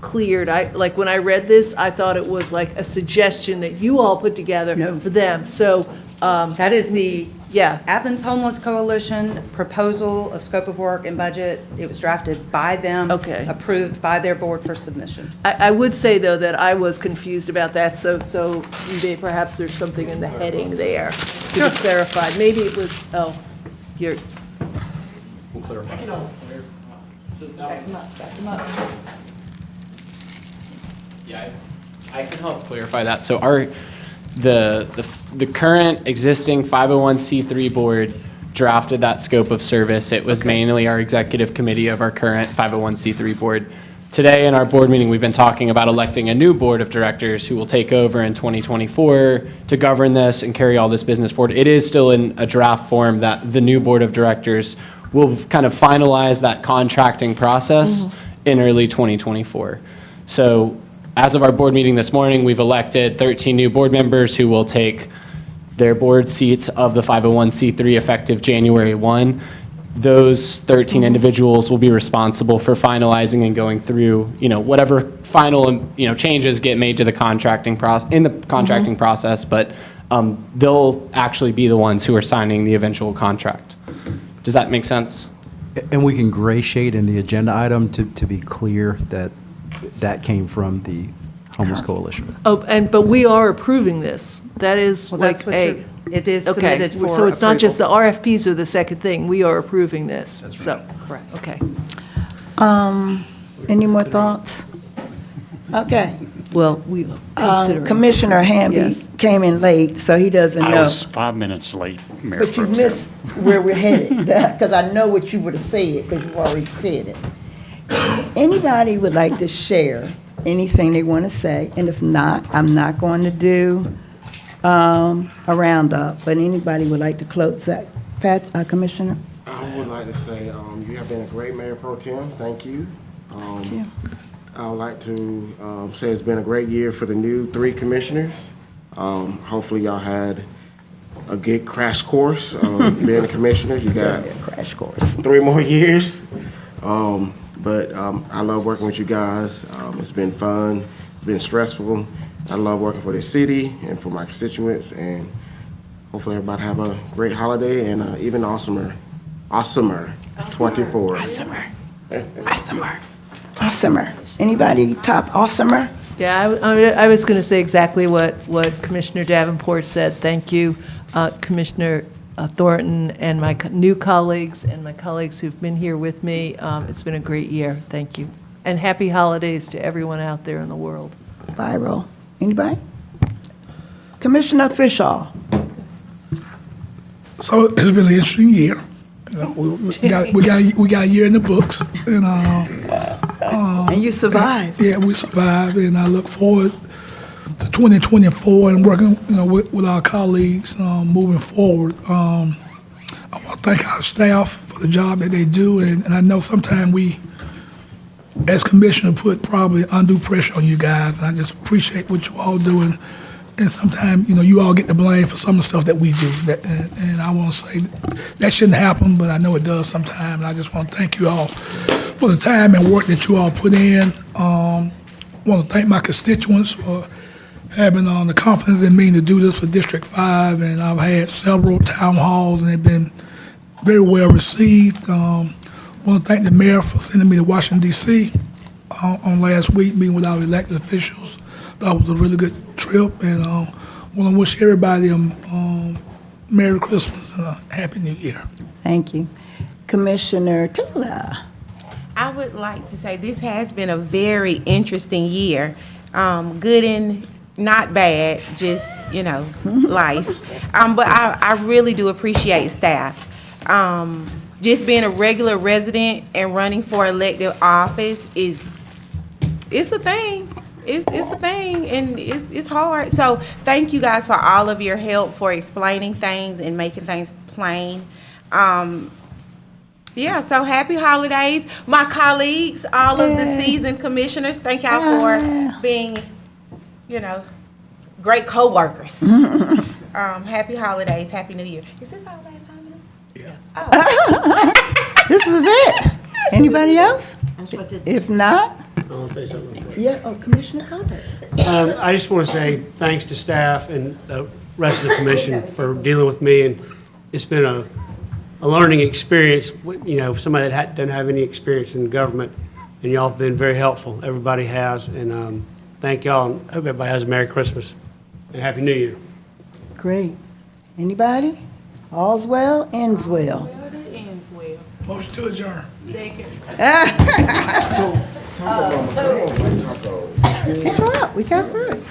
cleared. Like, when I read this, I thought it was like a suggestion that you all put together for them. So, that is the yeah. Athens Homeless Coalition proposal of scope of work and budget. It was drafted by them. Okay. Approved by their board for submission. I would say, though, that I was confused about that, so perhaps there's something in the heading there to be clarified. Maybe it was, you're, We'll clarify. Yeah, I can help clarify that. So the current existing 501c3 board drafted that scope of service. It was mainly our executive committee of our current 501c3 board. Today in our board meeting, we've been talking about electing a new board of directors who will take over in 2024 to govern this and carry all this business forward. It is still in a draft form that the new board of directors will kind of finalize that contracting process in early 2024. So as of our board meeting this morning, we've elected 13 new board members who will take their board seats of the 501c3 effective January 1. Those 13 individuals will be responsible for finalizing and going through, whatever final, changes get made to the contracting process, but they'll actually be the ones who are signing the eventual contract. Does that make sense? And we can gray shade in the agenda item to be clear that came from the Homeless Coalition. but we are approving this. That is Well, like that's what it is submitted for So it's not just the approval. RFPs are the second thing. We are approving this. That's So, Correct. okay. Any more thoughts? Okay. Well, we consider. Commissioner Hamby Yes. came in late, so he doesn't I know. was 5 minutes late, Mayor But you Pro Tem. missed where we're headed, because I know what you would have said, because you've already said it. Anybody would like to share anything they want to say, and if not, I'm not going to do a roundup, but anybody would like to close that, Commissioner? I would like to say, you have been a great Mayor Pro Tem. Thank you. Thank you. I would like to say it's been a great year for the new 3 commissioners. Hopefully y'all had a good crash course being a commissioner. You got Crash course. 3 more years. But I love working with you guys. It's been fun. It's been stressful. I love working for the city and for my constituents. And hopefully everybody have a great holiday and even awesomer 24. Awesomer. Awesomer. Anybody top awesomer? Yeah, I was going to say exactly what Commissioner Davenport said. Thank you, Commissioner Thornton, and my new colleagues, and my colleagues who've been here with me. It's been a great year. Thank you. And happy holidays to everyone out there in the world. Viral. Anybody? Commissioner Fisher. So it's been an interesting year. You know, we got a year in the books, and And you survived. Yeah, we survived, and I look forward to 2024 and working, with our colleagues moving forward. I want to thank our staff for the job that they do, and I know sometimes we, as commissioner, put probably undue pressure on you guys, and I just appreciate what you all doing. And sometimes, you all get the blame for some of the stuff that we do. And I want to say that shouldn't happen, but I know it does sometimes. And I just want to thank you all for the time and work that you all put in. I want to thank my constituents for having the confidence in me to do this for District 5. And I've had several town halls, and they've been very well received. I want to thank the mayor for sending me to Washington, D.C. On last week, meeting with our elected officials. That was a really good trip, and I want to wish everybody a Merry Christmas and a Happy New Year. Thank you. Commissioner Taylor. I would like to say this has been a very interesting year. Good and not bad, just, life. But I really do appreciate staff. Just being a regular resident and running for elected office it's a thing. It's a thing, and it's hard. So thank you guys for all of your help for explaining things and making things plain. So happy holidays. My colleagues, all of the seasoned commissioners, thank y'all for being, great co-workers. Happy holidays, Happy New Year. Is this our last time? Yeah. Oh. This is it. Anybody else? If not, I want to say something. yeah, Commissioner Carter. I just want to say thanks to staff and the rest of the commission for dealing with me, and it's been a learning experience, somebody that doesn't have any experience in government, and y'all have been very helpful. Everybody has, and thank y'all, and hope everybody has a Merry Christmas and Happy New Year. Great. Anybody? All's well, ends well. Motion to adjourn. Second. Come on, we got through it.